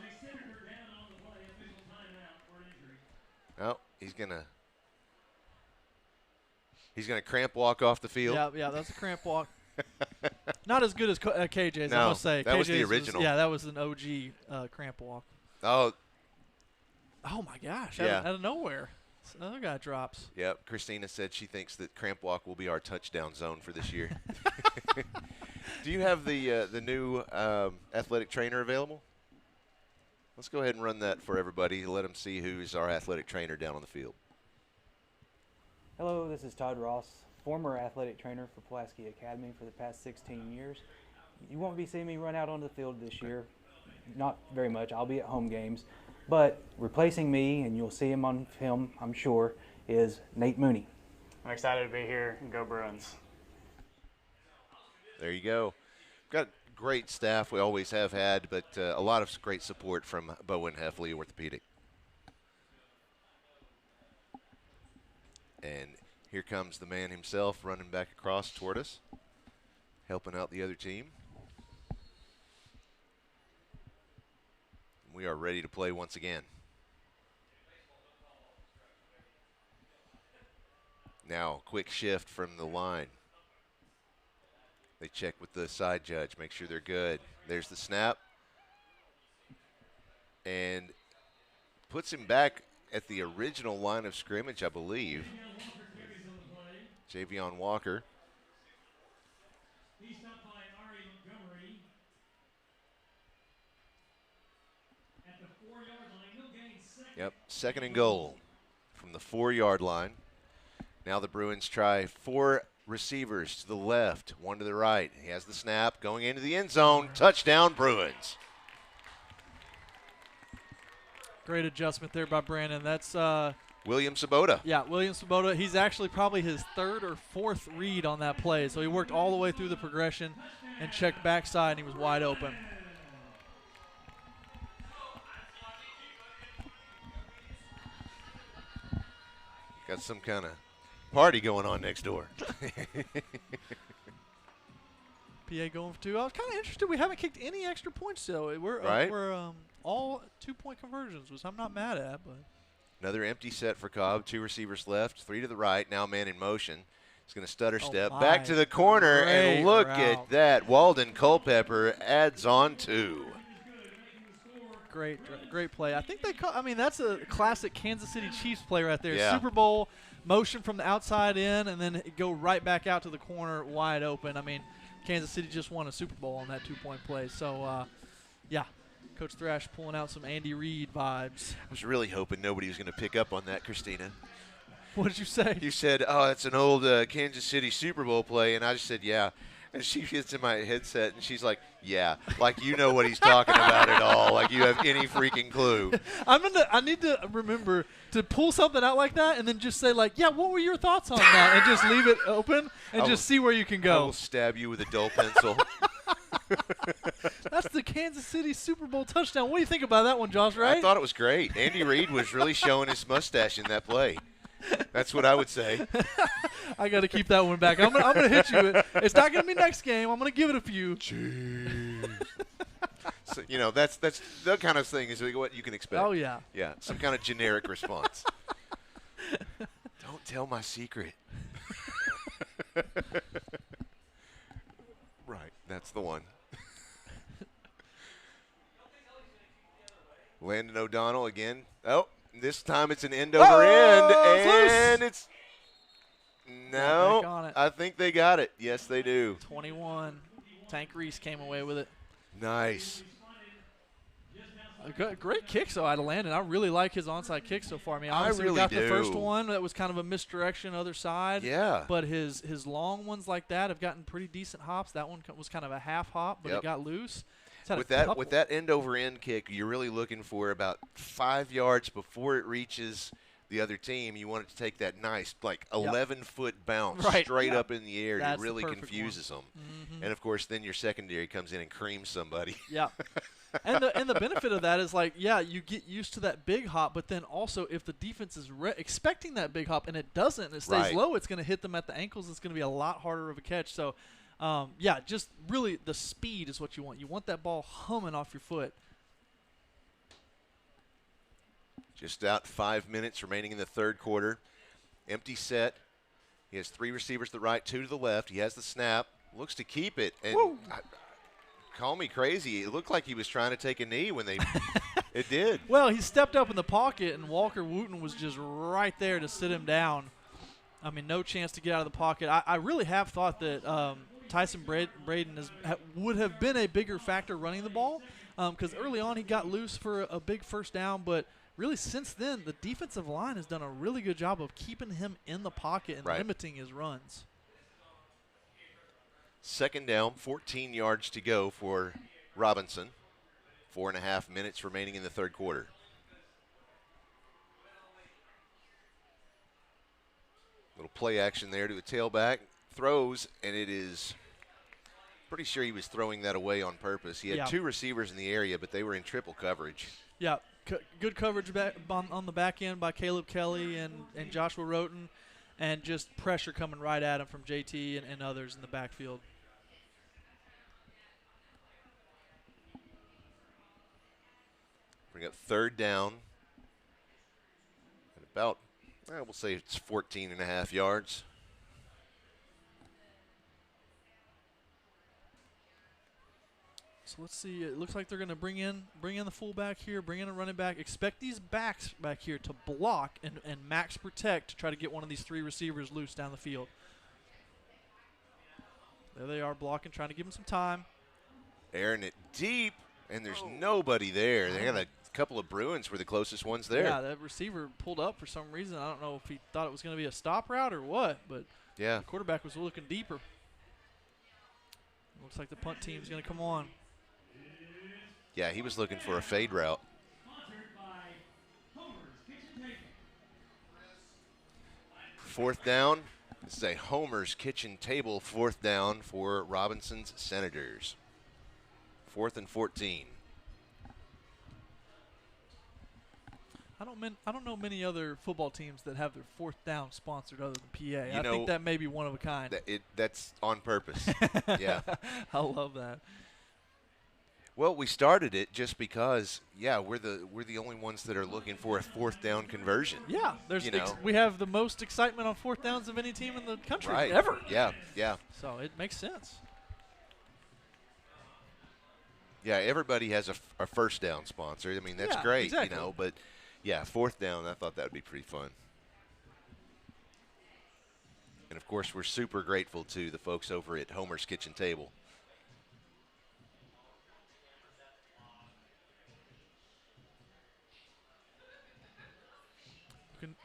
Oh, he's gonna cramp walk off the field. Yeah, that's a cramp walk. Not as good as KJ's, no, I must say. That was the original. That was an OG cramp walk. Oh my gosh! Yeah. Out of nowhere, another guy drops. Yep. Christina said she thinks that cramp walk will be our touchdown zone for this year. Do you have the new athletic trainer available? Let's go ahead and run that for everybody. Let them see who's our athletic trainer down on the field. Hello, this is Todd Ross, former athletic trainer for Pulaski Academy for the past 16 years. You won't be seeing me run out onto the field this year. Not very much. I'll be at home games. But replacing me, and you'll see him on film, I'm sure, is Nate Mooney. I'm excited to be here and go Bruins. There you go. Got great staff we always have had, but a lot of great support from Bowen Heffley Orthopedic. And here comes the man himself running back across toward us, helping out the other team. We are ready to play once again. Now, quick shift from the line. They check with the side judge, make sure they're good. There's the snap. And puts him back at the original line of scrimmage, I believe. Javion Walker. Yep, 2nd and goal from the 4-yard line. Now the Bruins try 4 receivers to the left, 1 to the right. He has the snap going into the end zone. Touchdown, Bruins. Great adjustment there by Brandon. That's William Sabota. Yeah, William Sabota. He's actually probably his 3rd or 4th read on that play. So he worked all the way through the progression and checked backside, and he was wide open. Got some kind of party going on next door. PA going for 2. I was kind of interested. We haven't kicked any extra points, though. We're all 2-point conversions, which I'm not mad at. But another empty set for Cobb. 2 receivers left, 3 to the right. Now man in motion. He's going to stutter step back to the corner, and look at that. Walden Culpepper adds on 2. Great play. I think that's a classic Kansas City Chiefs play right there. Yeah. Super Bowl motion from the outside in, and then go right back out to the corner wide open. I mean, Kansas City just won a Super Bowl on that 2-point play. So, yeah, Coach Thrash pulling out some Andy Reid vibes. I was really hoping nobody was going to pick up on that, Christina. What did you say? You said, oh, it's an old Kansas City Super Bowl play, and I just said, yeah. And she gets in my headset, and she's like, yeah, like you know what he's talking about at all. Like you have any freaking clue. I need to remember to pull something out like that and then just say, like, yeah, what were your thoughts on that? And just leave it open and just see where you can go. I will stab you with a dull pencil. That's the Kansas City Super Bowl touchdown. What do you think about that one, Josh, right? I thought it was great. Andy Reid was really showing his mustache in that play. That's what I would say. I got to keep that one back. I'm gonna hit you. It's not gonna be next game. I'm gonna give it a few. Jeez. So, you know, that's the kind of thing is what you can expect. Oh yeah. Yeah, some kind of generic response. Don't tell my secret. Right, that's the one. Landon O'Donnell again. Oh. This time it's an end over end, and it's no. I think they got it. Yes, they do. 21. Tank Reese came away with it. Nice. Great kick, out of Landon. I really like his onside kick so far. I mean, obviously really we got do. the first one that was kind of a misdirection other side. Yeah. But his long ones like that have gotten pretty decent hops. That one was kind of a half hop, but it got loose. With that end over end kick, you're really looking for about 5 yards before it reaches the other team. You want it to take that nice, like 11-foot bounce straight up in the air. It really confuses them. Mm-hmm. And of course, then your secondary comes in and creams somebody. Yeah. And the benefit of that is you get used to that big hop, but then also if the defense is expecting that big hop and it doesn't, and it stays low, it's going to hit them at the ankles. It's going to be a lot harder of a catch. So. Just really the speed is what you want. You want that ball humming off your foot. Just out 5 minutes remaining in the third quarter. Empty set. He has 3 receivers to the right, 2 to the left. He has the snap. Looks to keep it. And call me crazy. It looked like he was trying to take a knee when it did. Well, he stepped up in the pocket, and Walker Wooten was just right there to sit him down. I mean, no chance to get out of the pocket. I really have thought that Tyson Braden would have been a bigger factor running the ball. because early on he got loose for a big first down, but really since then the defensive line has done a really good job of keeping him in the pocket and limiting his runs. Second down, 14 yards to go for Robinson. 4.5 minutes remaining in the third quarter. Little play action there to a tailback. Throws, and it is pretty sure he was throwing that away on purpose. He had two receivers in the area, but they were in triple coverage. Yeah, good coverage on the back end by Caleb Kelly and Joshua Roten, and just pressure coming right at him from JT and others in the backfield. Bring up third down. And about, we'll say it's 14.5 yards. So let's see. It looks like they're going to bring in the fullback here, bring in a running back. Expect these backs back here to block and max protect to try to get one of these three receivers loose down the field. There they are blocking, trying to give them some time. Airing it deep, and there's nobody there. They got a couple of Bruins were the closest ones there. Yeah, that receiver pulled up for some reason. I don't know if he thought it was going to be a stop route or what, but the quarterback was looking deeper. Looks like the punt team's going to come on. Yeah, he was looking for a fade route. Fourth down. This is a Homer's Kitchen Table fourth down for Robinson's Senators. 4th and 14. I don't know many other football teams that have their fourth down sponsored other than PA. I think that may be one of a kind. That's on purpose. Yeah. I love that. Well, we started it just because, we're the only ones that are looking for a fourth down conversion. Yeah, we have the most excitement on fourth downs of any team in the country right. ever. Yeah. So it makes sense. Yeah, everybody has a first down sponsor. I mean, that's great, exactly. But fourth down, I thought that would be pretty fun. And of course, we're super grateful to the folks over at Homer's Kitchen Table.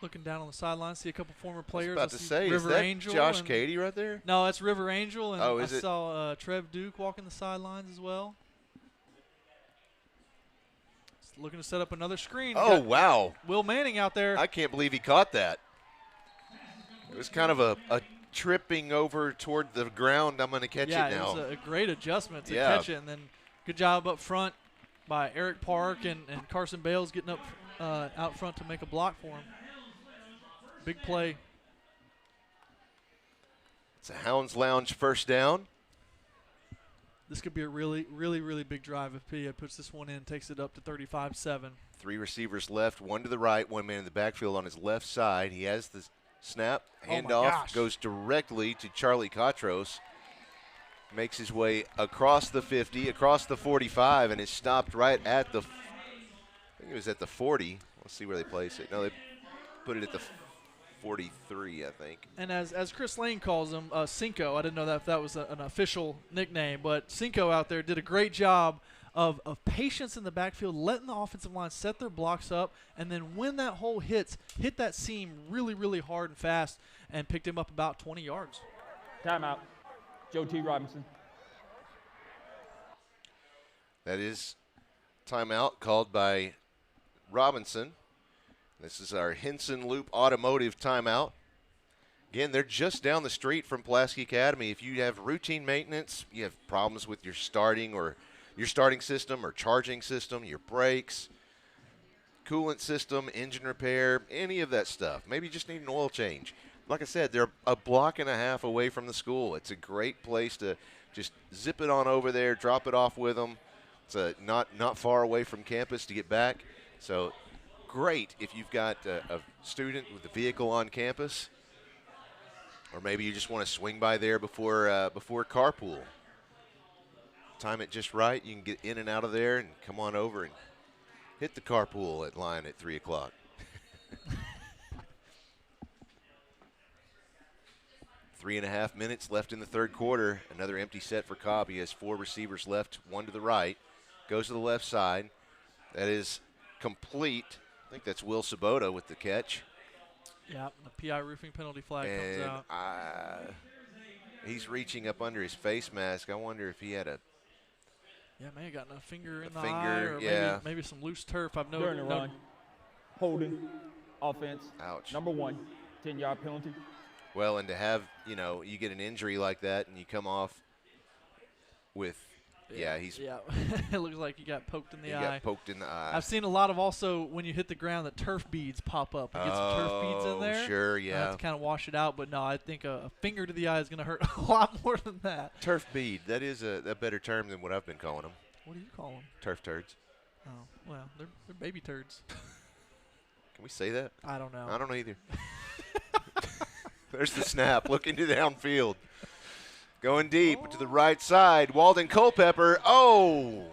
Looking down on the sideline, see a couple former players. I was about to say, River is that Angel Josh Cady right there? No, that's River Angel, and I it? saw Trev Duke walking the sidelines as well. Just looking to set up another screen. Oh, wow. Will Manning out there. I can't believe he caught that. It was kind of a tripping over toward the ground. I'm going to catch it now. Yeah, it was a great adjustment to catch it, and then good job up front by Eric Park and Carson Bales getting up out front to make a block for him. Big play. It's a Hounds Lounge first down. This could be a really, really, really big drive if PA puts this one in, takes it up to 35-7. 3 receivers left, one to the right, one man in the backfield on his left side. He has the snap, handoff, goes directly to Charlie Katros. Makes his way across the 50, across the 45, and is stopped right at the, I think it was at the 40. Let's see where they place it. No, they put it at the 43, I think. And as Chris Lane calls him, Cinco, I didn't know that if that was an official nickname, but Cinco out there did a great job of patience in the backfield, letting the offensive line set their blocks up, and then when that hole hit that seam really, really hard and fast, and picked him up about 20 yards. Timeout. Joe T. Robinson. That is timeout called by Robinson. This is our Henson Loop Automotive timeout. Again, they're just down the street from Pulaski Academy. If you have routine maintenance, you have problems with your starting system or charging system, your brakes, coolant system, engine repair, any of that stuff. Maybe you just need an oil change. Like I said, they're a block and a half away from the school. It's a great place to just zip it on over there, drop it off with them. It's not far away from campus to get back. So great if you've got a student with a vehicle on campus, or maybe you just want to swing by there before carpool. Time it just right. You can get in and out of there and come on over and hit the carpool at line at 3 o'clock. 3.5 minutes left in the third quarter. Another empty set for Cobb. He has 4 receivers left, one to the right. Goes to the left side. That is complete. I think that's Will Sabota with the catch. Yeah, the PI roofing penalty flag and comes out. He's reaching up under his face mask. I wonder if he had a may have gotten a finger in the eye or maybe some loose turf. I've During the run, holding, offense. Ouch. Number 1, 10-yard penalty. Well, and to have, you get an injury like that and you come off with, it looks like he got poked in the eye. He got poked in the eye. I've seen a lot of also when you hit the ground, the turf beads pop up. You get some turf beads in there. Sure, yeah. To kind of wash it out. But no, I think a finger to the eye is going to hurt a lot more than that. Turf bead. That is a better term than what I've been calling them. What do you call them? Turf turds. Oh, well, they're baby turds. Can we say that? I don't know. I don't know either. There's the snap. Looking to downfield. Going deep to the right side. Walden Culpepper. Oh!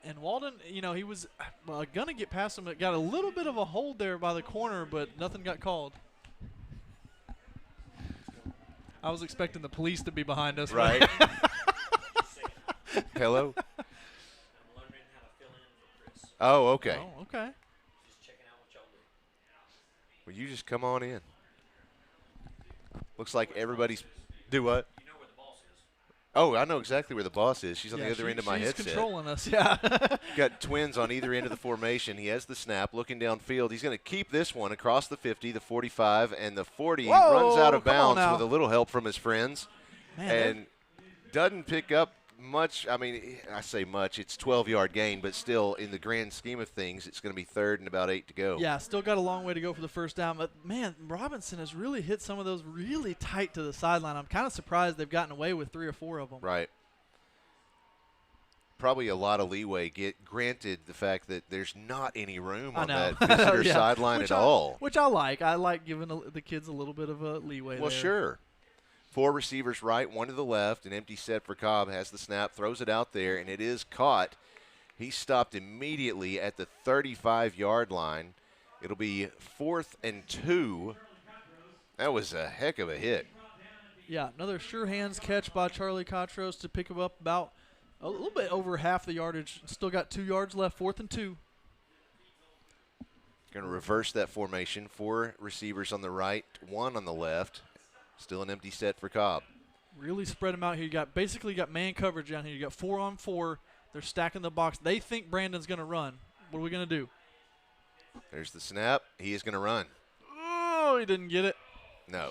And Walden, he was going to get past him. It got a little bit of a hold there by the corner, but nothing got called. I was expecting the police to be behind us. Right. Hello? I'm learning how to fill in for Chris. Oh, okay. Oh, okay. Just checking out what y'all do. Well, you just come on in. Looks like everybody's – do what? You know where the boss is. Oh, I know exactly where the boss is. She's on the other end of my headset. She's controlling us, yeah. Got twins on either end of the formation. He has the snap, looking downfield. He's going to keep this one across the 50, the 45, and the 40. Whoa, runs out of bounds with a little help from his friends. Man, Doesn't pick up much. I mean, I say much. It's 12-yard gain, but still, in the grand scheme of things, it's going to be 3rd and about 8 to go. Yeah, still got a long way to go for the first down. But, man, Robinson has really hit some of those really tight to the sideline. I'm kind of surprised they've gotten away with 3 or 4 of them. Right. Probably a lot of leeway. Granted the fact that there's not any room on that visitor sideline at all. Which I like. I like giving the kids a little bit of a leeway Well, there. sure. 4 receivers right, 1 to the left. An empty set for Cobb. Has the snap, throws it out there, and it is caught. He stopped immediately at the 35-yard line. It'll be 4th and 2. That was a heck of a hit. Yeah, another sure hands catch by Charlie Cotros to pick him up about a little bit over half the yardage. Still got 2 yards left, 4th and 2. Going to reverse that formation. 4 receivers on the right, 1 on the left. Still an empty set for Cobb. Really spread them out here. You got basically got man coverage down here. You got 4 on 4. They're stacking the box. They think Brandon's going to run. What are we going to do? There's the snap. He is going to run. Oh, he didn't get it. No,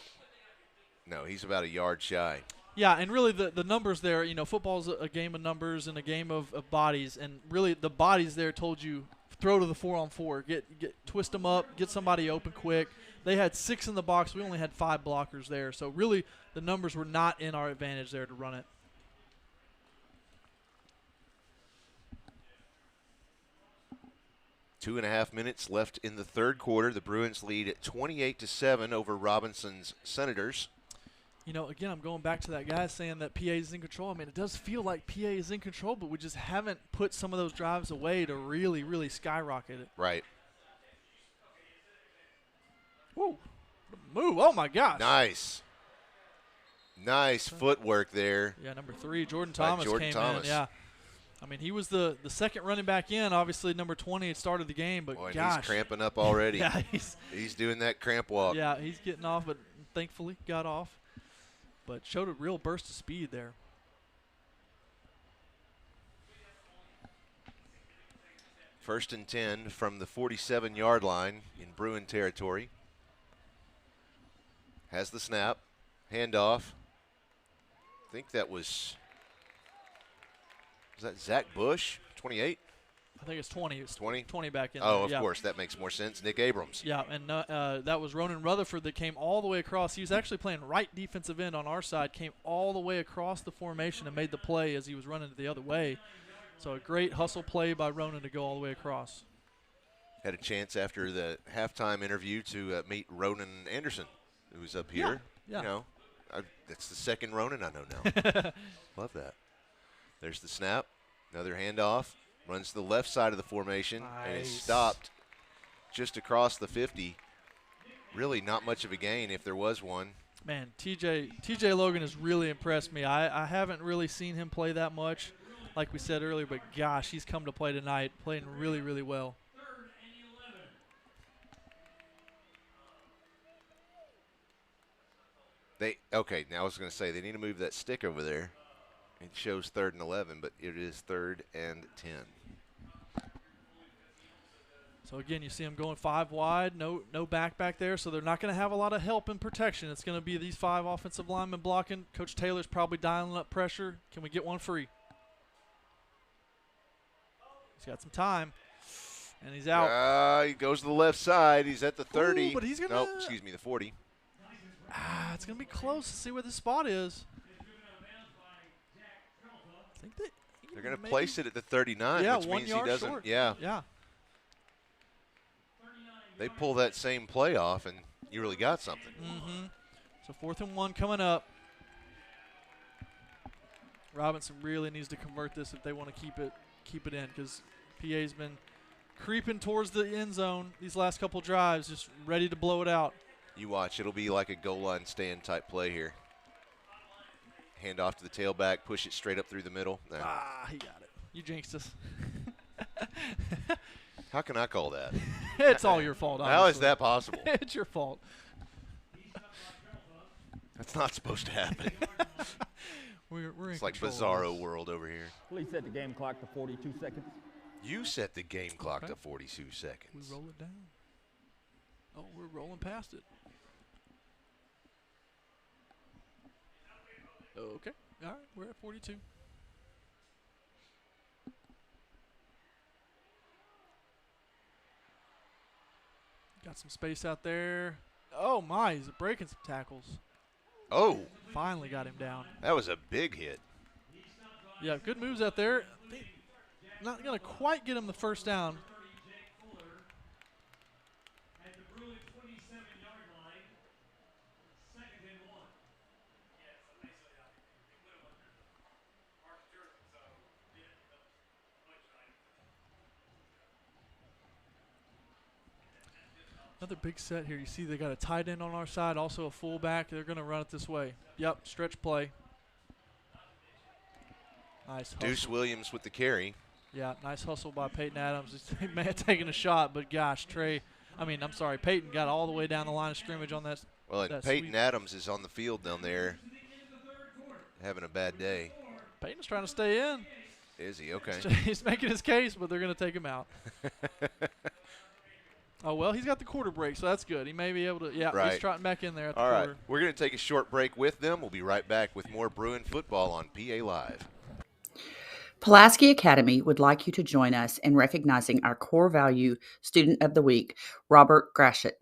he's about a yard shy. Yeah, and really the numbers there, football's a game of numbers and a game of bodies, and really the bodies there told you throw to the 4-on-4, twist them up, get somebody open quick. They had 6 in the box. We only had 5 blockers there, so really the numbers were not in our advantage there to run it. Two and a half minutes left in the third quarter. The Bruins lead at 28-7 over Robinson's Senators. Again, I'm going back to that guy saying that PA is in control. I mean, it does feel like PA is in control, but we just haven't put some of those drives away to really, really skyrocket it. Right. Whoa. Move. Oh, my gosh. Nice footwork there. Yeah, number 3, Jordan Thomas came in. Yeah. I mean, he was the second running back in. Obviously, number 20 had started the game, but boy, gosh. He's cramping up already. Yeah, he's doing that cramp walk. Yeah, he's getting off, but thankfully got off. But showed a real burst of speed there. First and 10 from the 47-yard line in Bruin territory. Has the snap. Handoff. I think that was that Zach Bush, 28? I think it's 20. It's 20? 20 back in Oh, there. of course. That makes more sense. Nick Abrams. Yeah, and that was Ronan Rutherford that came all the way across. He was actually playing right defensive end on our side, came all the way across the formation and made the play as he was running the other way. So a great hustle play by Ronan to go all the way across. Had a chance after the halftime interview to meet Ronan Anderson, who was up here. Yeah. That's the second Ronan I know now. Love that. There's the snap. Another handoff. Runs to the left side of the formation and is stopped just across the 50. Really not much of a gain if there was one. Man, TJ Logan has really impressed me. I haven't really seen him play that much, like we said earlier, but gosh, he's come to play tonight, playing really, really well. Okay, now I was going to say they need to move that stick over there. It shows 3rd and 11, but it is 3rd and 10. So again, you see them going 5 wide, no back there, so they're not going to have a lot of help in protection. It's going to be these 5 offensive linemen blocking. Coach Taylor's probably dialing up pressure. Can we get one free? He's got some time, and he's out. He goes to the left side. He's at the 30. Ooh, but he's gonna. Nope, excuse me, the 40. It's going to be close to see where the spot is. I think they're going to place it at the 39, yeah, which 1 means yard he doesn't. short. Yeah. Yeah. They pull that same play off, and you really got something. Mm-hmm. So 4th and 1 coming up. Robinson really needs to convert this if they want to keep it in, because PA's been creeping towards the end zone these last couple drives, just ready to blow it out. You watch. It'll be like a goal line stand type play here. Hand off to the tailback, push it straight up through the middle. No. He got it. You jinxed us. How can I call that? It's all your fault, honestly. How is that possible? It's your fault. That's not supposed to happen. we're it's like Bizarro world over here. Please set the game clock to 42 seconds. You set the game clock to 42 seconds. We roll it down. Oh, we're rolling past it. Okay. All right, we're at 42. Got some space out there. Oh, my. He's breaking some tackles. Oh. Finally got him down. That was a big hit. Yeah, good moves out there. Not going to quite get him the first down. Another big set here. You see they got a tight end on our side, also a fullback. They're going to run it this way. Yep, stretch play. Nice hustle. Deuce Williams with the carry. Yeah, nice hustle by Peyton Adams. Man, taking a shot, but gosh, Peyton got all the way down the line of scrimmage on that. Well, and Peyton Adams is on the field down there having a bad day. Peyton's trying to stay in. Is he? Okay. He's making his case, but they're going to take him out. Oh, well, he's got the quarter break, so that's good. He may be able to, right. He's trotting back in there at the All quarter. right, we're going to take a short break with them. We'll be right back with more Bruin football on PA Live. Pulaski Academy would like you to join us in recognizing our core value student of the week, Robert Grashit.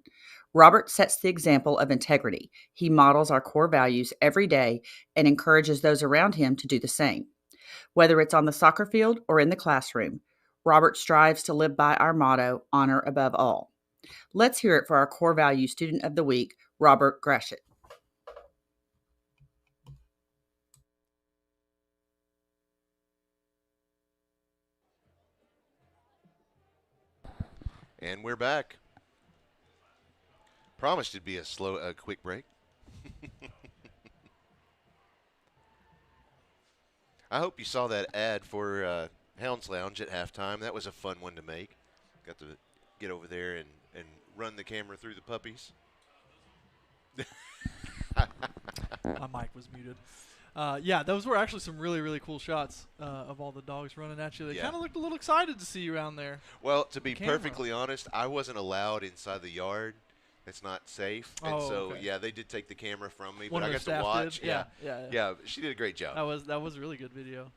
Robert sets the example of integrity. He models our core values every day and encourages those around him to do the same. Whether it's on the soccer field or in the classroom, Robert strives to live by our motto, honor above all. Let's hear it for our core value student of the week, Robert Grashit. And we're back. Promised it'd be a quick break. I hope you saw that ad for Hounds Lounge at halftime. That was a fun one to make. Got to get over there and run the camera through the puppies. My mic was muted. Yeah, those were actually some really, really cool shots of all the dogs running at you. They kind of looked a little excited to see you around there. Well, to be perfectly honest, I wasn't allowed inside the yard. It's not safe. And so, yeah, they did take the camera from me, but I got to watch. Yeah, she did a great job. That was a really good video.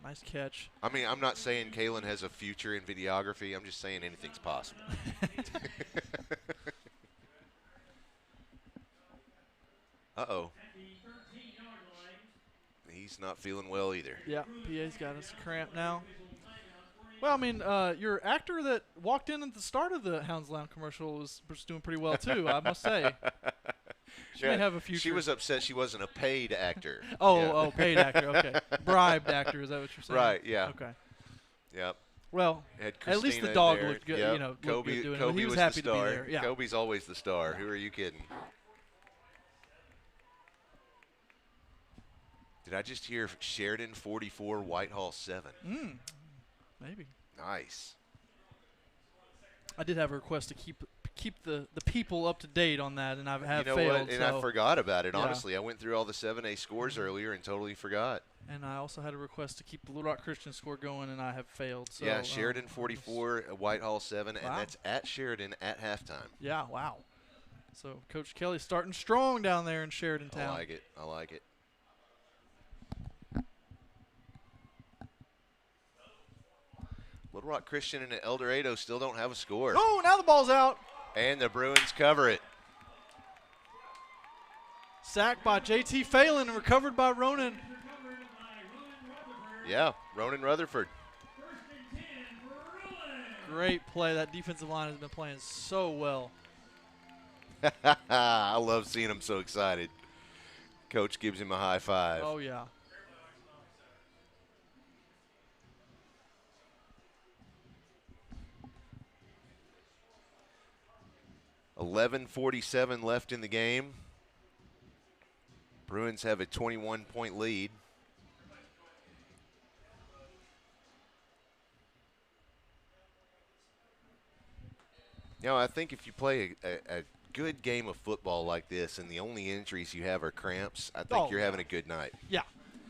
Nice catch. I mean, I'm not saying Kalen has a future in videography. I'm just saying anything's possible. Uh-oh. He's not feeling well either. Yeah, PA's got us cramp now. Well, I mean, your actor that walked in at the start of the Hounds Lounge commercial was doing pretty well, too, I must say. She may have a future. She was upset she wasn't a paid actor. Oh, paid actor, okay. Bribed actor, is that what you're saying? Right, yeah. Okay. Yep. Well, Had at least the Christina dog there. looked good. Yep. You know, looked Kobe, good doing Kobe it. He was the happy to be star. there. Yeah. Kobe's always the star. Who are you kidding? Did I just hear Sheridan 44, Whitehall 7? Maybe. Nice. I did have a request to keep the people up to date on that, and I have you know failed. what? And so I forgot about it, yeah. honestly. I went through all the 7A scores earlier and totally forgot. And I also had a request to keep the Little Rock Christian score going, and I have failed. So, yeah, Sheridan 44, Whitehall 7, and Wow. that's at Sheridan at halftime. Yeah, wow. So Coach Kelly's starting strong down there in Sheridan Town. I like it. I like it. Little Rock Christian and El Dorado still don't have a score. Oh, now the ball's out. And the Bruins cover it. Sacked by J.T. Phelan and recovered by Ronan. Yeah, Ronan Rutherford. Great play. That defensive line has been playing so well. I love seeing him so excited. Coach gives him a high five. Oh, yeah. $11:47 left in the game. Bruins have a 21-point lead. You know, I think if you play a good game of football like this and the only injuries you have are cramps, I think you're having a good night. Yeah,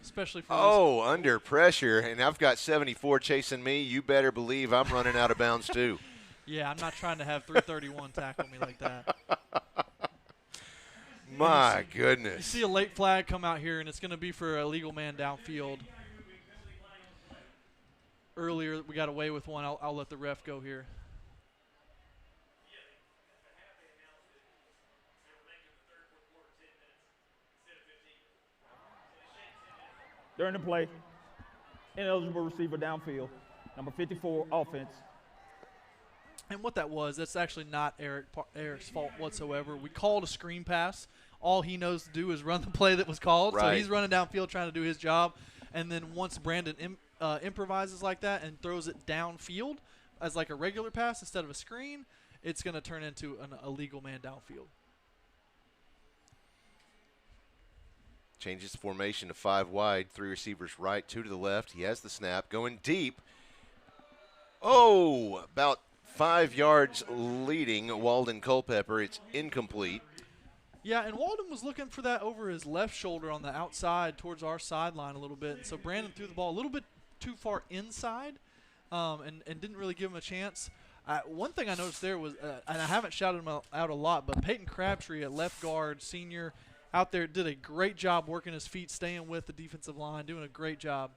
especially for under pressure, and I've got 74 chasing me. You better believe I'm running out of bounds too. Yeah, I'm not trying to have 331 tackle me like that. My You goodness. see a late flag come out here, and it's going to be for a legal man downfield. Earlier, we got away with one. I'll let the ref go here. During the play, ineligible receiver downfield, number 54, offense. And what that was, that's actually not Eric's fault whatsoever. We called a screen pass. All he knows to do is run the play that was called. Right. So he's running downfield trying to do his job. And then once Brandon improvises like that and throws it downfield as like a regular pass instead of a screen, it's going to turn into an illegal man downfield. Changes formation to 5 wide, 3 receivers right, 2 to the left. He has the snap, going deep. Oh, about 5 yards leading Walden Culpepper. It's incomplete. Yeah, and Walden was looking for that over his left shoulder on the outside towards our sideline a little bit. And so Brandon threw the ball a little bit too far inside and didn't really give him a chance. One thing I noticed there was, and I haven't shouted him out a lot, but Peyton Crabtree at left guard, senior, out there did a great job working his feet, staying with the defensive line, doing a great job.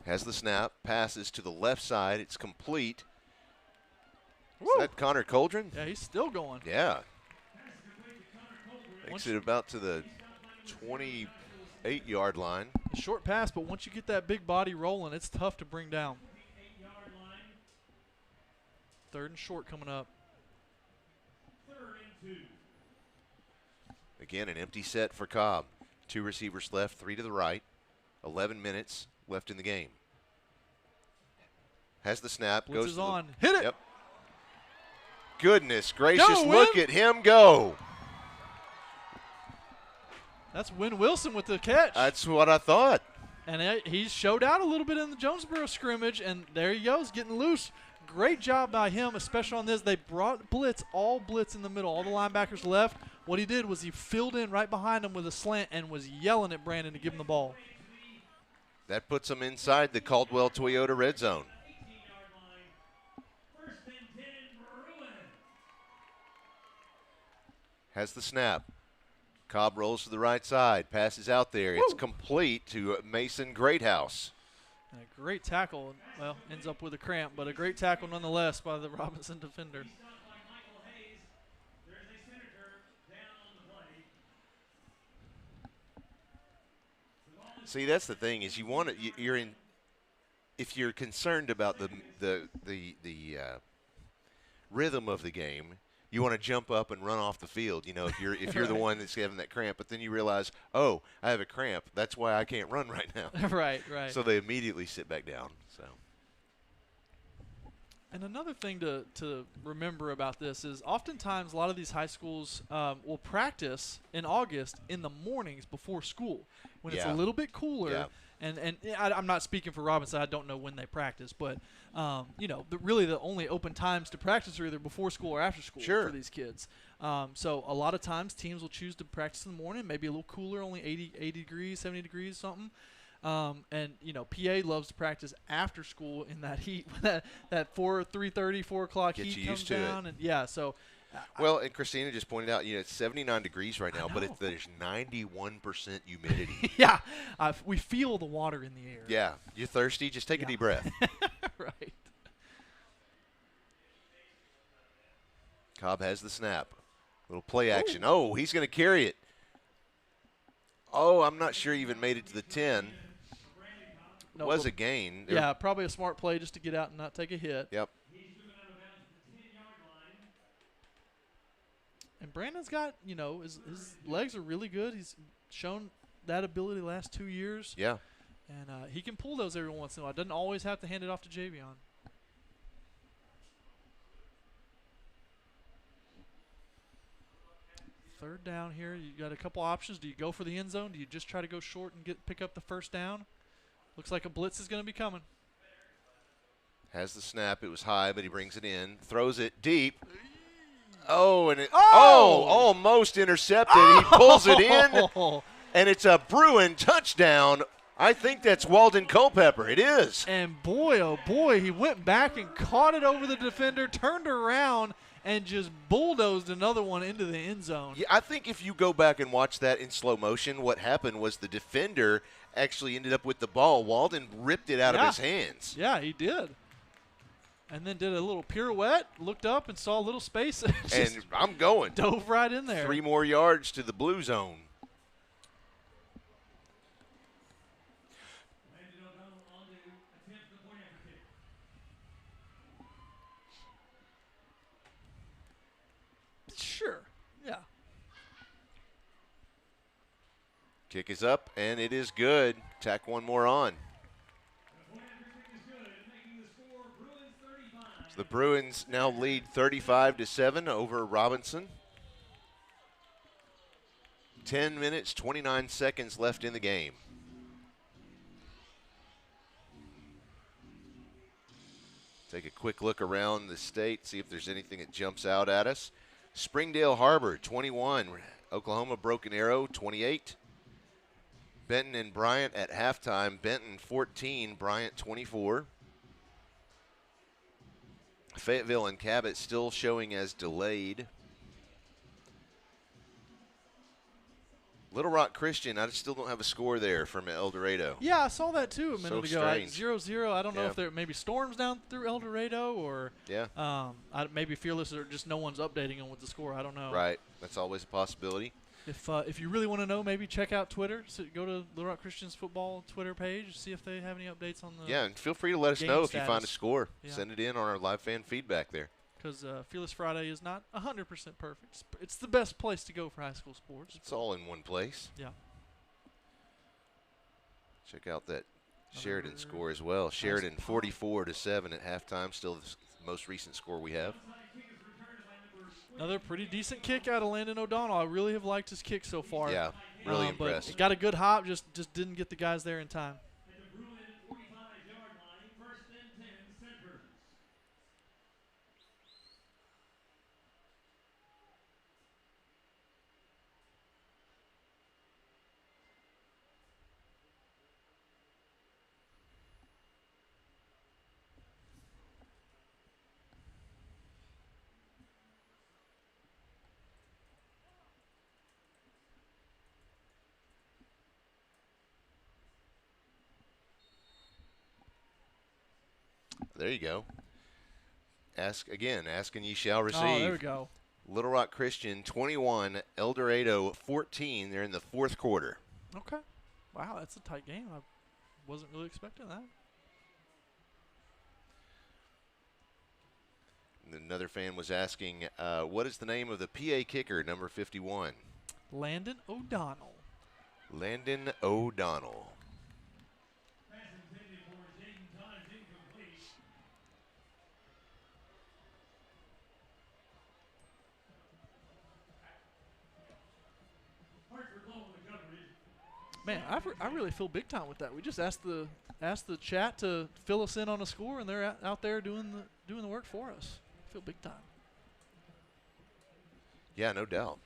Has the snap, passes to the left side. It's complete. Woo. Is that Connor Coldren? Yeah, he's still going. Yeah. Makes it about to the 28-yard line. A short pass, but once you get that big body rolling, it's tough to bring down. 3rd and short coming up. Again, an empty set for Cobb. 2 receivers left, 3 to the right. 11 minutes left in the game. Has the snap. Blitz goes is to on. Hit it. Yep. Goodness gracious, Go, look Win. at him go. That's Win Wilson with the catch. That's what I thought. And he showed out a little bit in the Jonesboro scrimmage, and there he goes, getting loose. Great job by him, especially on this. They brought all blitz in the middle. All the linebackers left. What he did was he filled in right behind him with a slant and was yelling at Brandon to give him the ball. That puts him inside the Caldwell Toyota red zone. Has the snap. Cobb rolls to the right side, passes out there. It's complete to Mason Greathouse. A great tackle. Well, ends up with a cramp, but a great tackle nonetheless by the Robinson defender. See, that's the thing is you want to, you're in. if you're concerned about the rhythm of the game, you want to jump up and run off the field. You know, if you're Right. the one that's having that cramp, but then you realize, oh, I have a cramp. That's why I can't run right now. Right. So they immediately sit back down. So. And another thing to remember about this is oftentimes a lot of these high schools will practice in August in the mornings before school when it's a little bit cooler. Yeah. And I'm not speaking for Robinson. I don't know when they practice. But, really the only open times to practice are either before school or after school for these kids. So a lot of times teams will choose to practice in the morning, maybe a little cooler, only 80 degrees, 70 degrees, something. PA loves to practice after school in that heat. that 3:30, 4 o'clock Get heat you comes used to down, it. and so. Well, and Christina just pointed out, it's 79 degrees right now, but there's 91% humidity. Yeah, we feel the water in the air. Yeah, you're thirsty? Just take a deep breath. Right. Cobb has the snap. Little play action. Oh, he's going to carry it. Oh, I'm not sure he even made it to the 10. No, was a gain. Yeah, probably a smart play just to get out and not take a hit. Yep. And Brandon's got, his legs are really good. He's shown that ability the last 2 years. Yeah. And he can pull those every once in a while. Doesn't always have to hand it off to Javion. Third down here. You got a couple options. Do you go for the end zone? Do you just try to go short and pick up the first down? Looks like a blitz is going to be coming. Has the snap. It was high, but he brings it in. Throws it deep. Oh, and almost intercepted. He pulls it in, and it's a Bruin touchdown. I think that's Walden Culpepper. It is. And boy, oh boy, he went back and caught it over the defender, turned around, and just bulldozed another one into the end zone. Yeah, I think if you go back and watch that in slow motion, what happened was the defender actually ended up with the ball. Walden ripped it out of his hands. Yeah, he did. And then did a little pirouette, looked up and saw a little space. And I'm going. Dove right in there. 3 more yards to the blue zone. Sure, yeah. Kick is up, and it is good. Tack one more on. So the Bruins now lead 35-7 over Robinson. 10 minutes, 29 seconds left in the game. Take a quick look around the state, see if there's anything that jumps out at us. Springdale Harbor, 21. Oklahoma Broken Arrow, 28. Benton and Bryant at halftime. Benton 14, Bryant 24. Fayetteville and Cabot still showing as delayed. Little Rock Christian, I still don't have a score there from El Dorado. Yeah, I saw that too a minute ago. Strange. 0-0. I don't know if there may be storms down through El Dorado or maybe Fearless or just no one's updating on with the score. I don't know. Right. That's always a possibility. If you really want to know, maybe check out Twitter. So go to Little Rock Christian's football Twitter page, see if they have any updates on the and feel free to let us know if you find a score. Yeah. Send it in on our live fan feedback there. Because Fearless Friday is not 100% perfect. It's the best place to go for high school sports. It's all in one place. Yeah. Check out that Sheridan score as well. Sheridan 44-7 at halftime, still the most recent score we have. Another pretty decent kick out of Landon O'Donnell. I really have liked his kick so far. Yeah, really impressed. But got a good hop, just didn't get the guys there in time. There you go. Ask again, ask and ye shall receive. Oh, there we go. Little Rock Christian 21, El Dorado 14. They're in the fourth quarter. Okay. Wow, that's a tight game. I wasn't really expecting that. Another fan was asking, what is the name of the PA kicker, number 51? Landon O'Donnell. Landon O'Donnell. Man, I really feel big time with that. We just asked the chat to fill us in on a score, and they're out there doing the work for us. I feel big time. Yeah, no doubt.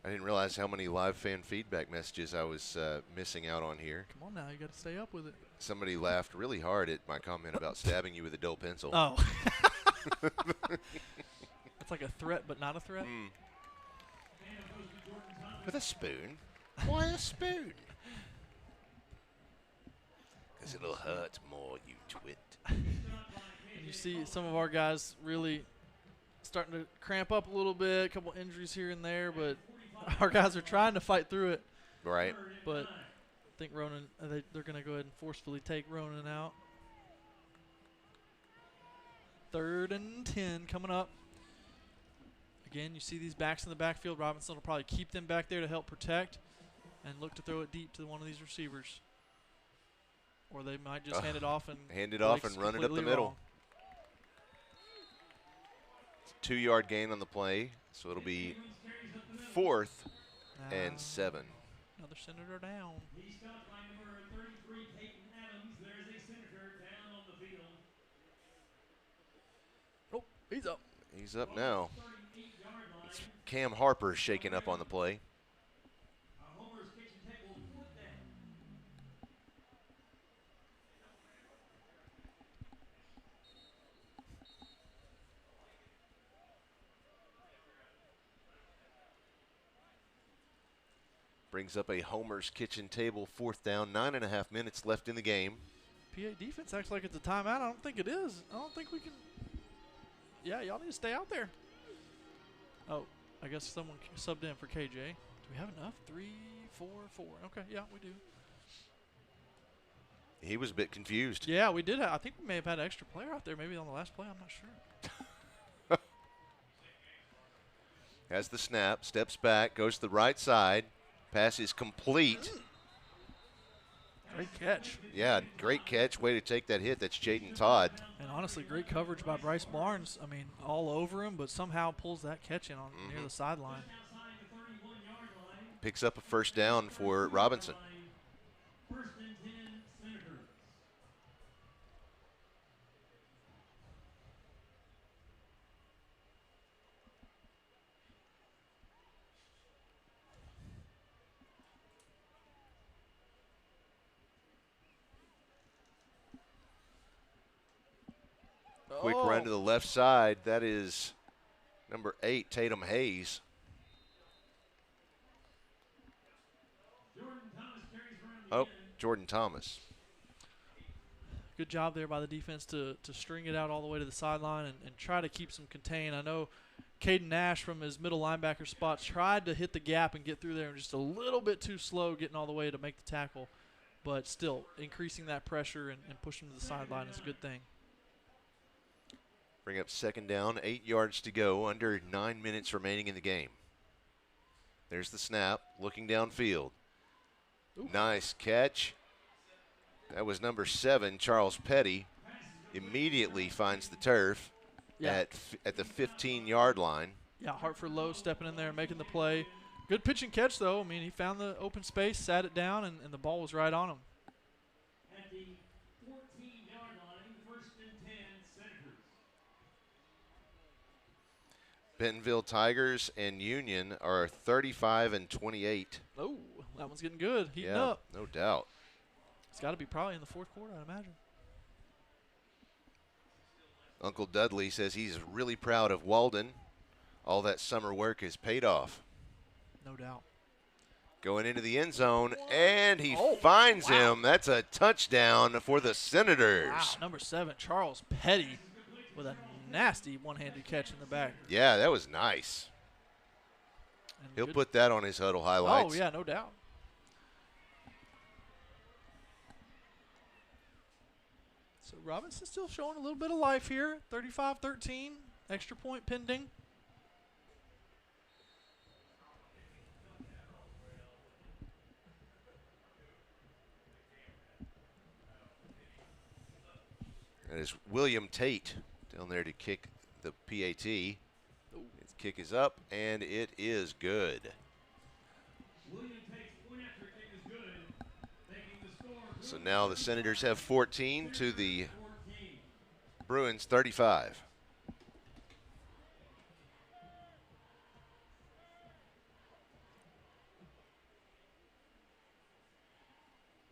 I didn't realize how many live fan feedback messages I was missing out on here. Come on now, you got to stay up with it. Somebody laughed really hard at my comment about stabbing you with a dull pencil. Oh. That's like a threat, but not a threat? With a spoon? Why a spoon? Because it'll hurt more, you twit. And you see some of our guys really starting to cramp up a little bit, a couple injuries here and there, but our guys are trying to fight through it. Right. But I think Ronan, they're going to go ahead and forcefully take Ronan out. 3rd and 10 coming up. Again, you see these backs in the backfield. Robinson will probably keep them back there to help protect and look to throw it deep to one of these receivers. Or they might just hand it off and run it up the middle. Wrong. It's a 2-yard gain on the play, so it'll be 4th and 7. Another Senator down. Oh, he's up. He's up now. It's Cam Harper shaking up on the play. Brings up a Homer's Kitchen table, 4th down, 9.5 minutes left in the game. PA defense acts like it's a timeout. I don't think it is. I don't think we can. Yeah, y'all need to stay out there. Oh, I guess someone subbed in for KJ. Do we have enough? 3, 4, 4. Okay, yeah, we do. He was a bit confused. Yeah, we did. I think we may have had an extra player out there maybe on the last play. I'm not sure. Has the snap, steps back, goes to the right side. Pass is complete. Great catch. Yeah, great catch. Way to take that hit. That's Jaden Todd. And honestly, great coverage by Bryce Barnes. I mean, all over him, but somehow pulls that catch in on near the sideline. Picks up a 1st down for Robinson. Quick run to the left side. That is number 8, Tatum Hayes. Oh, Jordan Thomas. Good job there by the defense to string it out all the way to the sideline and try to keep some contain. I know Caden Nash from his middle linebacker spot tried to hit the gap and get through there and just a little bit too slow getting all the way to make the tackle. But still, increasing that pressure and pushing him to the sideline is a good thing. Bring up 2nd down, 8 yards to go, under 9 minutes remaining in the game. There's the snap, looking downfield. Ooh. Nice catch. That was number 7, Charles Petty. Immediately finds the turf at the 15-yard line. Yeah, Hartford Lowe stepping in there and making the play. Good pitch and catch, though. I mean, he found the open space, sat it down, and the ball was right on him. At the 14-yard line, 1st and 10, Senators. Bentonville Tigers and Union are 35 and 28. Oh, that one's getting good. Heating yeah, up. No doubt. It's got to be probably in the 4th quarter, I'd imagine. Uncle Dudley says he's really proud of Walden. All that summer work has paid off. No doubt. Going into the end zone, and he finds him. That's a touchdown for the Senators. Wow, number 7, Charles Petty, with a nasty one-handed catch in the back. Yeah, that was nice. And He'll put that on his huddle highlights. Oh, yeah, no doubt. So Robinson still showing a little bit of life here. 35-13, extra point pending. That is William Tate down there to kick the PAT. His kick is up, and it is good. William Tate's point after kick is good. Making the score. So now the Senators have 14 to the Bruins 35.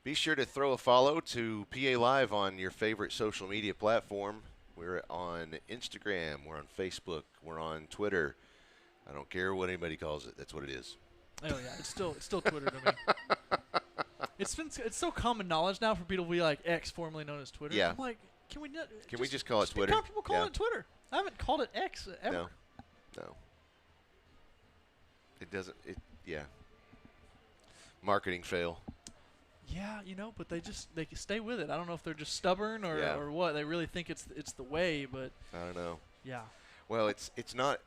Be sure to throw a follow to PA Live on your favorite social media platform. We're on Instagram, we're on Facebook, we're on Twitter. I don't care what anybody calls it. That's what it is. Oh yeah, it's still Twitter to me. It's so common knowledge now for people to be like X, formerly known as Twitter. Yeah. I'm like, can we just call it Twitter? Be comfortable calling it Twitter. I haven't called it X ever. No. It doesn't. Yeah. Marketing fail. Yeah, but they can stay with it. I don't know if they're just stubborn or what. They really think it's the way, but I don't know. Yeah. Well, it's not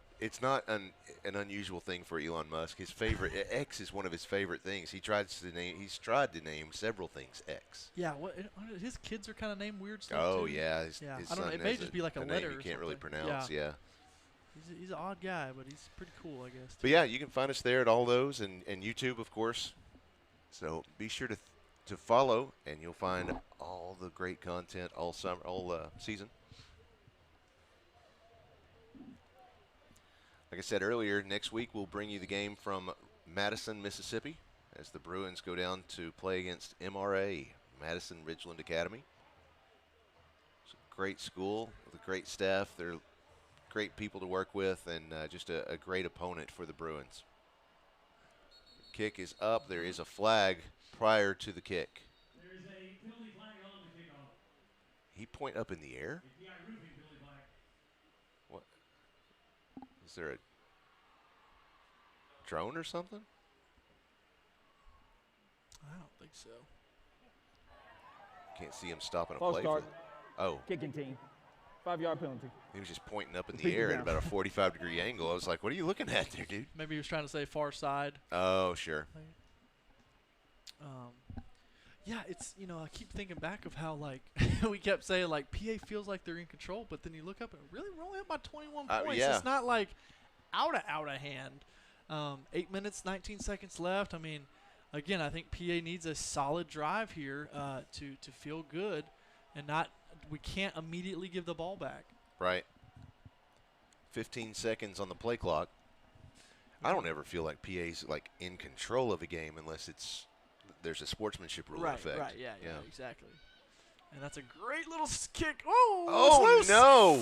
an unusual thing for Elon Musk. His favorite X is one of his favorite things. He's tried to name several things X. Yeah, his kids are kind of named weird stuff. Oh too. yeah, I don't know. It may just be like a letter. Name you can't really pronounce. Yeah. He's an odd guy, but he's pretty cool, I guess. But yeah, you can find us there at all those and YouTube, of course. So be sure to follow, and you'll find all the great content all summer, all season. Like I said earlier, next week we'll bring you the game from Madison, Mississippi, as the Bruins go down to play against MRA, Madison Ridgeland Academy. It's a great school with a great staff. They're great people to work with, and just a great opponent for the Bruins. The kick is up. There is a flag prior to the kick. There is a penalty flag on the kickoff. He point up in the air? Yeah, roofing penalty flag. What? Is there a drone or something? I don't think so. Can't see him stopping a False play. start. Oh. Kicking team. 5-yard penalty. He was just pointing up in the air at about a 45-degree angle. I was like, what are you looking at there, dude? Maybe he was trying to say far side. Oh, sure. Yeah, it's, I keep thinking back of how, like, we kept saying, like, PA feels like they're in control, but then you look up and really, we're only up by 21 points. Yeah. It's not, like, out of hand. 8 minutes, 19 seconds left. I mean, again, I think PA needs a solid drive here to feel good and we can't immediately give the ball back. Right. 15 seconds on the play clock. I don't ever feel like PA's, like, in control of a game unless there's a sportsmanship rule in effect. Right, yeah, exactly. And that's a great little kick. Oh, it's loose. No.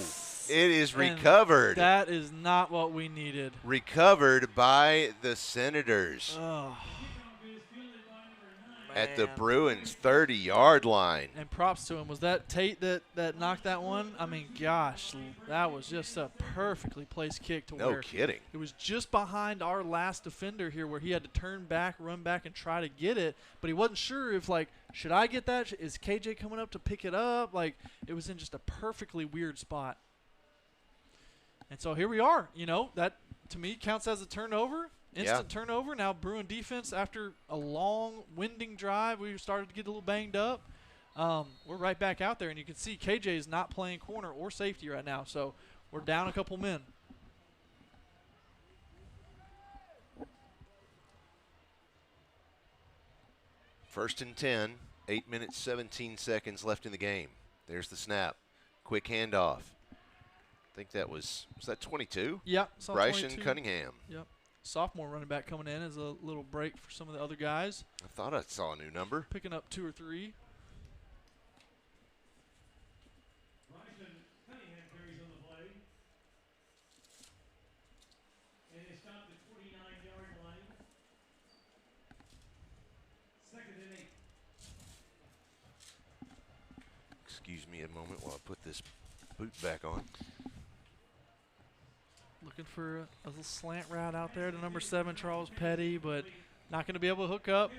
It is recovered. That is not what we needed. Recovered by the Senators. Oh. At the Bruins' 30-yard line. And props to him. Was that Tate that knocked that one? I mean, gosh, that was just a perfectly placed kick to where. No kidding. It was just behind our last defender here where he had to turn back, run back, and try to get it. But he wasn't sure if, like, should I get that? Is KJ coming up to pick it up? Like, it was in just a perfectly weird spot. And so here we are. That, to me, counts as a turnover. Instant turnover. Now Bruin defense, after a long, winding drive, we started to get a little banged up. We're right back out there, and you can see KJ is not playing corner or safety right now. So we're down a couple men. First and 10, 8 minutes, 17 seconds left in the game. There's the snap. Quick handoff. I think that was that 22? Yep. Bryson 22. Cunningham. Yep. Sophomore running back coming in as a little break for some of the other guys. I thought I saw a new number. Picking up 2 or 3. Bryson Cunningham carries on the play. And it stopped at 49-yard line. Second and 8. Excuse me a moment while I put this boot back on. Looking for a little slant route out there to number 7, Charles Petty, but not going to be able to hook up.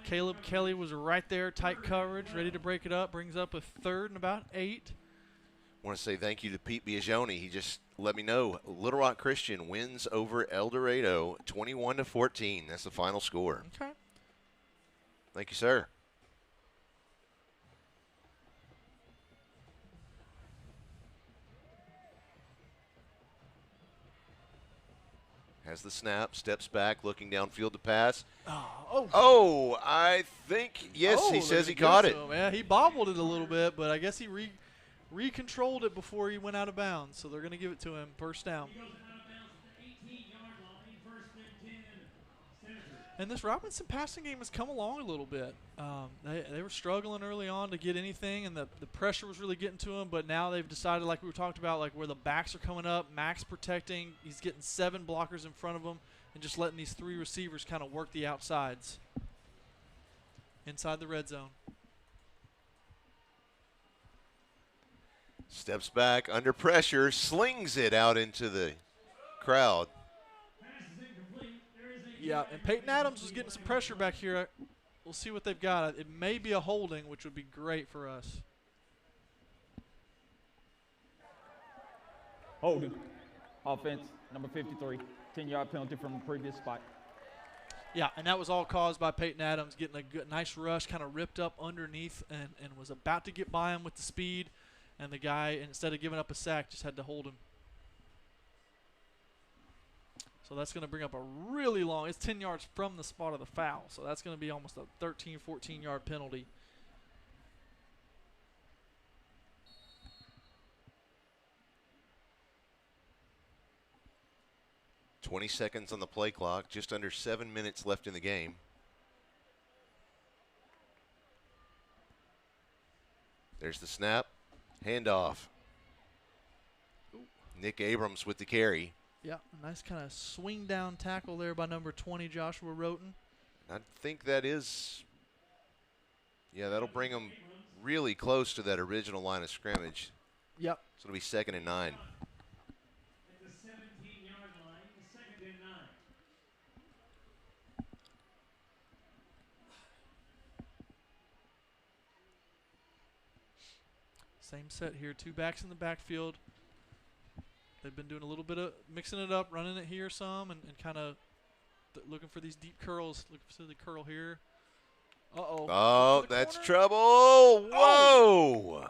Caleb Kelly was right there, tight coverage, ready to break it up. Brings up a 3rd and about 8. I want to say thank you to Pete Biagioni. He just let me know Little Rock Christian wins over El Dorado 21-14. That's the final score. Okay. Thank you, sir. Has the snap, steps back, looking downfield to pass. Oh, I think, yes, he says he caught it. Yeah, he bobbled it a little bit, but I guess he recontrolled it before he went out of bounds. So they're going to give it to him. First down. And this Robinson passing game has come along a little bit. They were struggling early on to get anything, and the pressure was really getting to them. But now they've decided, like we talked about, like where the backs are coming up, Max protecting. He's getting 7 blockers in front of him and just letting these 3 receivers kind of work the outsides inside the red zone. Steps back under pressure, slings it out into the crowd. Yeah, and Peyton Adams was getting some pressure back here. We'll see what they've got. It may be a holding, which would be great for us. Holding. Offense, number 53. 10-yard penalty from the previous spot. Yeah, and that was all caused by Peyton Adams getting a good, nice rush, kind of ripped up underneath and was about to get by him with the speed. And the guy, instead of giving up a sack, just had to hold him. So that's going to bring up a really long, it's 10 yards from the spot of the foul. So that's going to be almost a 13, 14-yard penalty. $20 seconds on the play clock, just under 7 minutes left in the game. There's the snap, handoff. Ooh. Nick Abrams with the carry. Yeah, a nice kind of swing down tackle there by number 20, Joshua Roten. I think that is, yeah, that'll bring them really close to that original line of scrimmage. Yep. So it'll be 2nd and 9. At the 17-yard line, 2nd and 9. Same set here, 2 backs in the backfield. They've been doing a little bit of mixing it up, running it here some, and kind of looking for these deep curls. Looking for the curl here. Uh-oh. Oh, that's trouble. Whoa.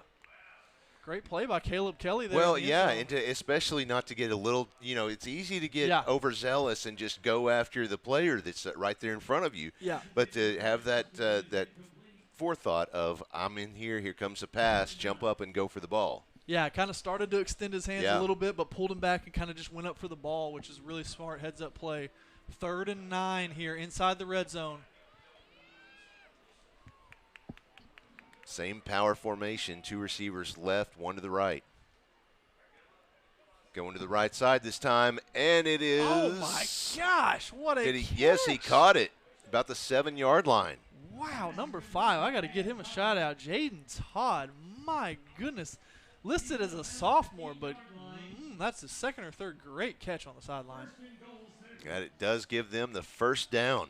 Great play by Caleb Kelly there. Well, yeah, and especially not to get a little, it's easy to get overzealous and just go after the player that's right there in front of you. Yeah. But to have that forethought of, I'm in here comes a pass, jump up and go for the ball. Yeah, kind of started to extend his hands a little bit, but pulled him back and kind of just went up for the ball, which is really smart heads-up play. 3rd and 9 here inside the red zone. Same power formation, 2 receivers left, 1 to the right. Going to the right side this time, and it is. Oh, my gosh, what a catch. Yes, he caught it about the 7-yard line. Wow, number 5. I got to get him a shout out. Jaden Todd, my goodness. Listed as a sophomore, but that's his 2nd or 3rd great catch on the sideline. And it does give them the first down.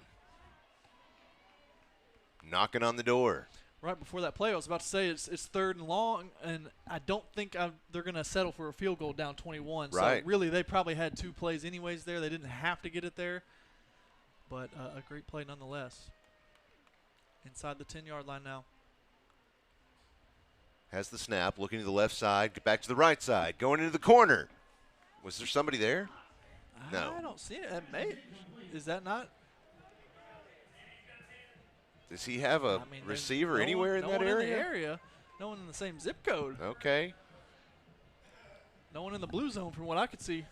Knocking on the door. Right before that play, I was about to say it's 3rd and long, and I don't think they're going to settle for a field goal down 21. Right. So really, they probably had 2 plays anyways there. They didn't have to get it there, but a great play nonetheless. Inside the 10-yard line now. Has the snap, looking to the left side, get back to the right side, going into the corner. Was there somebody there? No. I don't see it. Is that not? Does he have a receiver anywhere in that area? No one in the area. No one in the same zip code. Okay. No one in the blue zone from what I could see.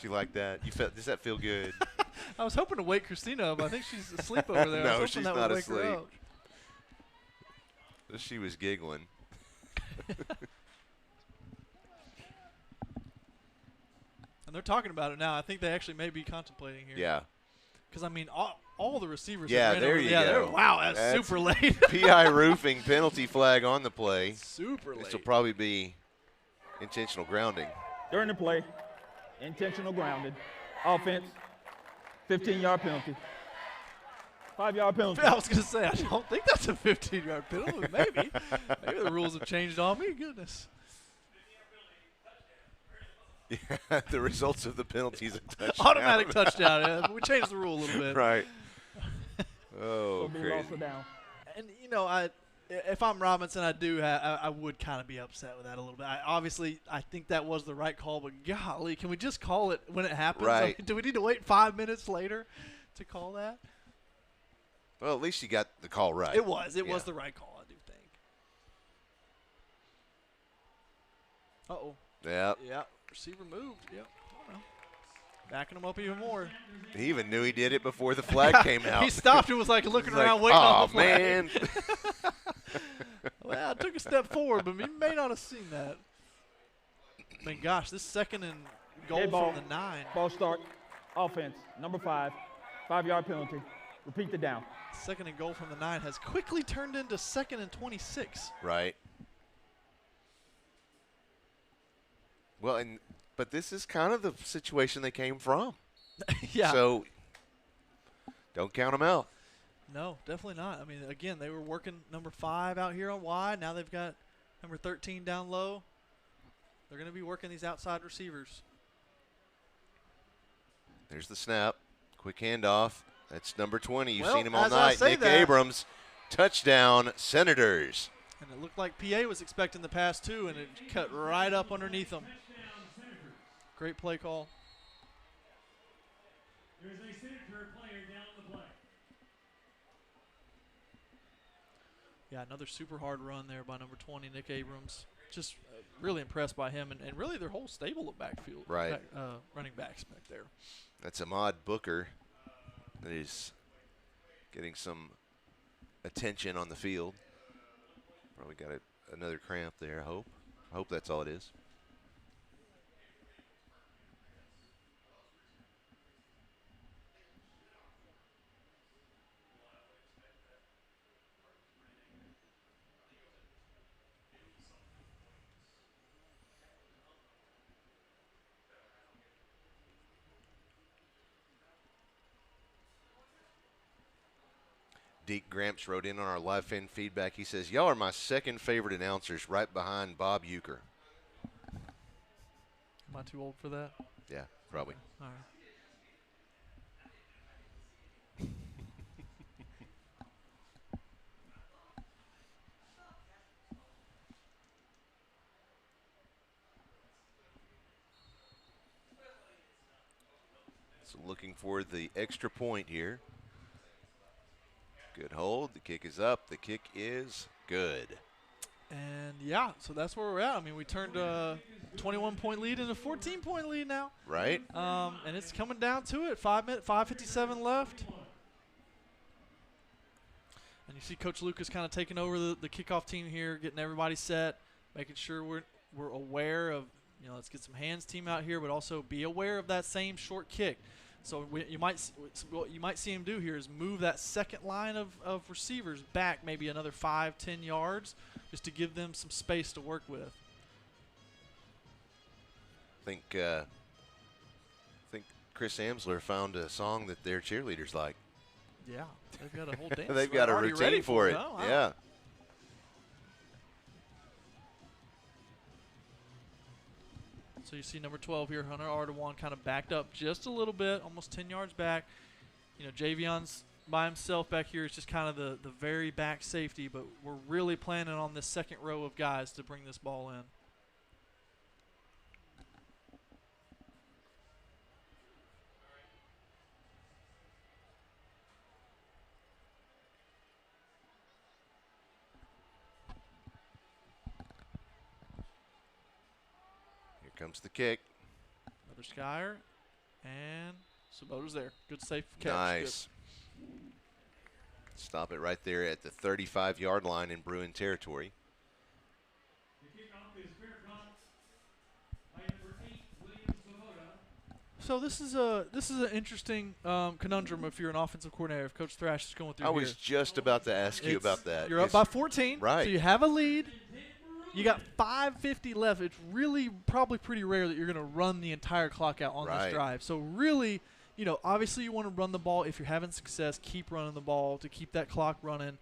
Do you like that? Does that feel good? I was hoping to wake Christina up. I think she's asleep over there. No, she's that not would wake asleep. her up. She was giggling. And they're talking about it now. I think they actually may be contemplating here. Yeah. Because, I mean, all the receivers. Yeah, there you go. Wow, that's super late. PI Roofing penalty flag on the play. Super late. This will probably be intentional grounding. During the play, Intentional grounded. Offense, 15-yard penalty. 5-yard penalty. I was going to say, I don't think that's a 15-yard penalty. Maybe. Maybe the rules have changed on me. Goodness. Yeah, the results of the penalties. Automatic touchdown. Yeah. We changed the rule a little bit. Right. Oh, crazy. Down. And, you know, if I'm Robinson, I would kind of be upset with that a little bit. I think that was the right call, but golly, can we just call it when it happens? Right. I mean, do we need to wait 5 minutes later to call that? Well, at least you got the call right. It was the right call, I do think. Uh-oh. Yeah. Yeah. Receiver moved. Yep. I don't know. Backing him up even more. He even knew he did it before the flag came out. He stopped and was like looking around waiting on the flag. Oh, man. Well, I took a step forward, but he may not have seen that. I mean, gosh, this second and goal from the 9. Ball start. Offense, number 5. 5-yard penalty. Repeat the down. Second and goal from the 9 has quickly turned into 2nd and 26. Right. Well, but this is kind of the situation they came from. Yeah. So don't count them out. No, definitely not. I mean, again, they were working number 5 out here on wide. Now they've got number 13 down low. They're going to be working these outside receivers. There's the snap. Quick handoff. That's number 20. You've Well, seen him all as I night. say Nick that- Abrams. Touchdown, Senators. And it looked like PA was expecting the pass too, and it cut right up underneath them. Great play call. There's a Senator player down the play. Yeah, another super hard run there by number 20, Nick Abrams. Just really impressed by him, and really their whole stable of backfield. Right. Running backs back there. That's Ahmad Booker that is getting some attention on the field. Probably got another cramp there, I hope that's all it is. Deke Gramps wrote in on our live fan feedback. He says, y'all are my second favorite announcers right behind Bob Euchre. Am I too old for that? Yeah, probably. All right. So looking for the extra point here. Good hold. The kick is up. The kick is good. And, yeah, so that's where we're at. I mean, we turned a 21-point lead into a 14-point lead now. Right. And it's coming down to it. 5:57 left. And you see Coach Lucas kind of taking over the kickoff team here, getting everybody set, making sure we're aware of, let's get some hands team out here, but also be aware of that same short kick. So what you might see him do here is move that second line of receivers back maybe another 5-10 yards just to give them some space to work with. I think Chris Amsler found a song that their cheerleaders like. Yeah, they've got a whole dance. They've got a routine for it. Oh, wow. Yeah. So you see number 12 here, Hunter Ardawan, kind of backed up just a little bit, almost 10 yards back. Javion's by himself back here. Is just kind of the very back safety, but we're really planning on this second row of guys to bring this ball in. Comes the kick. Another Skyer. And Sabota's there. Good safe catch. Nice. Good. Stop it right there at the 35-yard line in Bruin territory. The kickoff is fair caught by number 8, William Sabota. So this is an interesting conundrum if you're an offensive coordinator, if Coach Thrash is going through I was just about to ask you about that. You're up by 14. Right. So you have a lead. You got 5:50 left. It's really probably pretty rare that you're going to run the entire clock out on this drive. So really, obviously you want to run the ball. If you're having success, keep running the ball to keep that clock running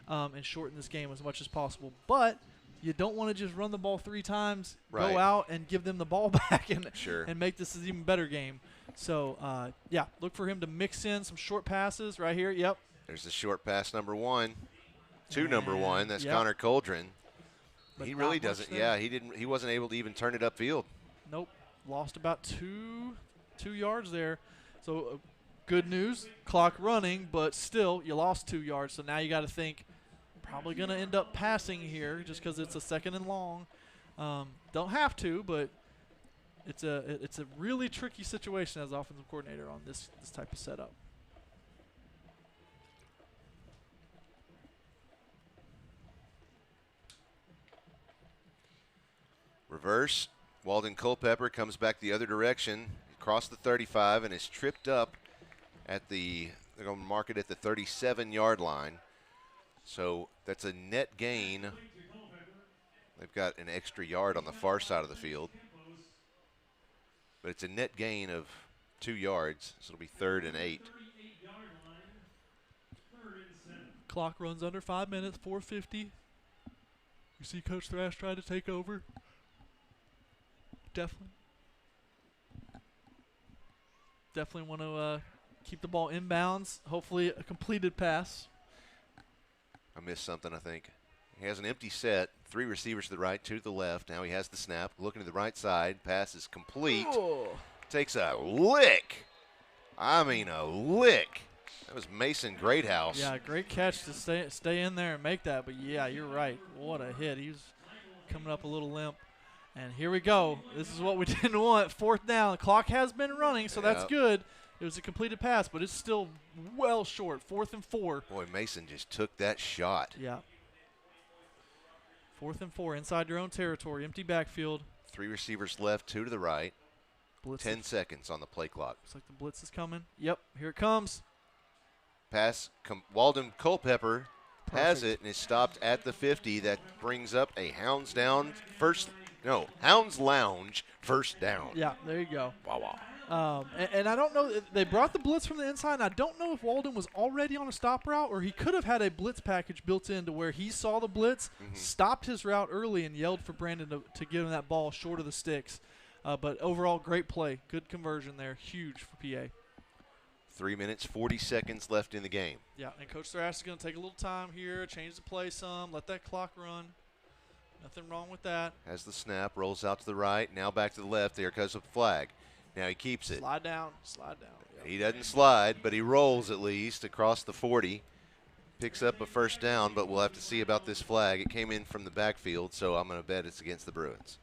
and shorten this game as much as possible. But you don't want to just run the ball 3 times, go out and give them the ball back and make this an even better game. So, look for him to mix in some short passes right here. Yep. There's the short pass number 1 to number 1. That's Connor Coldren. But he really doesn't. Yeah, he wasn't able to even turn it upfield. Nope. Lost about two yards there. So good news, clock running, but still you lost 2 yards. So now you got to think probably going to end up passing here just because it's a 2nd and long. Don't have to, but it's a really tricky situation as offensive coordinator on this type of setup. Reverse. Walden Culpepper comes back the other direction, across the 35, and is tripped up at they're going to mark it at the 37-yard line. So that's a net gain. They've got an extra yard on the far side of the field. But it's a net gain of 2 yards, so it'll be 3rd and 8. Clock runs under 5 minutes, 4:50. You see Coach Thrash try to take over. Definitely want to keep the ball inbounds. Hopefully a completed pass. I missed something, I think. He has an empty set. 3 receivers to the right, 2 to the left. Now he has the snap. Looking to the right side. Pass is complete. Oh. Takes a lick. I mean a lick. That was Mason Greathouse. Yeah, great catch to stay in there and make that. But, yeah, you're right. What a hit. He was coming up a little limp. And here we go. This is what we didn't want. 4th down. The clock has been running, so that's good. It was a completed pass, but it's still well short. 4th and 4. Boy, Mason just took that shot. Yeah. 4th and 4 inside your own territory. Empty backfield. 3 receivers left, 2 to the right. Blitz 10 seconds on the play clock. Looks like the blitz is coming. Yep, here it comes. Pass. Walden Culpepper has it and is stopped at the 50. That brings up a Hounds Lounge first down. Yeah, there you go. Wow. And I don't know, they brought the blitz from the inside, and I don't know if Walden was already on a stop route or he could have had a blitz package built in to where he saw the blitz, stopped his route early, and yelled for Brandon to give him that ball short of the sticks. But overall, great play. Good conversion there. Huge for PA. 3 minutes, 40 seconds left in the game. Yeah, and Coach Thrash is going to take a little time here, change the play some, let that clock run. Nothing wrong with that. Has the snap, rolls out to the right, now back to the left. There goes the flag. Now he keeps it. Slide down. Yep. He doesn't slide, but he rolls at least across the 40. Picks up a first down, but we'll have to see about this flag. It came in from the backfield, so I'm going to bet it's against the Bruins.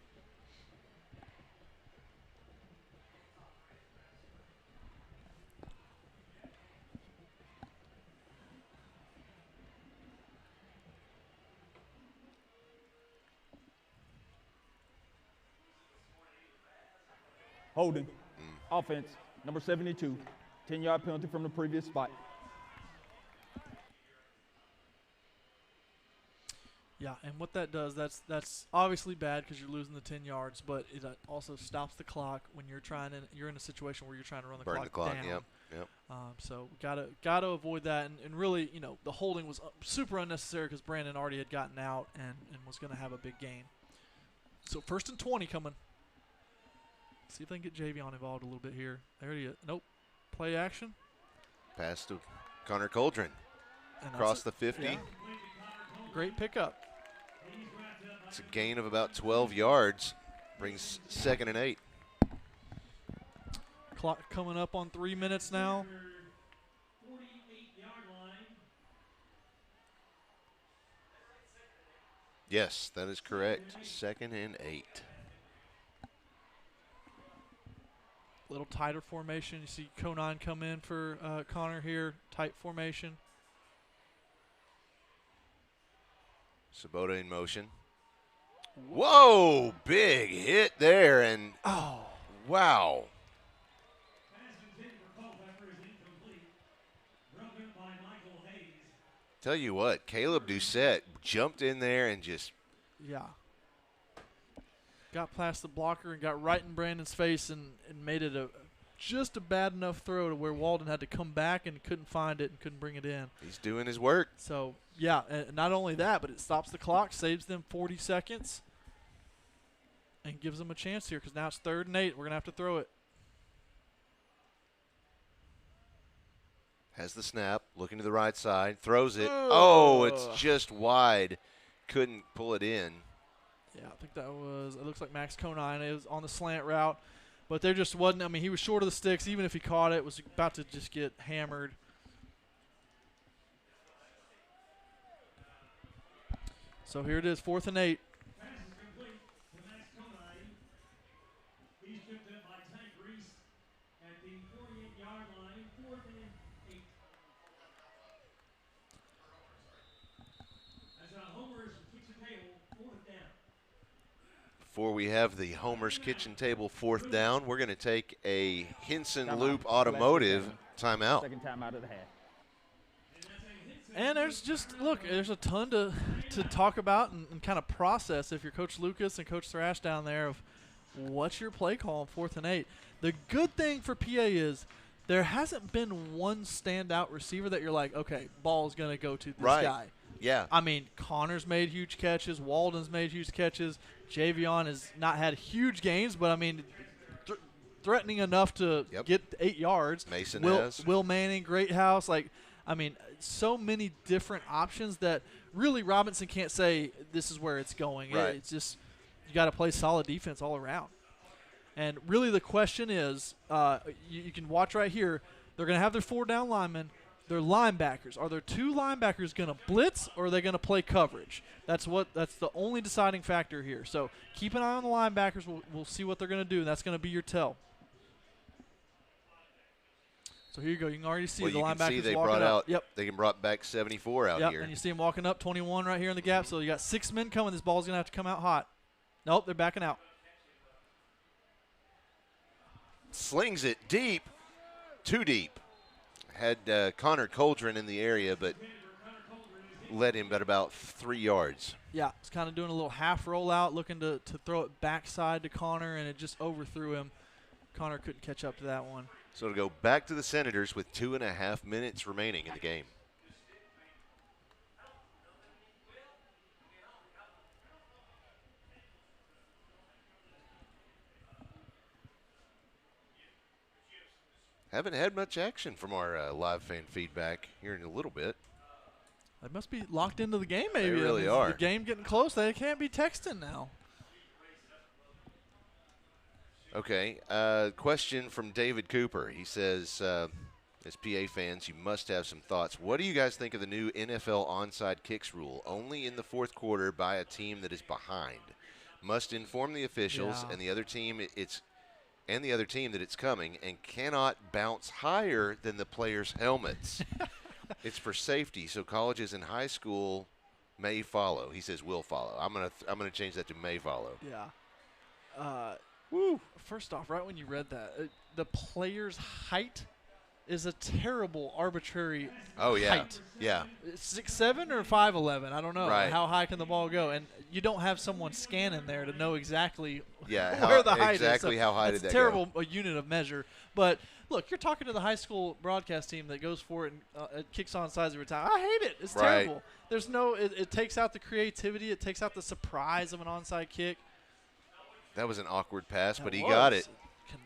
Holding. Offense, number 72. 10-yard penalty from the previous spot. Yeah, and what that does, that's obviously bad because you're losing the 10 yards, but it also stops the clock when you're in a situation where you're trying to run the clock down. Yep. So gotta avoid that, and really, the holding was super unnecessary because Brandon already had gotten out and was going to have a big gain. So 1st and 20 coming. See if they can get Javion involved a little bit here. There he is. Nope. Play action. Pass to Connor Coldren. Across the 50. Yeah. Great pickup. It's a gain of about 12 yards. Brings 2nd and 8. Clock coming up on 3 minutes now. Yes, that is correct. 2nd and 8. Little tighter formation. You see Conan come in for Connor here. Tight formation. Sabota in motion. Whoa, big hit there, and wow. Michael Hayes. Tell you what, Caleb Doucette jumped in there and just got past the blocker and got right in Brandon's face and made it just a bad enough throw to where Walden had to come back and couldn't find it and couldn't bring it in. He's doing his work. So, yeah, and not only that, but it stops the clock, saves them 40 seconds, and gives them a chance here because now it's 3rd and 8. We're going to have to throw it. Has the snap, looking to the right side, throws it. Oh, it's just wide. Couldn't pull it in. Yeah, I think that was, it looks like Max Conine. It was on the slant route. But there just wasn't, I mean, he was short of the sticks. Even if he caught it, was about to just get hammered. So here it is, 4th and 8. Pass is complete to Max Conine. He's picked up by Tank Reese at the 48-yard line, 4th and 8. That's a Homer's kitchen table, 4th down. Before we have the Homer's Kitchen Table 4th down, we're going to take a Henson Loop Automotive timeout. Second time out of the half. And there's just, look, there's a ton to talk about and kind of process if you're Coach Lucas and Coach Thrash down there of what's your play call on 4th and 8. The good thing for PA is there hasn't been one standout receiver that you're like, okay, ball's going to go to this guy. Yeah. I mean, Connor's made huge catches. Walden's made huge catches. Javion has not had huge games, but, I mean, threatening enough to get 8 yards. Mason has. Will Manning, Great House. Like, I mean, so many different options that really Robinson can't say this is where it's going. Right. It's just you got to play solid defense all around. And really the question is, you can watch right here, they're going to have their 4 down linemen. Their linebackers. Are there 2 linebackers going to blitz or are they going to play coverage? That's the only deciding factor here. So keep an eye on the linebackers. We'll see what they're going to do, and that's going to be your tell. So here you go. You can already see the linebackers can see they walking brought up. out. They brought back 74 out here. And you see them walking up, 21 right here in the gap. So you got 6 men coming. This ball's going to have to come out hot. Nope, they're backing out. Slings it deep, too deep. Had Connor Coldren in the area, but led him at about 3 yards. Yeah, he's kind of doing a little half rollout, looking to throw it backside to Connor, and it just overthrew him. Connor couldn't catch up to that one. So it'll go back to the Senators with 2.5 minutes remaining in the game. Haven't had much action from our live fan feedback here in a little bit. They must be locked into the game, maybe. They really are. The game getting close. They can't be texting now. Okay. Question from David Cooper. He says, as PA fans, you must have some thoughts. What do you guys think of the new NFL onside kicks rule? Only in the 4th quarter by a team that is behind. Must inform the officials and the other team that it's coming, and cannot bounce higher than the players' helmets. It's for safety, so colleges and high school may follow. He says will follow. I'm gonna change that to may follow. Yeah. Woo. First off, right when you read that, the player's height is a terrible arbitrary height. Yeah. 6'7" or 5'11", I don't know. Right. How high can the ball go? And you don't have someone scanning there to know exactly Yeah, where the height exactly is. how high that's did that a terrible unit of measure. But look, you're talking to the high school broadcast team that goes for it and it kicks on sides every time. I hate it. It's terrible. There's no. It takes out the creativity. It takes out the surprise of an onside kick. That was an awkward pass, but he was. got it.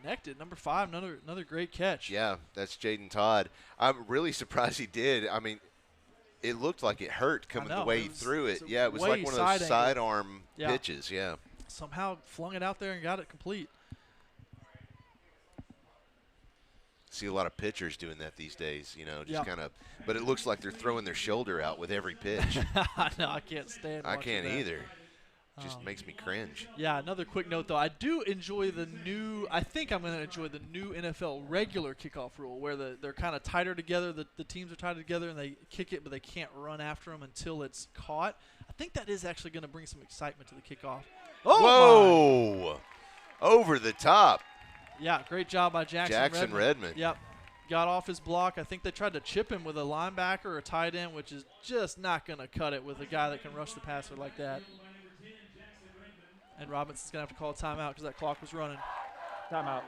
Connected. Number 5, another great catch. Yeah, that's Jaden Todd. I'm really surprised he did. I mean, it looked like it hurt coming the way he threw it. Yeah, it was like one of those sidearm pitches. Yeah. Somehow flung it out there and got it complete. See a lot of pitchers doing that these days, just kind of. But it looks like they're throwing their shoulder out with every pitch. No, I can't stand. I can't that. either. Just makes me cringe. Yeah, another quick note, though. I do enjoy I think I'm going to enjoy the new NFL regular kickoff rule where they're kind of tighter together. The teams are tighter together and they kick it, but they can't run after them until it's caught. I think that is actually going to bring some excitement to the kickoff. Oh, whoa. Over the top. Yeah, great job by Jackson Redmond. Yep. Got off his block. I think they tried to chip him with a linebacker or a tight end, which is just not going to cut it with a guy that can rush the passer like that. And Robinson's going to have to call a timeout because that clock was running. Timeout.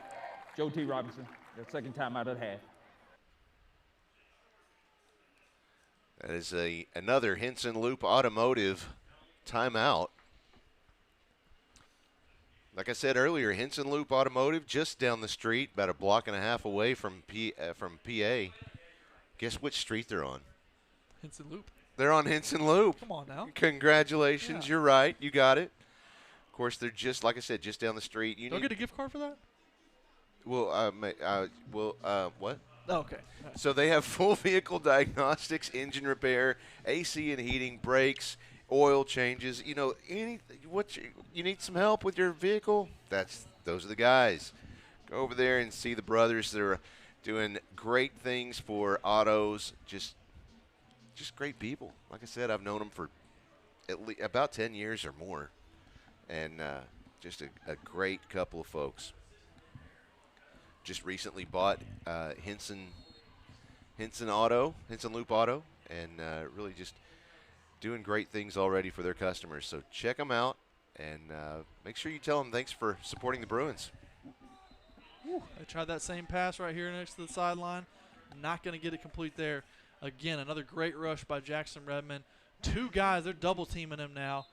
Joe T. Robinson, the second timeout of the half. That is another Henson Loop Automotive timeout. Like I said earlier, Henson Loop Automotive just down the street, about a block and a half away from PA. Guess which street they're on? Henson Loop. They're on Henson Loop. Come on now. Congratulations. Yeah. You're right. You got it. Of course, they're just, like I said, just down the street. Don't get a gift card for that? Well, what? Oh, okay. Right. So they have full vehicle diagnostics, engine repair, AC and heating, brakes, oil changes. You know, you need some help with your vehicle? Those are the guys. Go over there and see the brothers. They're doing great things for autos. Just great people. Like I said, I've known them for about 10 years or more, and just a great couple of folks. Just recently bought Henson Loop Auto, and really just doing great things already for their customers. So check them out, and make sure you tell them thanks for supporting the Bruins. They tried that same pass right here next to the sideline. Not going to get it complete there. Again, another great rush by Jackson Redmond. Two guys, they're double teaming him now.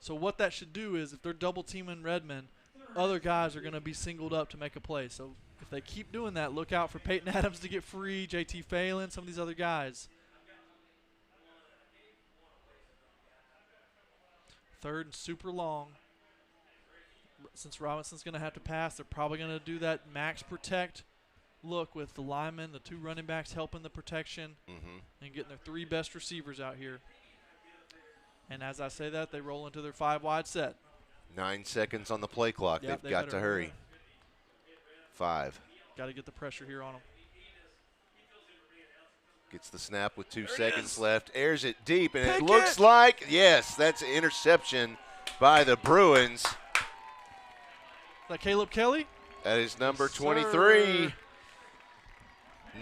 So what that should do is if they're double teaming Redmond, other guys are going to be singled up to make a play. So if they keep doing that, look out for Peyton Adams to get free, JT Phelan, some of these other guys. Third and super long. Since Robinson's going to have to pass, they're probably going to do that max protect look with the linemen, the two running backs helping the protection, and getting their three best receivers out here. And as I say that, they roll into their 5-wide set. 9 seconds on the play clock. Yep, They've got to hurry. 5. Got to get the pressure here on them. Gets the snap with 2 seconds left. Airs it deep, and it looks like, yes, that's an interception by the Bruins. Is that Caleb Kelly? That is number Yes, 23. sir.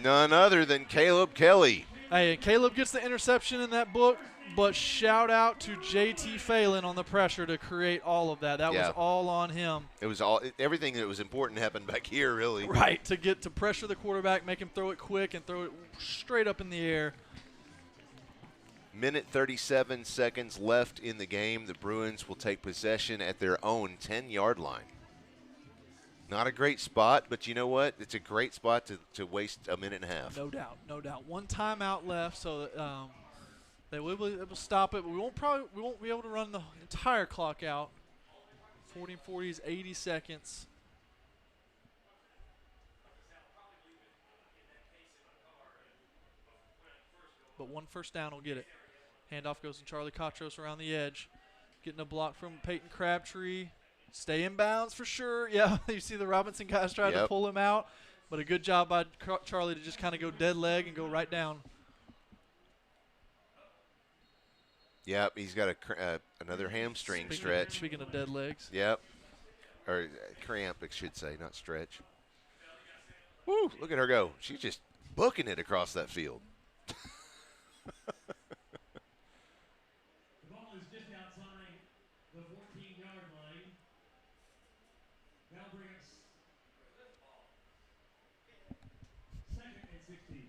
None other than Caleb Kelly. Hey, Caleb gets the interception in that book, but shout out to JT Phelan on the pressure to create all of that. That was all on him. It was everything that was important happened back here, really. Right, to pressure the quarterback, make him throw it quick and throw it straight up in the air. Minute 37 seconds left in the game. The Bruins will take possession at their own 10-yard line. Not a great spot, but you know what? It's a great spot to waste a minute and a half. No doubt, no doubt. One timeout left, so that, they will be able to stop it, but we won't be able to run the entire clock out. 40 and 40 is 80 seconds. But one first down will get it. Handoff goes to Charlie Cotros around the edge. Getting a block from Peyton Crabtree. Stay in bounds for sure. Yeah, you see the Robinson guys trying to pull him out. But a good job by Charlie to just kind of go dead leg and go right down. Yep, he's got another hamstring stretch. Speaking of dead legs. Yep. Or cramp, I should say, not stretch. Woo, look at her go. She's just booking it across that field. The ball is just outside the 14-yard line. That'll bring us second and 16.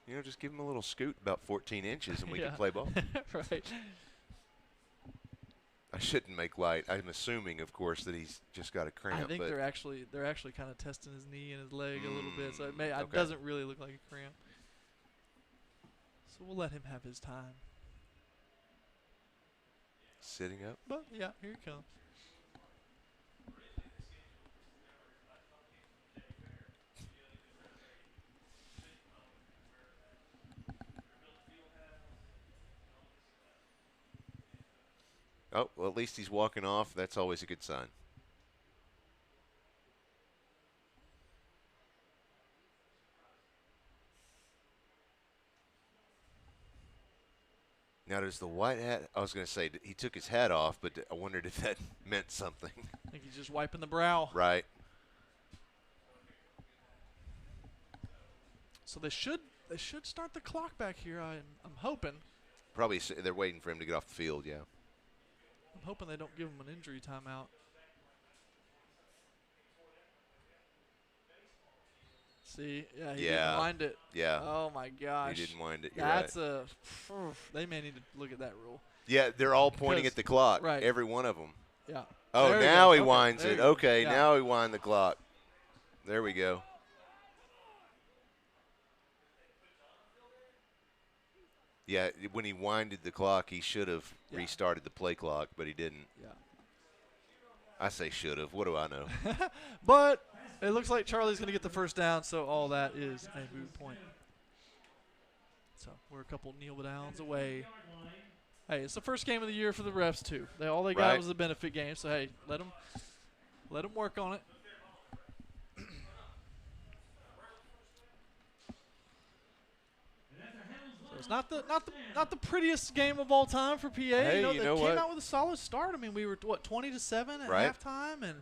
You know, just give him a little scoot about 14 inches and we can play ball. Right. I shouldn't make light. I'm assuming, of course, that he's just got a cramp. I think they're actually kind of testing his knee and his leg a little bit, so it doesn't really look like a cramp. So we'll let him have his time. Sitting up. But yeah, here he comes. Oh, well, at least he's walking off. That's always a good sign. Now, does the white hat – I was going to say he took his hat off, but I wondered if that meant something. I think he's just wiping the brow. Right. So they should They should start the clock back here. I'm hoping. Probably they're waiting for him to get off the field, yeah. I'm hoping they don't give him an injury timeout. See, yeah, he didn't wind it. Yeah. Oh, my gosh. He didn't wind it. You're right. They may need to look at that rule. Yeah, they're all pointing at the clock, right. every one of them. Yeah. Oh, there now he okay, winds it. Okay, yeah. now he wind the clock. There we go. Yeah, when he winded the clock, he should have restarted the play clock, but he didn't. Yeah. I say should have. What do I know? But it looks like Charlie's going to get the first down, so all that is a moot point. So we're a couple kneel downs away. Hey, it's the first game of the year for the refs too. All they got was the benefit game, so hey, let them work on it. So it's not the prettiest game of all time for PA. Hey, they came what? out with a solid start. I mean, we were 20-7 at halftime,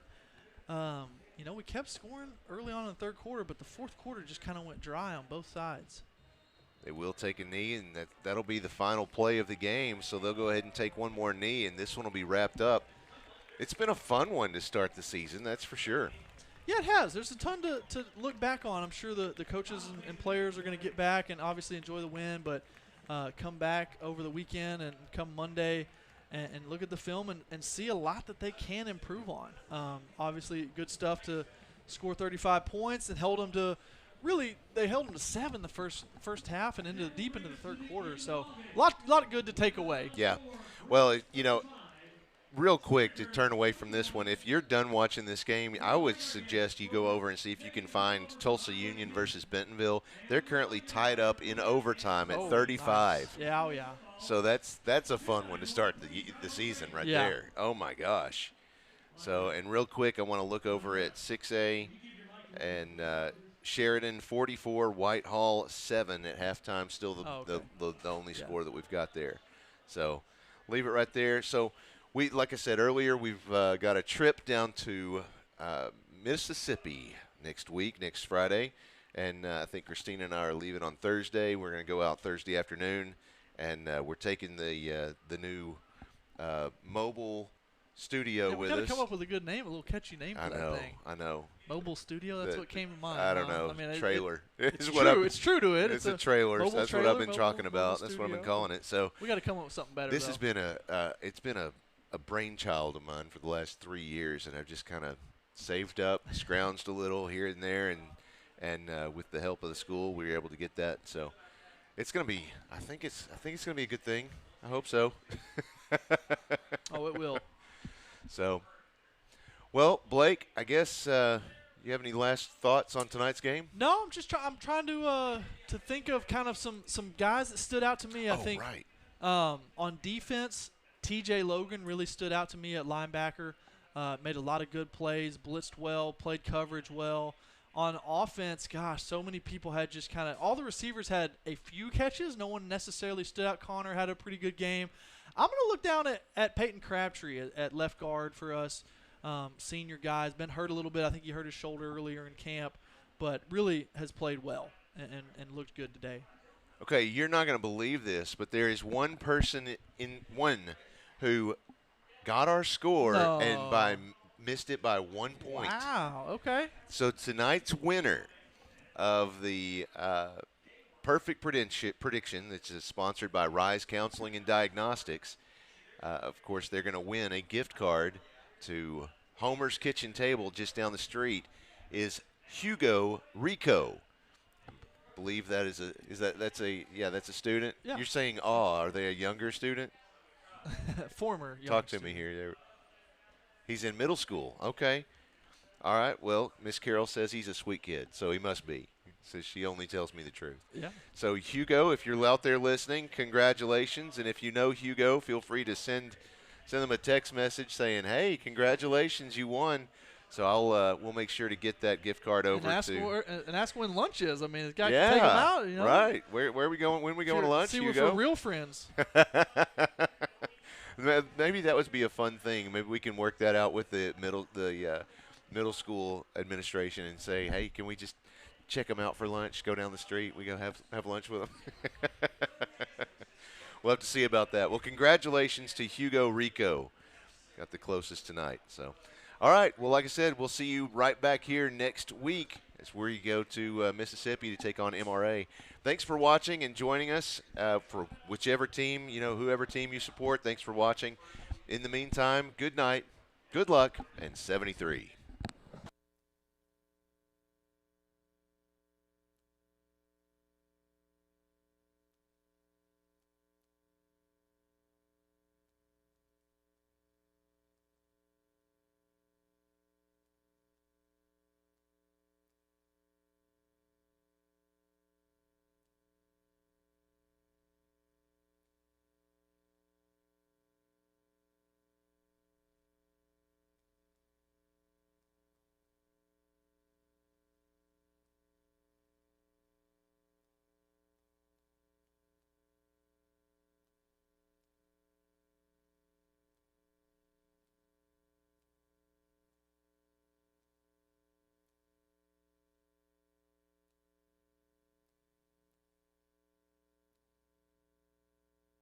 and we kept scoring early on in the third quarter, but the fourth quarter just kind of went dry on both sides. They will take a knee, and that'll be the final play of the game, so they'll go ahead and take one more knee, and this one will be wrapped up. It's been a fun one to start the season, that's for sure. Yeah, it has. There's a ton to look back on. I'm sure the coaches and players are going to get back and obviously enjoy the win, but come back over the weekend and come Monday and look at the film and see a lot that they can improve on. Obviously, good stuff to score 35 points and held them to – really, they held them to 7 the first half and deep into the third quarter. So a lot of good to take away. Yeah. Well, real quick to turn away from this one, if you're done watching this game, I would suggest you go over and see if you can find Tulsa Union versus Bentonville. They're currently tied up in overtime at 35. Nice. Yeah, oh yeah. So that's a fun one to start the season right there. Oh, my gosh. So, and real quick, I want to look over at 6A and Sheridan 44, Whitehall 7 at halftime. Still the only score that we've got there. So leave it right there. So like I said earlier, we've got a trip down to Mississippi next Friday, and I think Christina and I are leaving on Thursday. We're going to go out Thursday afternoon, and we're taking the new mobile studio with us. We got to come up with a good name, a little catchy name for that thing. I know. Mobile studio, that's what came to mind. I don't know. I mean, trailer. It's true. It's true to it. It's a trailer. That's what I've been talking about. That's what I've been calling it. So we got to come up with something better. This has been it's been a brainchild of mine for the last 3 years, and I've just kind of saved up, scrounged a little here and there, and with the help of the school, we were able to get that. So it's going to be. I think it's going to be a good thing. I hope so. Oh, it will. So, well, Blake, I guess you have any last thoughts on tonight's game? No, I'm trying to think of kind of some guys that stood out to me. I think on defense, T.J. Logan really stood out to me at linebacker. Made a lot of good plays, blitzed well, played coverage well. On offense, gosh, so many people had just kind of – all the receivers had a few catches. No one necessarily stood out. Connor had a pretty good game. I'm going to look down at Peyton Crabtree at left guard for us. Senior guy. Has been hurt a little bit. I think he hurt his shoulder earlier in camp, but really has played well and looked good today. Okay, you're not going to believe this, but there is one person who got our score and missed it by 1 point. Wow, okay. So tonight's winner of the Perfect Prediction, which is sponsored by Rise Counseling and Diagnostics, of course, they're going to win a gift card to Homer's Kitchen Table just down the street, is Hugo Rico. I believe that's a student. Yeah. You're saying, are they a younger student? Former younger Talk to me here. He's in middle school. Okay. All right. Well, Miss Carroll says he's a sweet kid, so he must be. So she only tells me the truth. Yeah. So, Hugo, if you're out there listening, congratulations. And if you know Hugo, feel free to send them a text message saying, hey, congratulations, you won. So we'll make sure to get that gift card over and ask when lunch is. I mean, the guy can take them out. You know? Right. Where are we going? When are we going to lunch? See, Hugo? we're real friends. Maybe that would be a fun thing. Maybe we can work that out with the middle school administration and say, hey, can we just check them out for lunch, go down the street. We go have lunch with them. We'll have to see about that. Well, congratulations to Hugo Rico. Got the closest tonight. So, all right. Well, like I said, we'll see you right back here next week. It's where you go to Mississippi to take on MRA. Thanks for watching and joining us for whichever team, whoever team you support. Thanks for watching. In the meantime, good night, good luck, and 73.